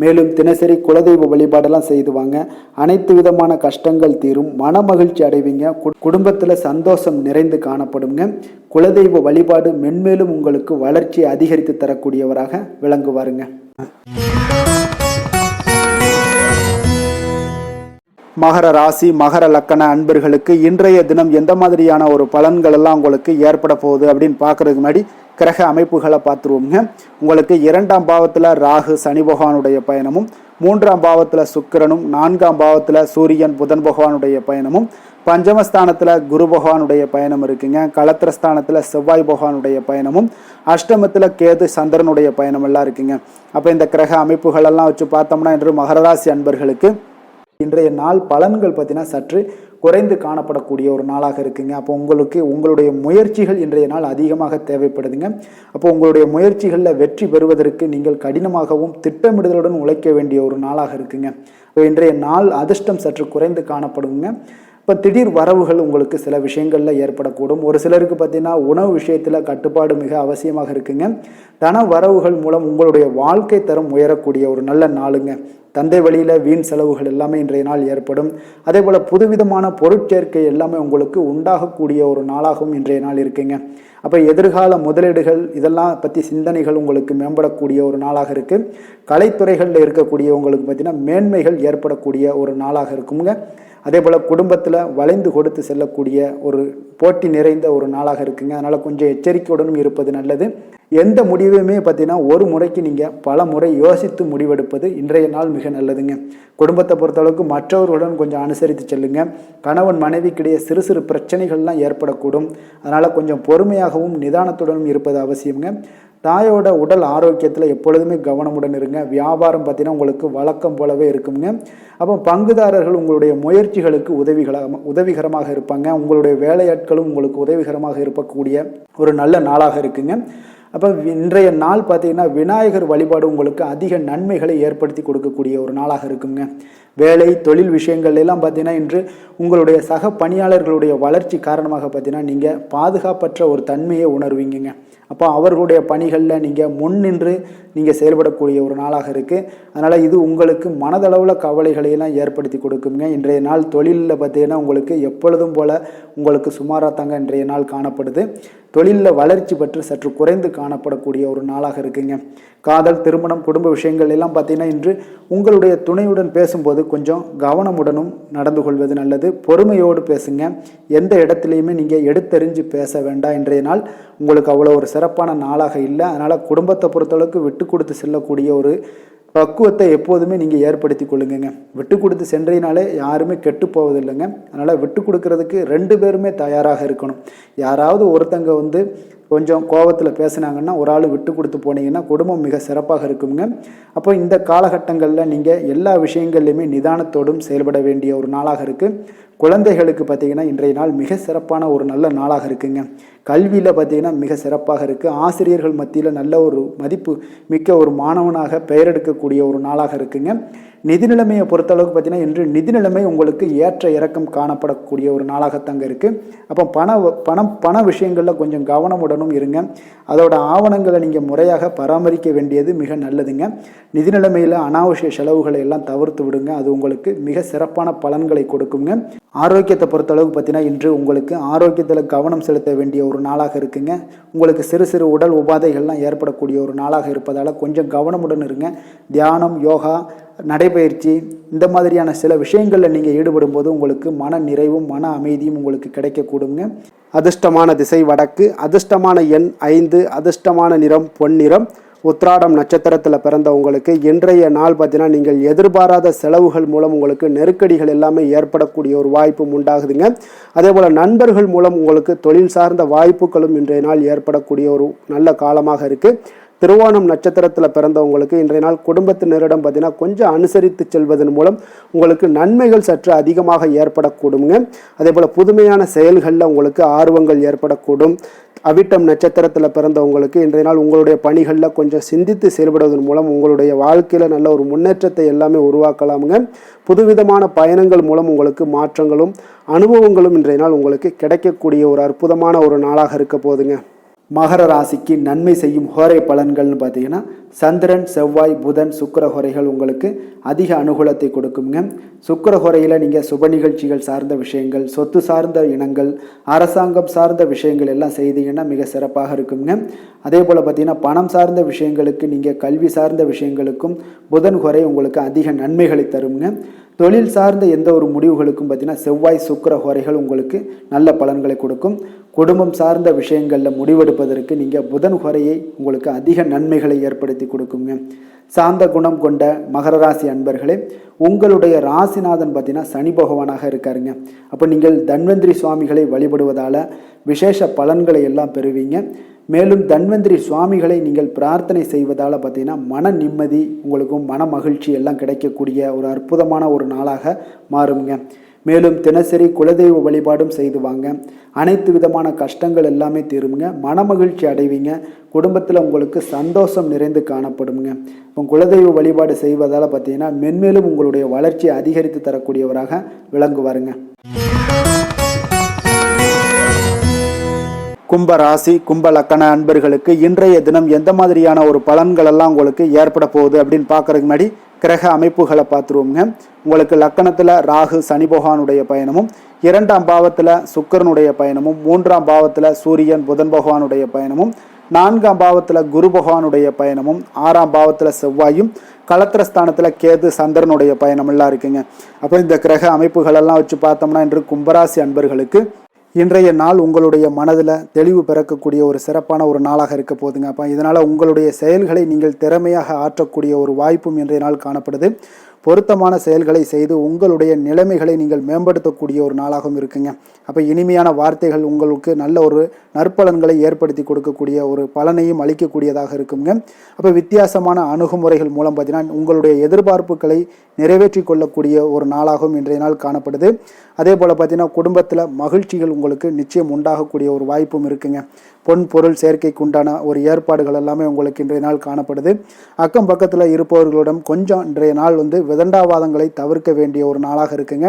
மேலும் தினசரி குலதெய்வ வழிபாடெல்லாம் செய்து வாங்க. அனைத்து விதமான கஷ்டங்கள் தீரும், மன மகிழ்ச்சி அடைவீங்க, குடும்பத்தில் சந்தோஷம் நிறைந்து காணப்படுங்க. குலதெய்வ வழிபாடு மென்மேலும் உங்களுக்கு வளர்ச்சி அதிகரித்து தரக்கூடியவராக விளங்குவாருங்க. மகர ராசி மகர லக்கண அன்பர்களுக்கு இன்றைய தினம் எந்த மாதிரியான ஒரு பலன்கள் எல்லாம் உங்களுக்கு ஏற்பட போகுது அப்படின்னு பார்க்கறதுக்கு முன்னாடி கிரக அமைப்புகளை பார்த்துருவோங்க. உங்களுக்கு 2ஆம் பாவத்தில் ராகு சனி பகவானுடைய பயணமும், 3ஆம் பாவத்தில் சுக்கிரனும், 4ஆம் பாவத்தில் சூரியன் புதன் பகவானுடைய பயணமும், பஞ்சமஸ்தானத்தில் குரு பகவானுடைய பயணம் இருக்குங்க. களத்திரஸ்தானத்தில் செவ்வாய் பகவானுடைய பயணமும், அஷ்டமத்தில் கேது சந்திரனுடைய பயணம் எல்லாம் இருக்குங்க. அப்போ இந்த கிரக அமைப்புகள் எல்லாம் வச்சு பார்த்தோம்னா இன்று மகர ராசி அன்பர்களுக்கு இன்றைய நாள் பலன்கள் பார்த்தீங்கன்னா சற்று குறைந்து காணப்படக்கூடிய ஒரு நாளாக இருக்குங்க. அப்போ உங்களுடைய முயற்சிகள் இன்றைய நாள் அதிகமாக தேவைப்படுதுங்க. அப்போ உங்களுடைய முயற்சிகளில் வெற்றி பெறுவதற்கு நீங்கள் கடினமாகவும் திட்டமிடுதலுடன் உழைக்க வேண்டிய ஒரு நாளாக இருக்குங்க. இப்போ இன்றைய நாள் அதிர்ஷ்டம் சற்று குறைந்து காணப்படுங்க. இப்போ திடீர் வரவுகள் உங்களுக்கு சில விஷயங்களில் ஏற்படக்கூடும். ஒரு சிலருக்கு பார்த்தீங்கன்னா உணவு விஷயத்தில் கட்டுப்பாடு மிக அவசியமாக இருக்குங்க. தன வரவுகள் மூலம் உங்களுடைய வாழ்க்கை தரம் உயரக்கூடிய ஒரு நல்ல நாளுங்க. தந்தை வழியில் வீண் செலவுகள் எல்லாமே இன்றைய நாள் ஏற்படும். அதே போல் புதுவிதமான பொருட்சேர்க்கை எல்லாமே உங்களுக்கு உண்டாகக்கூடிய ஒரு நாளாகவும் இன்றைய நாள் இருக்குங்க. அப்போ எதிர்கால முதலீடுகள் இதெல்லாம் பற்றி சிந்தனைகள் உங்களுக்கு மேம்படக்கூடிய ஒரு நாளாக இருக்குது. கலைத்துறைகளில் இருக்கக்கூடிய உங்களுக்கு பார்த்தீங்கன்னா மேன்மைகள் ஏற்படக்கூடிய ஒரு நாளாக இருக்குங்க. அதே போல் குடும்பத்தில் வளைந்து கொடுத்து செல்லக்கூடிய ஒரு போட்டி நிறைந்த ஒரு நாளாக இருக்குங்க. அதனால் கொஞ்சம் எச்சரிக்கையுடனும் இருப்பது நல்லது. எந்த முடிவுமே பார்த்தீங்கன்னா ஒரு முறைக்கு நீங்கள் பல முறை யோசித்து முடிவெடுப்பது இன்றைய நாள் மிக நல்லதுங்க. குடும்பத்தை பொறுத்தளவுக்கு மற்றவர்களுடன் கொஞ்சம் அனுசரித்து செல்லுங்க. கணவன் மனைவிக்கிடையே சிறு சிறு பிரச்சனைகள்லாம் ஏற்படக்கூடும். அதனால் கொஞ்சம் பொறுமையாகவும் நிதானத்துடனும் இருப்பது அவசியங்க. தாயோட உடல் ஆரோக்கியத்தில் எப்பொழுதுமே கவனமுடன் இருங்க. வியாபாரம் பார்த்தீங்கன்னா உங்களுக்கு வழக்கம் போலவே இருக்குங்க. அப்போ பங்குதாரர்கள் உங்களுடைய முயற்சிகளுக்கு உதவிகரமாக இருப்பாங்க. உங்களுடைய வேலையாட்களும் உங்களுக்கு உதவிகரமாக இருக்கக்கூடிய ஒரு நல்ல நாளாக இருக்குங்க. அப்போ இன்றைய நாள் பார்த்தீங்கன்னா விநாயகர் வழிபாடு உங்களுக்கு அதிக நன்மைகளை ஏற்படுத்தி கொடுக்கக்கூடிய ஒரு நாளாக இருக்குங்க. வேலை தொழில் விஷயங்கள் எல்லாம் பார்த்தீங்கன்னா இன்று உங்களுடைய சக பணியாளர்களுடைய வளர்ச்சி காரணமாக பார்த்தீங்கன்னா நீங்கள் பாதுகாப்பற்ற ஒரு தன்மையை உணர்வீங்க. அப்போ அவர்களுடைய பணிகளில் நீங்கள் முன்னின்று நீங்கள் செயல்படக்கூடிய ஒரு நாளாக இருக்குது. அதனால் இது உங்களுக்கு மனதளவில் கவலைகளையெல்லாம் ஏற்படுத்தி கொடுக்குங்க. இன்றைய நாள் தொழிலில் பார்த்தீங்கன்னா உங்களுக்கு எப்பொழுதும் போல் உங்களுக்கு சுமாராக தாங்க இன்றைய நாள் காணப்படுது. தொழிலில் வளர்ச்சி பற்றி சற்று குறைந்து காணப்படக்கூடிய ஒரு நாளாக இருக்குங்க. காதல் திருமணம் குடும்ப விஷயங்கள் எல்லாம் பார்த்தீங்கன்னா இன்று உங்களுடைய துணையுடன் பேசும்போது கொஞ்சம் கவனமுடனும் நடந்து கொள்வது நல்லது. பொறுமையோடு பேசுங்க. எந்த இடத்துலையுமே நீங்கள் எடுத்தறிஞ்சு பேச வேண்டாம். இன்றைய நாள் உங்களுக்கு அவ்வளோ ஒரு சிறப்பான நாளாக இல்லை. அதனால் குடும்பத்தை பொறுத்தளவுக்கு விட்டு கொடுத்து செல்லக்கூடிய ஒரு பக்குவத்தை எப்போதுமே நீங்கள் ஏற்படுத்தி கொள்ளுங்க. விட்டு கொடுத்து சென்றீனாலே யாருமே கெட்டு போவதில்லைங்க. அதனால் விட்டு கொடுக்கறதுக்கு 2 பேருமே தயாராக இருக்கணும். யாராவது ஒருத்தங்க கொஞ்சம் கோபத்தில் பேசுனாங்கன்னா ஒரு ஆள் விட்டு கொடுத்து போனீங்கன்னா குடும்பம் மிக சிறப்பாக இருக்குங்க. அப்போ இந்த காலகட்டங்களில் நீங்கள் எல்லா விஷயங்கள்லையுமே நிதானத்தோடும் செயல்பட வேண்டிய ஒரு நாளாக இருக்குது. குழந்தைகளுக்கு பார்த்தீங்கன்னா இன்றைய நாள் மிக சிறப்பான ஒரு நல்ல நாளாக இருக்குங்க. கல்வியில் பார்த்தீங்கன்னா மிக சிறப்பாக இருக்குது. ஆசிரியர்கள் மத்தியில் நல்ல ஒரு மதிப்பு மிக்க ஒரு மாணவனாக பெயர் எடுக்கக்கூடிய ஒரு நாளாக இருக்குங்க. நிதி நிலைமையை பொறுத்தளவுக்கு பார்த்தீங்கன்னா இன்று நிதி நிலைமை உங்களுக்கு ஏற்ற இறக்கம் காணப்படக்கூடிய ஒரு நாளாகத்தாங்க இருக்குது. அப்போ பண விஷயங்களில் கொஞ்சம் கவனமுடனும் இருங்க. அதோட ஆவணங்களை நீங்கள் முறையாக பராமரிக்க வேண்டியது மிக நல்லதுங்க. நிதி நிலைமையில் அனாவசிய செலவுகளை எல்லாம் தவிர்த்து விடுங்க. அது உங்களுக்கு மிக சிறப்பான பலன்களை கொடுக்குங்க. ஆரோக்கியத்தை பொறுத்தளவுக்கு பார்த்தீங்கன்னா இன்று உங்களுக்கு ஆரோக்கியத்தில் கவனம் செலுத்த வேண்டிய ஒரு நாளாக இருக்குங்க. உங்களுக்கு சிறு சிறு உடல் உபாதைகள்லாம் ஏற்படக்கூடிய ஒரு நாளாக இருப்பதால் கொஞ்சம் கவனமுடன் இருங்க. தியானம், யோகா, நடைபயிற்சி இந்த மாதிரியான சில விஷயங்களில் நீங்கள் ஈடுபடும் போது உங்களுக்கு மன நிறைவும் மன அமைதியும் உங்களுக்கு கிடைக்கக்கூடுங்க. அதிர்ஷ்டமான திசை வடக்கு, அதிர்ஷ்டமான எண் 5, அதிர்ஷ்டமான நிறம் பொன்னிறம். உத்திராடம் நட்சத்திரத்தில் பிறந்த உங்களுக்கு இன்றைய நாள் பார்த்தீங்கன்னா நீங்கள் எதிர்பாராத செலவுகள் மூலம் உங்களுக்கு நெருக்கடிகள் எல்லாமே ஏற்படக்கூடிய ஒரு வாய்ப்பும் உண்டாகுதுங்க. அதே போல் நண்பர்கள் மூலம் உங்களுக்கு தொழில் சார்ந்த வாய்ப்புகளும் இன்றைய நாள் ஏற்படக்கூடிய ஒரு நல்ல காலமாக இருக்குது. திருவோணம் நட்சத்திரத்தில் பிறந்தவங்களுக்கு இன்றைய நாள் குடும்பத்தினரிடம் பார்த்தீங்கன்னா கொஞ்சம் அனுசரித்து செல்வதன் மூலம் உங்களுக்கு நன்மைகள் சற்று அதிகமாக ஏற்படக்கூடுங்க. அதே போல் புதுமையான செயல்களில் உங்களுக்கு ஆர்வங்கள் ஏற்படக்கூடும். அவிட்டம் நட்சத்திரத்தில் பிறந்தவங்களுக்கு இன்றைய நாள் உங்களுடைய பணிகளில் கொஞ்சம் சிந்தித்து செயல்படுவதன் மூலம் உங்களுடைய வாழ்க்கையில் நல்ல ஒரு முன்னேற்றத்தை எல்லாமே உருவாக்கலாமுங்க. புதுவிதமான பயணங்கள் மூலம் உங்களுக்கு மாற்றங்களும் அனுபவங்களும் இன்றைய நாள் உங்களுக்கு கிடைக்கக்கூடிய ஒரு அற்புதமான ஒரு நாளாக இருக்க போதுங்க. மகர ராசிக்கு நன்மை செய்யும் ஹோரை பலன்கள்னு பார்த்தீங்கன்னா சந்திரன், செவ்வாய், புதன், சுக்கிர ஹோரைகள் உங்களுக்கு அதிக அனுகூலத்தை கொடுக்குங்க. சுக்கிர ஹோரையில் நீங்கள் சுப நிகழ்ச்சிகள் சார்ந்த விஷயங்கள், சொத்து சார்ந்த இனங்கள், அரசாங்கம் சார்ந்த விஷயங்கள் எல்லாம் செய்தீங்கன்னா மிக சிறப்பாக இருக்குங்க. அதே போல் பார்த்தீங்கன்னா பணம் சார்ந்த விஷயங்களுக்கு, நீங்கள் கல்வி சார்ந்த விஷயங்களுக்கும் புதன் ஹோரை உங்களுக்கு அதிக நன்மைகளை தருங்க. தொழில் சார்ந்த எந்த ஒரு முடிவுகளுக்கும் பார்த்தீங்கன்னா செவ்வாய், சுக்கிர ஹோரைகள் உங்களுக்கு நல்ல பலன்களை கொடுக்கும். குடும்பம் சார்ந்த விஷயங்களில் முடிவெடுப்பதற்கு நீங்கள் புதன் ஹோரையை உங்களுக்கு அதிக நன்மைகளை ஏற்படுத்தி கொடுக்குங்க. சாந்த குணம் கொண்ட மகர ராசி அன்பர்களே, உங்களுடைய ராசிநாதன் பார்த்தீங்கன்னா சனி பகவானாக இருக்காருங்க. அப்போ நீங்கள் தன்வந்திரி சுவாமிகளை வழிபடுவதால் விசேஷ பலன்களை எல்லாம் பெறுவீங்க. மேலும் தன்வந்திரி சுவாமிகளை நீங்கள் பிரார்த்தனை செய்வதால் பார்த்தீங்கன்னா மன நிம்மதி, உங்களுக்கும் மன மகிழ்ச்சி எல்லாம் கிடைக்கக்கூடிய ஒரு அற்புதமான ஒரு நாளாக மாறுங்க. மேலும் தினசரி குலதெய்வ வழிபாடும் செய்து வாங்க. அனைத்து விதமான கஷ்டங்கள் எல்லாமே தீருங்க. மனமகிழ்ச்சி அடைவீங்க. குடும்பத்தில் உங்களுக்கு சந்தோஷம் நிறைந்து காணப்படுங்க. இப்போ குலதெய்வ வழிபாடு செய்வதால் பார்த்தீங்கன்னா மென்மேலும் உங்களுடைய வளர்ச்சியை அதிகரித்து தரக்கூடியவராக விளங்குவாருங்க. கும்ப ராசி, கும்ப லக்கண அன்பர்களுக்கு இன்றைய தினம் எந்த மாதிரியான ஒரு பலன்கள் எல்லாம் உங்களுக்கு ஏற்பட போகுது அப்படின்னு பார்க்கறதுக்கு முன்னாடி கிரக அமைப்புகளை பார்த்துருவோங்க. உங்களுக்கு லக்கணத்தில் ராகு சனி பகவானுடைய பயணமும், 2ஆம் பாவத்தில் சுக்கிரனுடைய பயணமும், 3ஆம் பாவத்தில் சூரியன் புதன் பகவானுடைய பயணமும், 4ஆம் பாவத்தில் குரு பகவானுடைய பயணமும், 6ஆம் பாவத்தில் செவ்வாயும், களத்திரஸ்தானத்தில் கேது சந்திரனுடைய பயணம் எல்லாம் இருக்குங்க. அப்போ இந்த கிரக அமைப்புகளெல்லாம் வச்சு பார்த்தோம்னா இன்று கும்பராசி அன்பர்களுக்கு இன்றைய நாள் உங்களுடைய மனதில் தெளிவு பிறக்கக்கூடிய ஒரு சிறப்பான ஒரு நாளாக இருக்க போதுங்க. அப்போ இதனால் உங்களுடைய செயல்களை நீங்கள் திறமையாக ஆற்றக்கூடிய ஒரு வாய்ப்பும் இன்றைய நாள் காணப்படுது. பொருத்தமான செயல்களை செய்து உங்களுடைய நிலைமைகளை நீங்கள் மேம்படுத்தக்கூடிய ஒரு நாளாகவும் இருக்குங்க. அப்போ இனிமையான வார்த்தைகள் உங்களுக்கு நல்ல ஒரு நற்பலன்களை ஏற்படுத்தி கொடுக்கக்கூடிய ஒரு பலனையும் அளிக்கக்கூடியதாக இருக்குங்க. அப்போ வித்தியாசமான அணுகுமுறைகள் மூலம் பார்த்தீங்கன்னா உங்களுடைய எதிர்பார்ப்புகளை நிறைவேற்றி கொள்ளக்கூடிய ஒரு நாளாகவும் இன்றைய நாள் காணப்படுது. அதே போல் பார்த்தீங்கன்னா குடும்பத்தில் மகிழ்ச்சிகள் உங்களுக்கு நிச்சயம் உண்டாகக்கூடிய ஒரு வாய்ப்பும் இருக்குங்க. பொன் பொருள் சேர்க்கைக்கு உண்டான ஒரு ஏற்பாடுகள் எல்லாமே உங்களுக்கு இன்றைய நாள் காணப்படுது. அக்கம் பக்கத்தில் இருப்பவர்களிடம் கொஞ்சம் இன்றைய நாள் விதண்டாவாதங்களை தவிர்க்க வேண்டிய ஒரு நாளாக இருக்குங்க.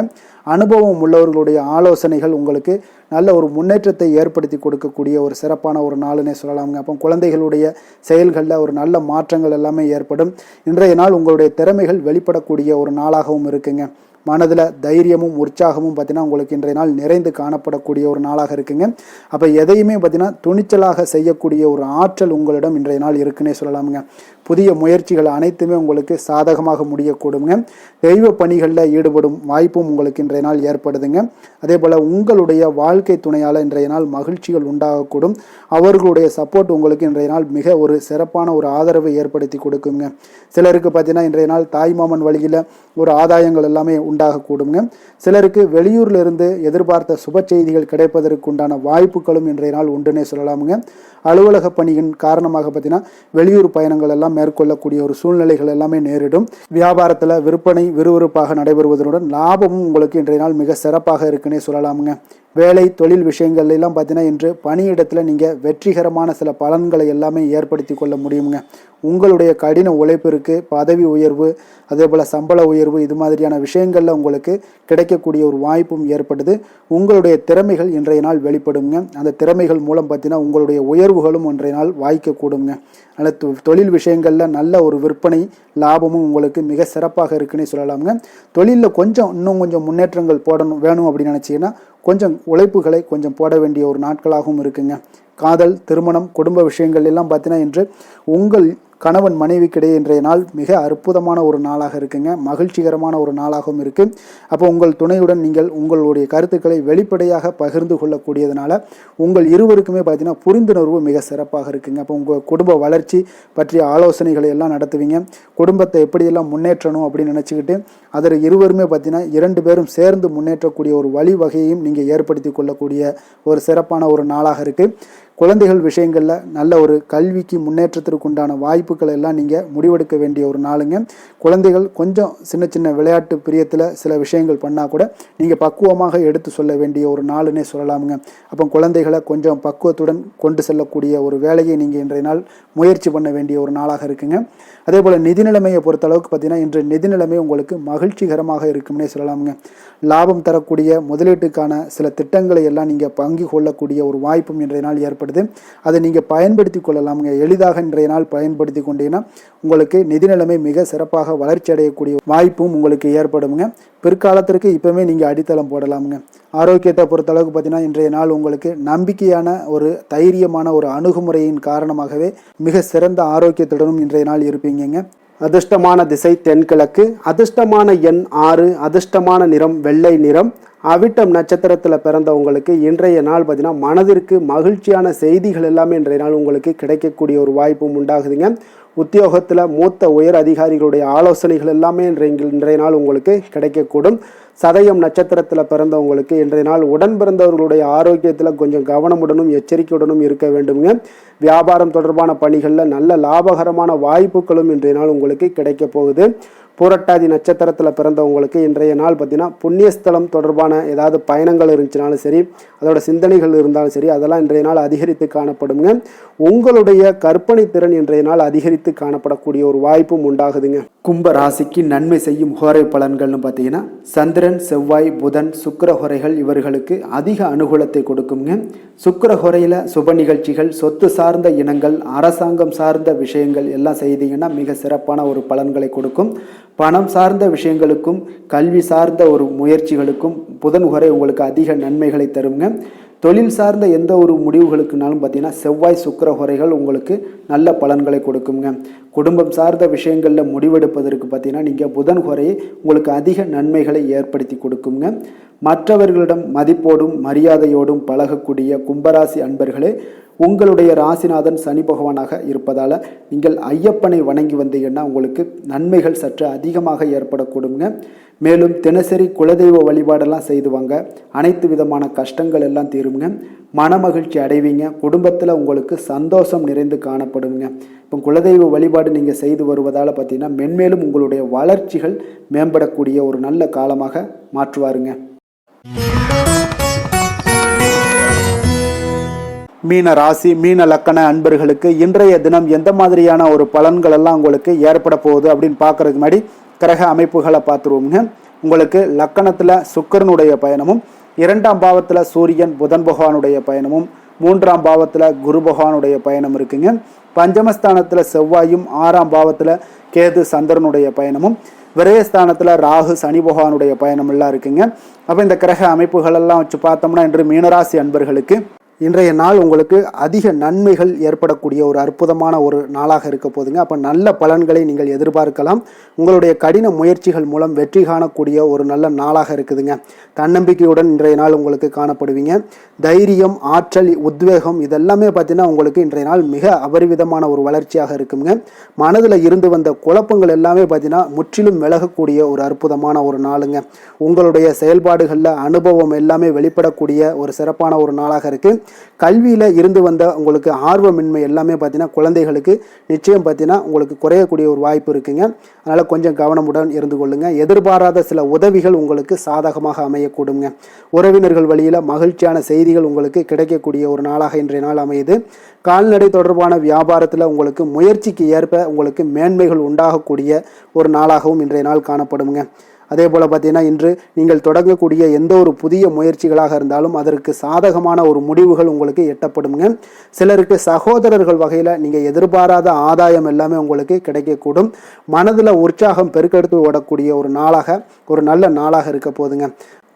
அனுபவம் உள்ளவர்களுடைய ஆலோசனைகள் உங்களுக்கு நல்ல ஒரு முன்னேற்றத்தை ஏற்படுத்தி கொடுக்கக்கூடிய ஒரு சிறப்பான ஒரு நாளுன்னே சொல்லலாமுங்க. அப்போ குழந்தைகளுடைய செயல்களில் ஒரு நல்ல மாற்றங்கள் எல்லாமே ஏற்படும். இன்றைய நாள் உங்களுடைய திறமைகள் வெளிப்படக்கூடிய ஒரு நாளாகவும் இருக்குங்க. மனதில் தைரியமும் உற்சாகமும் பார்த்தீங்கன்னா உங்களுக்கு இன்றைய நாள் நிறைந்து காணப்படக்கூடிய ஒரு நாளாக இருக்குங்க. அப்போ எதையுமே பார்த்தீங்கன்னா துணிச்சலாக செய்யக்கூடிய ஒரு ஆற்றல் உங்களிடம் இன்றைய நாள் இருக்குன்னே சொல்லலாமுங்க. புதிய முயற்சிகள் அனைத்துமே உங்களுக்கு சாதகமாக முடியக்கூடுங்க. தெய்வ பணிகளில் ஈடுபடும் வாய்ப்பும் உங்களுக்கு இன்றைய நாள் ஏற்படுதுங்க. அதே போல் உங்களுடைய வாழ்க்கை துணையால் இன்றைய நாள் மகிழ்ச்சிகள் உண்டாகக்கூடும். அவர்களுடைய சப்போர்ட் உங்களுக்கு இன்றைய நாள் மிக ஒரு சிறப்பான ஒரு ஆதரவை ஏற்படுத்தி கொடுக்குங்க. சிலருக்கு பார்த்தீங்கன்னா இன்றைய நாள் தாய்மாமன் வழியில் ஒரு ஆதாயங்கள் எல்லாமே உண்டாகக்கூடுங்க. சிலருக்கு வெளியூர்ல இருந்து எதிர்பார்த்த சுப செய்திகள் கிடைப்பதற்கு உண்டான வாய்ப்புகளும் இன்றைய நாள் உண்டுன்னே சொல்லலாமுங்க. அலுவலக பணியின் காரணமாக பார்த்தீங்கன்னா வெளியூர் பயணங்கள் எல்லாம் மேற்கொள்ளக்கூடிய ஒரு சூழ்நிலைகள் எல்லாமே நேரிடும். வியாபாரத்தில் விற்பனை விறுவிறுப்பாக நடைபெறுவதனுடன் லாபமும் உங்களுக்கு இன்றைய நாள் மிக சிறப்பாக இருக்குன்னே சொல்லலாமுங்க. வேலை தொழில் விஷயங்கள் எல்லாம் பார்த்தீங்கன்னா இன்று பணியிடத்தில் நீங்கள் வெற்றிகரமான சில பலன்களை எல்லாமே ஏற்படுத்தி கொள்ள முடியுங்க. உங்களுடைய கடின உழைப்பிற்கு பதவி உயர்வு, அதே போல் சம்பள உயர்வு, இது மாதிரியான விஷயங்களில் உங்களுக்கு கிடைக்கக்கூடிய ஒரு வாய்ப்பும் ஏற்படுது. உங்களுடைய திறமைகள் இன்றைய நாள் வெளிப்படுங்க. அந்த திறமைகள் மூலம் பார்த்தீங்கன்னா உங்களுடைய உயர்வுகளும் இன்றைய நாள் வாய்க்கக்கூடுங்க. அதனால் தொழில் விஷயங்களில் நல்ல ஒரு விற்பனை லாபமும் உங்களுக்கு மிக சிறப்பாக இருக்குன்னு சொல்லலாமுங்க. தொழிலில் இன்னும் கொஞ்சம் முன்னேற்றங்கள் வேணும் அப்படின்னு நினச்சிங்கன்னா கொஞ்சம் உழைப்புகளை கொஞ்சம் போட வேண்டிய ஒரு நாட்களாகவும் இருக்குங்க. காதல், திருமணம், குடும்ப விஷயங்கள் எல்லாம் பார்த்தீங்கன்னா இன்று உங்கள் கணவன் மனைவிக்கிடையே இன்றைய நாள் மிக அற்புதமான ஒரு நாளாக இருக்குங்க. மகிழ்ச்சிகரமான ஒரு நாளாகவும் இருக்குது. அப்போ உங்கள் துணையுடன் நீங்கள் உங்களுடைய கருத்துக்களை வெளிப்படையாக பகிர்ந்து கொள்ளக்கூடியதுனால உங்கள் இருவருக்குமே பார்த்தீங்கன்னா புரிந்துணர்வு மிக சிறப்பாக இருக்குங்க. அப்போ உங்கள் குடும்ப வளர்ச்சி பற்றிய ஆலோசனைகளை எல்லாம் நடத்துவீங்க. குடும்பத்தை எப்படியெல்லாம் முன்னேற்றணும் அப்படின்னு நினச்சிக்கிட்டு அதில் இருவருமே பார்த்தீங்கன்னா 2 பேரும் சேர்ந்து முன்னேற்றக்கூடிய ஒரு வழிவகையையும் நீங்கள் ஏற்படுத்தி கொள்ளக்கூடிய ஒரு சிறப்பான ஒரு நாளாக இருக்குது. குழந்தைகள் விஷயங்களில் நல்ல ஒரு கல்விக்கு முன்னேற்றத்திற்கு உண்டான வாய்ப்புகள் எல்லாம் நீங்கள் முடிவெடுக்க வேண்டிய ஒரு நாளுங்க. குழந்தைகள் கொஞ்சம் சின்ன சின்ன விளையாட்டு பிரியத்தில் சில விஷயங்கள் பண்ணால் கூட நீங்கள் பக்குவமாக எடுத்து சொல்ல வேண்டிய ஒரு நாளுன்னே சொல்லலாமுங்க. அப்போ குழந்தைகளை கொஞ்சம் பக்குவத்துடன் கொண்டு செல்லக்கூடிய ஒரு வேலையை நீங்கள் இன்றைய நாள் முயற்சி பண்ண வேண்டிய ஒரு நாளாக இருக்குங்க. அதே போல் நிதி நிலைமையை பொறுத்த அளவுக்கு பார்த்தீங்கன்னா இன்று நிதி நிலைமை உங்களுக்கு மகிழ்ச்சிகரமாக இருக்கும்னே சொல்லலாமுங்க. லாபம் தரக்கூடிய முதலீட்டுக்கான சில திட்டங்களை எல்லாம் நீங்கள் பங்கு கொள்ளக்கூடிய ஒரு வாய்ப்பும் இன்றைய நாள் ஏற்படுது. அதை நீங்கள் பயன்படுத்தி கொள்ளலாமுங்க. எளிதாக இன்றைய நாள் பயன்படுத்தி கொண்டீங்கன்னா உங்களுக்கு நிதி நிலைமை மிக சிறப்பாக வளர்ச்சி அடையக்கூடிய வாய்ப்பும் உங்களுக்கு ஏற்படுங்க. பிற்காலத்திற்கு இப்பவுமே நீங்கள் அடித்தளம் போடலாமுங்க. ஆரோக்கியத்தை பொறுத்தளவுக்கு பார்த்தீங்கன்னா இன்றைய நாள் உங்களுக்கு நம்பிக்கையான ஒரு தைரியமான ஒரு அணுகுமுறையின் காரணமாகவே மிக சிறந்த ஆரோக்கியத்துடனும் இன்றைய நாள் இருப்பீங்க. அதிர்ஷ்டமான திசை தென்கிழக்கு, அதிர்ஷ்டமான எண் 6, அதிர்ஷ்டமான நிறம் வெள்ளை நிறம். அவிட்டம் நட்சத்திரத்தில் பிறந்தவங்களுக்கு இன்றைய நாள் பார்த்தீங்கன்னா மனதிற்கு மகிழ்ச்சியான செய்திகள் எல்லாமே இன்றைய நாள் உங்களுக்கு கிடைக்கக்கூடிய ஒரு வாய்ப்பும் உண்டாகுதுங்க. உத்தியோகத்தில் மூத்த உயர் அதிகாரிகளுடைய ஆலோசனைகள் எல்லாமே இன்றைய நாள் உங்களுக்கு கிடைக்கக்கூடும். சதயம் நட்சத்திரத்தில் பிறந்தவங்களுக்கு இன்றைய நாள் உடன் பிறந்தவர்களுடைய ஆரோக்கியத்தில் கொஞ்சம் கவனமுடனும் எச்சரிக்கையுடனும் இருக்க வேண்டுங்க. வியாபாரம் தொடர்பான பணிகளில் நல்ல லாபகரமான வாய்ப்புகளும் இன்றைய நாள் உங்களுக்கு கிடைக்க போகுது. பூரட்டாதி நட்சத்திரத்தில் பிறந்தவங்களுக்கு இன்றைய நாள் பார்த்தீங்கன்னா புண்ணியஸ்தலம் தொடர்பான ஏதாவது பயணங்கள் இருந்துச்சுனாலும் சரி, அதோட சிந்தனைகள் இருந்தாலும் சரி, அதெல்லாம் இன்றைய நாள் அதிகரித்து காணப்படுங்க. உங்களுடைய கற்பனை திறன் இன்றைய நாள் அதிகரித்து காணப்படக்கூடிய ஒரு வாய்ப்பும் உண்டாகுதுங்க. கும்ப ராசிக்கு நன்மை செய்யும் ஹோரை பலன்கள்னு பார்த்தீங்கன்னா சந்திரன், செவ்வாய், புதன், சுக்கிர ஹோரைகள் இவர்களுக்கு அதிக அனுகூலத்தை கொடுக்குங்க. சுக்கிர ஹோரையில் சுப நிகழ்ச்சிகள், சொத்து சார்ந்த இனங்கள், அரசாங்கம் சார்ந்த விஷயங்கள் எல்லாம் செய்தீங்கன்னா மிக சிறப்பான ஒரு பலன்களை கொடுக்கும். பணம் சார்ந்த விஷயங்களுக்கும் கல்வி சார்ந்த ஒரு முயற்சிகளுக்கும் புதன் ஹோரை உங்களுக்கு அதிக நன்மைகளை தருங்க. தொழில் சார்ந்த எந்த ஒரு முடிவுகளுக்குனாலும் பார்த்தீங்கன்னா செவ்வாய், சுக்கிர ஹோரைகள் உங்களுக்கு நல்ல பலன்களை கொடுக்குங்க. குடும்பம் சார்ந்த விஷயங்களில் முடிவெடுப்பதற்கு பார்த்தீங்கன்னா நீங்கள் புதன் ஹோரையை உங்களுக்கு அதிக நன்மைகளை ஏற்படுத்தி கொடுக்குங்க. மற்றவர்களிடம் மதிப்போடும் மரியாதையோடும் பழகக்கூடிய கும்பராசி அன்பர்களே, உங்களுடைய ராசிநாதன் சனி பகவானாக இருப்பதால் நீங்கள் ஐயப்பனை வணங்கி வந்தீங்கன்னா உங்களுக்கு நன்மைகள் சற்று அதிகமாக ஏற்படக்கூடுங்க. மேலும் தினசரி குலதெய்வ வழிபாடெல்லாம் செய்துவாங்க. அனைத்து விதமான கஷ்டங்கள் எல்லாம் தீருங்க. மனமகிழ்ச்சி அடைவீங்க. குடும்பத்தில் உங்களுக்கு சந்தோஷம் நிறைந்து காணப்படுங்க. இப்போ குலதெய்வ வழிபாடு நீங்கள் செய்து வருவதால் பார்த்தீங்கன்னா மென்மேலும் உங்களுடைய வளர்ச்சிகள் மேம்படக்கூடிய ஒரு நல்ல காலமாக மாற்றுவாருங்க. மீன ராசி, மீன லக்கண அன்பர்களுக்கு இன்றைய தினம் எந்த மாதிரியான ஒரு பலன்கள் எல்லாம் உங்களுக்கு ஏற்பட போகுது அப்படின்னு பார்க்கறதுக்கு முன்னாடி கிரக அமைப்புகளை பார்த்துருவோங்க. உங்களுக்கு லக்கணத்தில் சுக்கிரனுடைய பயணமும், 2ஆம் பாவத்தில் சூரியன் புதன் பகவானுடைய பயணமும், 3ஆம் பாவத்தில் குரு பகவானுடைய பயணம் இருக்குங்க. பஞ்சமஸ்தானத்தில் செவ்வாயும், 6ஆம் பாவத்தில் கேது சந்திரனுடைய பயணமும், விரயஸ்தானத்தில் ராகு சனி பகவானுடைய பயணம் எல்லாம் இருக்குங்க. அப்போ இந்த கிரக அமைப்புகள் எல்லாம் வச்சு பார்த்தோம்னா இன்று மீனராசி அன்பர்களுக்கு இன்றைய நாள் உங்களுக்கு அதிக நன்மைகள் ஏற்படக்கூடிய ஒரு அற்புதமான ஒரு நாளாக இருக்க போதுங்க. அப்போ நல்ல பலன்களை நீங்கள் எதிர்பார்க்கலாம். உங்களுடைய கடின முயற்சிகள் மூலம் வெற்றி காணக்கூடிய ஒரு நல்ல நாளாக இருக்குதுங்க. தன்னம்பிக்கையுடன் இன்றைய நாள் உங்களுக்கு காணப்படுவீங்க. தைரியம், ஆற்றல், உத்வேகம் இதெல்லாமே பார்த்தீங்கன்னா உங்களுக்கு இன்றைய நாள் மிக அபரிவிதமான ஒரு வளர்ச்சியாக இருக்குங்க. மனதில் இருந்து வந்த குழப்பங்கள் எல்லாமே பார்த்தீங்கன்னா முற்றிலும் விலகக்கூடிய ஒரு அற்புதமான ஒரு நாளுங்க. உங்களுடைய செயல்பாடுகளில் அனுபவம் எல்லாமே வெளிப்படக்கூடிய ஒரு சிறப்பான ஒரு நாளாக இருக்குது. கல்வியில் இருந்து வந்த உங்களுக்கு ஆர்வமின்மை எல்லாமே பார்த்தீங்கன்னா குழந்தைகளுக்கு நிச்சயம் பார்த்தீங்கன்னா உங்களுக்கு குறையக்கூடிய ஒரு வாய்ப்பு இருக்குங்க. அதனால் கொஞ்சம் கவனமுடன் இருந்து கொள்ளுங்க. எதிர்பாராத சில உதவிகள் உங்களுக்கு சாதகமாக அமையக்கூடுங்க. உறவினர்கள் வழியில் மகிழ்ச்சியான செய்திகள் உங்களுக்கு கிடைக்கக்கூடிய ஒரு நாளாக இன்றைய நாள் அமையுது. கால்நடை தொடர்பான வியாபாரத்தில் உங்களுக்கு முயற்சிக்கு ஏற்ப உங்களுக்கு மேன்மைகள் உண்டாகக்கூடிய ஒரு நாளாகவும் இன்றைய நாள் காணப்படுங்க. அதே போல் பார்த்தீங்கன்னா இன்று நீங்கள் தொடங்கக்கூடிய எந்த ஒரு புதிய முயற்சிகளாக இருந்தாலும் அதற்கு சாதகமான ஒரு முடிவுகள் உங்களுக்கு எட்டப்படுங்க. சிலருக்கு சகோதரர்கள் வகையில் நீங்கள் எதிர்பாராத ஆதாயம் எல்லாமே உங்களுக்கு கிடைக்கக்கூடும். மனதில் உற்சாகம் பெருக்கெடுத்து ஓடக்கூடிய ஒரு நாளாக, ஒரு நல்ல நாளாக இருக்க போதுங்க.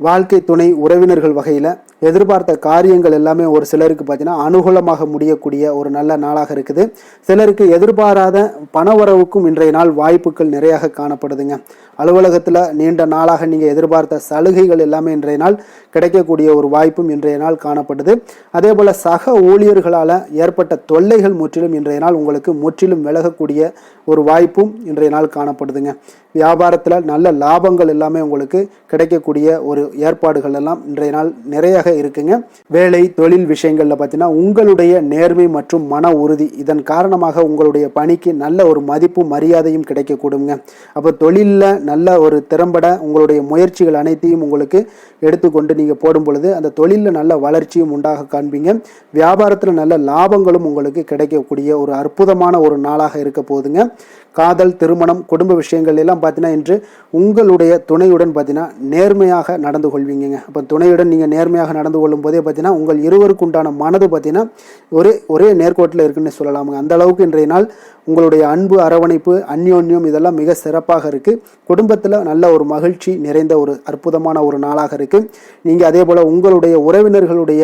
வாழ்க்கை துணை, உறவினர்கள் வகையில் எதிர்பார்த்த காரியங்கள் எல்லாமே ஒரு சிலருக்கு பார்த்தீங்கன்னா அனுகூலமாக முடியக்கூடிய ஒரு நல்ல நாளாக இருக்குது. சிலருக்கு எதிர்பாராத பணவரவுக்கும் இன்றைய நாள் வாய்ப்புகள் நிறையாக காணப்படுதுங்க. அலுவலகத்தில் நீண்ட நாளாக நீங்கள் எதிர்பார்த்த சலுகைகள் எல்லாமே இன்றைய நாள் கிடைக்கக்கூடிய ஒரு வாய்ப்பும் இன்றைய நாள் காணப்படுது. அதே போல் சக ஊழியர்களால் ஏற்பட்ட தொல்லைகள் முற்றிலும் இன்றைய நாள் உங்களுக்கு முற்றிலும் விலகக்கூடிய ஒரு வாய்ப்பும் இன்றைய நாள் காணப்படுதுங்க. வியாபாரத்தில் நல்ல லாபங்கள் எல்லாமே உங்களுக்கு கிடைக்கக்கூடிய ஒரு ஏற்பாடுகள் எல்லாம் இன்றைய நாள் நிறையாக இருக்குங்க. வேலை தொழில் விஷயங்களில் பார்த்தீங்கன்னா உங்களுடைய நேர்மை மற்றும் மன உறுதி இதன் காரணமாக உங்களுடைய பணிக்கு நல்ல ஒரு மதிப்பும் மரியாதையும் கிடைக்கக்கூடுங்க. அப்போ தொழிலில் நல்ல ஒரு திறம்பட உங்களுடைய முயற்சிகள் அனைத்தையும் உங்களுக்கு எடுத்துக்கொண்டு நீங்கள் போடும் பொழுது அந்த தொழிலில் நல்ல வளர்ச்சியும் உண்டாக காண்பீங்க. வியாபாரத்தில் நல்ல லாபங்களும் உங்களுக்கு கிடைக்கக்கூடிய ஒரு அற்புதமான ஒரு நாளாக இருக்க போகுதுங்க. காதல், திருமணம், குடும்ப விஷயங்கள் எல்லாம் பார்த்தீங்கன்னா இன்று உங்களுடைய துணையுடன் பார்த்தீங்கன்னா நேர்மையாக நடந்து கொள்வீங்க. அப்போ துணையுடன் நீங்கள் நேர்மையாக நடந்து கொள்ளும் போதே பார்த்தீங்கன்னா உங்கள் இருவருக்கு உண்டான மனது பார்த்தீங்கன்னா ஒரே நேர்கோட்டில் இருக்குன்னு சொல்லலாமுங்க. அந்த அளவுக்கு இன்றைய நாள் உங்களுடைய அன்பு, அரவணைப்பு, அந்யோன்யம் இதெல்லாம் மிக சிறப்பாக இருக்குது. குடும்பத்தில் நல்ல ஒரு மகிழ்ச்சி நிறைந்த ஒரு அற்புதமான ஒரு நாளாக இருக்குது. நீங்கள் அதே போல் உங்களுடைய உறவினர்களுடைய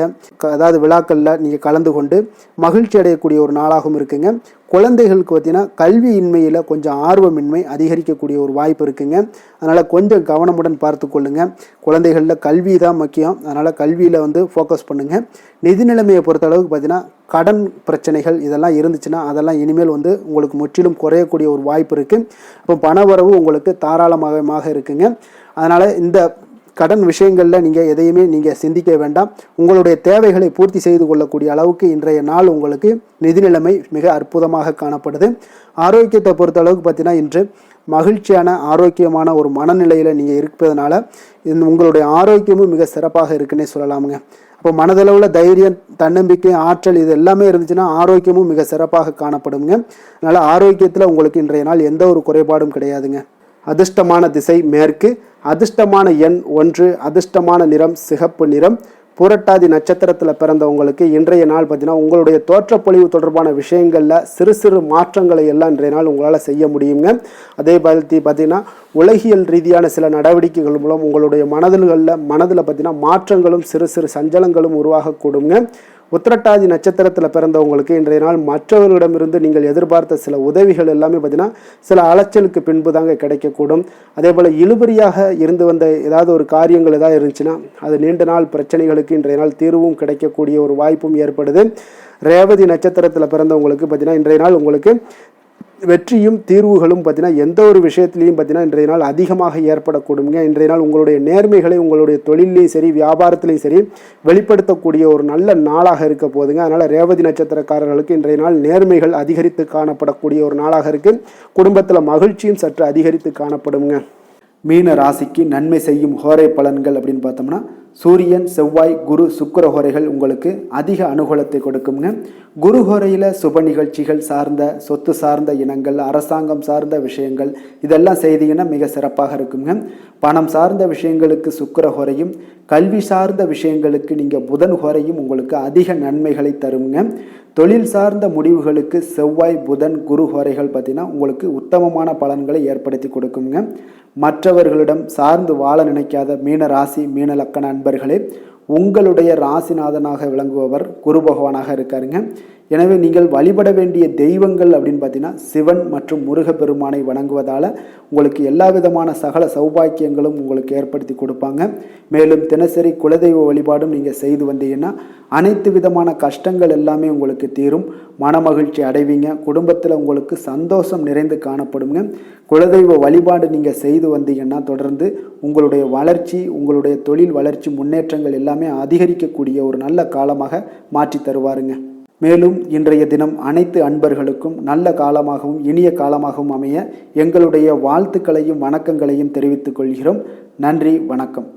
அதாவது விழாக்களில் நீங்கள் கலந்து கொண்டு மகிழ்ச்சி அடையக்கூடிய ஒரு நாளாகவும் இருக்குங்க. குழந்தைகளுக்கு பார்த்தீங்கன்னா கல்வியின்மையில் கொஞ்சம் ஆர்வமின்மை அதிகரிக்கக்கூடிய ஒரு வாய்ப்பு இருக்குங்க. அதனால் கொஞ்சம் கவனமுடன் பார்த்து கொள்ளுங்கள். குழந்தைகளில் கல்வி தான் முக்கியம். அதனால் கல்வியில் ஃபோக்கஸ் பண்ணுங்கள். நிதி நிலைமையை பொறுத்த அளவுக்கு பார்த்தீங்கன்னா கடன் பிரச்சனைகள் இதெல்லாம் இருந்துச்சுன்னா அதெல்லாம் இனிமேல் உங்களுக்கு முற்றிலும் குறையக்கூடிய ஒரு வாய்ப்பு இருக்குது. அப்போ பணவரவு உங்களுக்கு தாராளமாக இருக்குங்க. அதனால் இந்த கடன் விஷயங்களில் நீங்கள் எதையுமே நீங்கள் சிந்திக்க வேண்டாம். உங்களுடைய தேவைகளை பூர்த்தி செய்து கொள்ளக்கூடிய அளவுக்கு இன்றைய நாள் உங்களுக்கு நிதி நிலைமை மிக அற்புதமாக காணப்படுது. ஆரோக்கியத்தை பொறுத்த அளவுக்கு பார்த்தீங்கன்னா இன்று மகிழ்ச்சியான ஆரோக்கியமான ஒரு மனநிலையில் நீங்கள் இருப்பதனால உங்களுடைய ஆரோக்கியமும் மிக சிறப்பாக இருக்குன்னே சொல்லலாமுங்க. அப்போ மனதளவில் தைரியம், தன்னம்பிக்கை, ஆற்றல் இது எல்லாமே இருந்துச்சுன்னா ஆரோக்கியமும் மிக சிறப்பாக காணப்படுங்க. அதனால் ஆரோக்கியத்தில் உங்களுக்கு இன்றைய நாள் எந்த ஒரு குறைபாடும் கிடையாதுங்க. அதிர்ஷ்டமான திசை மேற்கு, அதிர்ஷ்டமான எண் 1, அதிர்ஷ்டமான நிறம் சிகப்பு நிறம். புரட்டாதி நட்சத்திரத்தில் பிறந்தவங்களுக்கு இன்றைய நாள் பார்த்தீங்கன்னா உங்களுடைய தோற்றப்பொழிவு தொடர்பான விஷயங்களில் சிறு சிறு மாற்றங்களை எல்லாம் இன்றைய நாள் உங்களால் செய்ய முடியுங்க. அதே பற்றி பார்த்தீங்கன்னா உலகியல் ரீதியான சில நடவடிக்கைகள் மூலம் உங்களுடைய மனதில் பார்த்தீங்கன்னா மாற்றங்களும் சிறு சிறு சஞ்சலங்களும் உருவாகக்கூடுங்க. உத்திரட்டாதி நட்சத்திரத்தில் பிறந்தவங்களுக்கு இன்றைய நாள் மற்றவர்களிடமிருந்து நீங்கள் எதிர்பார்த்த சில உதவிகள் எல்லாமே பார்த்தீங்கன்னா சில அலைச்சலுக்கு பின்பு தாங்க கிடைக்கக்கூடும். அதே போல் இழுபறியாக இருந்து வந்த ஏதாவது ஒரு காரியங்கள் ஏதாவது இருந்துச்சுன்னா அது நீண்ட நாள் பிரச்சனைகளுக்கு இன்றைய நாள் தீர்வும் கிடைக்கக்கூடிய ஒரு வாய்ப்பும் ஏற்படுது. ரேவதி நட்சத்திரத்தில் பிறந்தவங்களுக்கு பார்த்தீங்கன்னா இன்றைய நாள் உங்களுக்கு வெற்றியும் தீர்வுகளும் பார்த்தீங்கன்னா எந்த ஒரு விஷயத்துலையும் பார்த்தீங்கன்னா இன்றைய நாள் அதிகமாக ஏற்படக்கூடுங்க. இன்றைய நாள் உங்களுடைய நேர்மைகளை உங்களுடைய தொழிலையும் சரி வியாபாரத்திலையும் சரி வெளிப்படுத்தக்கூடிய ஒரு நல்ல நாளாக இருக்க போதுங்க. அதனால் ரேவதி நட்சத்திரக்காரர்களுக்கு இன்றைய நாள் நேர்மைகள் அதிகரித்து காணப்படக்கூடிய ஒரு நாளாக இருக்குது. குடும்பத்தில் மகிழ்ச்சியும் சற்று அதிகரித்து காணப்படுங்க. மீன ராசிக்கு நன்மை செய்யும் ஹோரை பலன்கள் அப்படின்னு பார்த்தோம்னா சூரியன், செவ்வாய், குரு, சுக்கிர ஹோரைகள் உங்களுக்கு அதிக அனுகூலத்தை கொடுக்குங்க. குரு ஹோரையில் சுப நிகழ்ச்சிகள் சார்ந்த, சொத்து சார்ந்த இனங்கள், அரசாங்கம் சார்ந்த விஷயங்கள் இதெல்லாம் செய்தீங்கன்னா மிக சிறப்பாக இருக்குங்க. பணம் சார்ந்த விஷயங்களுக்கு சுக்கிர ஹோரையும், கல்வி சார்ந்த விஷயங்களுக்கு நீங்கள் புதன் ஹோரையும் உங்களுக்கு அதிக நன்மைகளை தருங்க. தொழில் சார்ந்த முடிவுகளுக்கு செவ்வாய், புதன், குரு ஹோரைகள் பார்த்தீங்கன்னா உங்களுக்கு உத்தமமான பலன்களை ஏற்படுத்தி கொடுக்குங்க. மற்றவர்களிடம் சார்ந்து வாழ நினைக்காத மீன ராசி, மீன லக்கண அன்பர்களே, உங்களுடைய ராசிநாதனாக விளங்குபவர் குரு பகவானாக இருக்காருங்க. எனவே நீங்கள் வழிபட வேண்டிய தெய்வங்கள் அப்படின்னு பார்த்தீங்கன்னா சிவன் மற்றும் முருகப்பெருமானை வணங்குவதால் உங்களுக்கு எல்லா விதமான சகல சௌபாக்கியங்களும் உங்களுக்கு ஏற்படுத்தி கொடுப்பாங்க. மேலும் தினசரி குலதெய்வ வழிபாடும் நீங்கள் செய்து வந்தீங்கன்னா அனைத்து விதமான கஷ்டங்கள் எல்லாமே உங்களுக்கு தீரும், மனமகிழ்ச்சி அடைவீங்க. குடும்பத்தில் உங்களுக்கு சந்தோஷம் நிறைந்து காணப்படுங்க. குலதெய்வ வழிபாடு நீங்கள் செய்து வந்தீங்கன்னா தொடர்ந்து உங்களுடைய வளர்ச்சி, உங்களுடைய தொழில் வளர்ச்சி, முன்னேற்றங்கள் எல்லாமே அதிகரிக்கக்கூடிய ஒரு நல்ல காலமாக மாற்றி தருவாருங்க. மேலும் இன்றைய தினம் அனைத்து அன்பர்களுக்கும் நல்ல காலமாகவும் இனிய காலமாகவும் அமைய எங்களுடைய வாழ்த்துக்களையும் வணக்கங்களையும் தெரிவித்துக் கொள்கிறோம். நன்றி, வணக்கம்.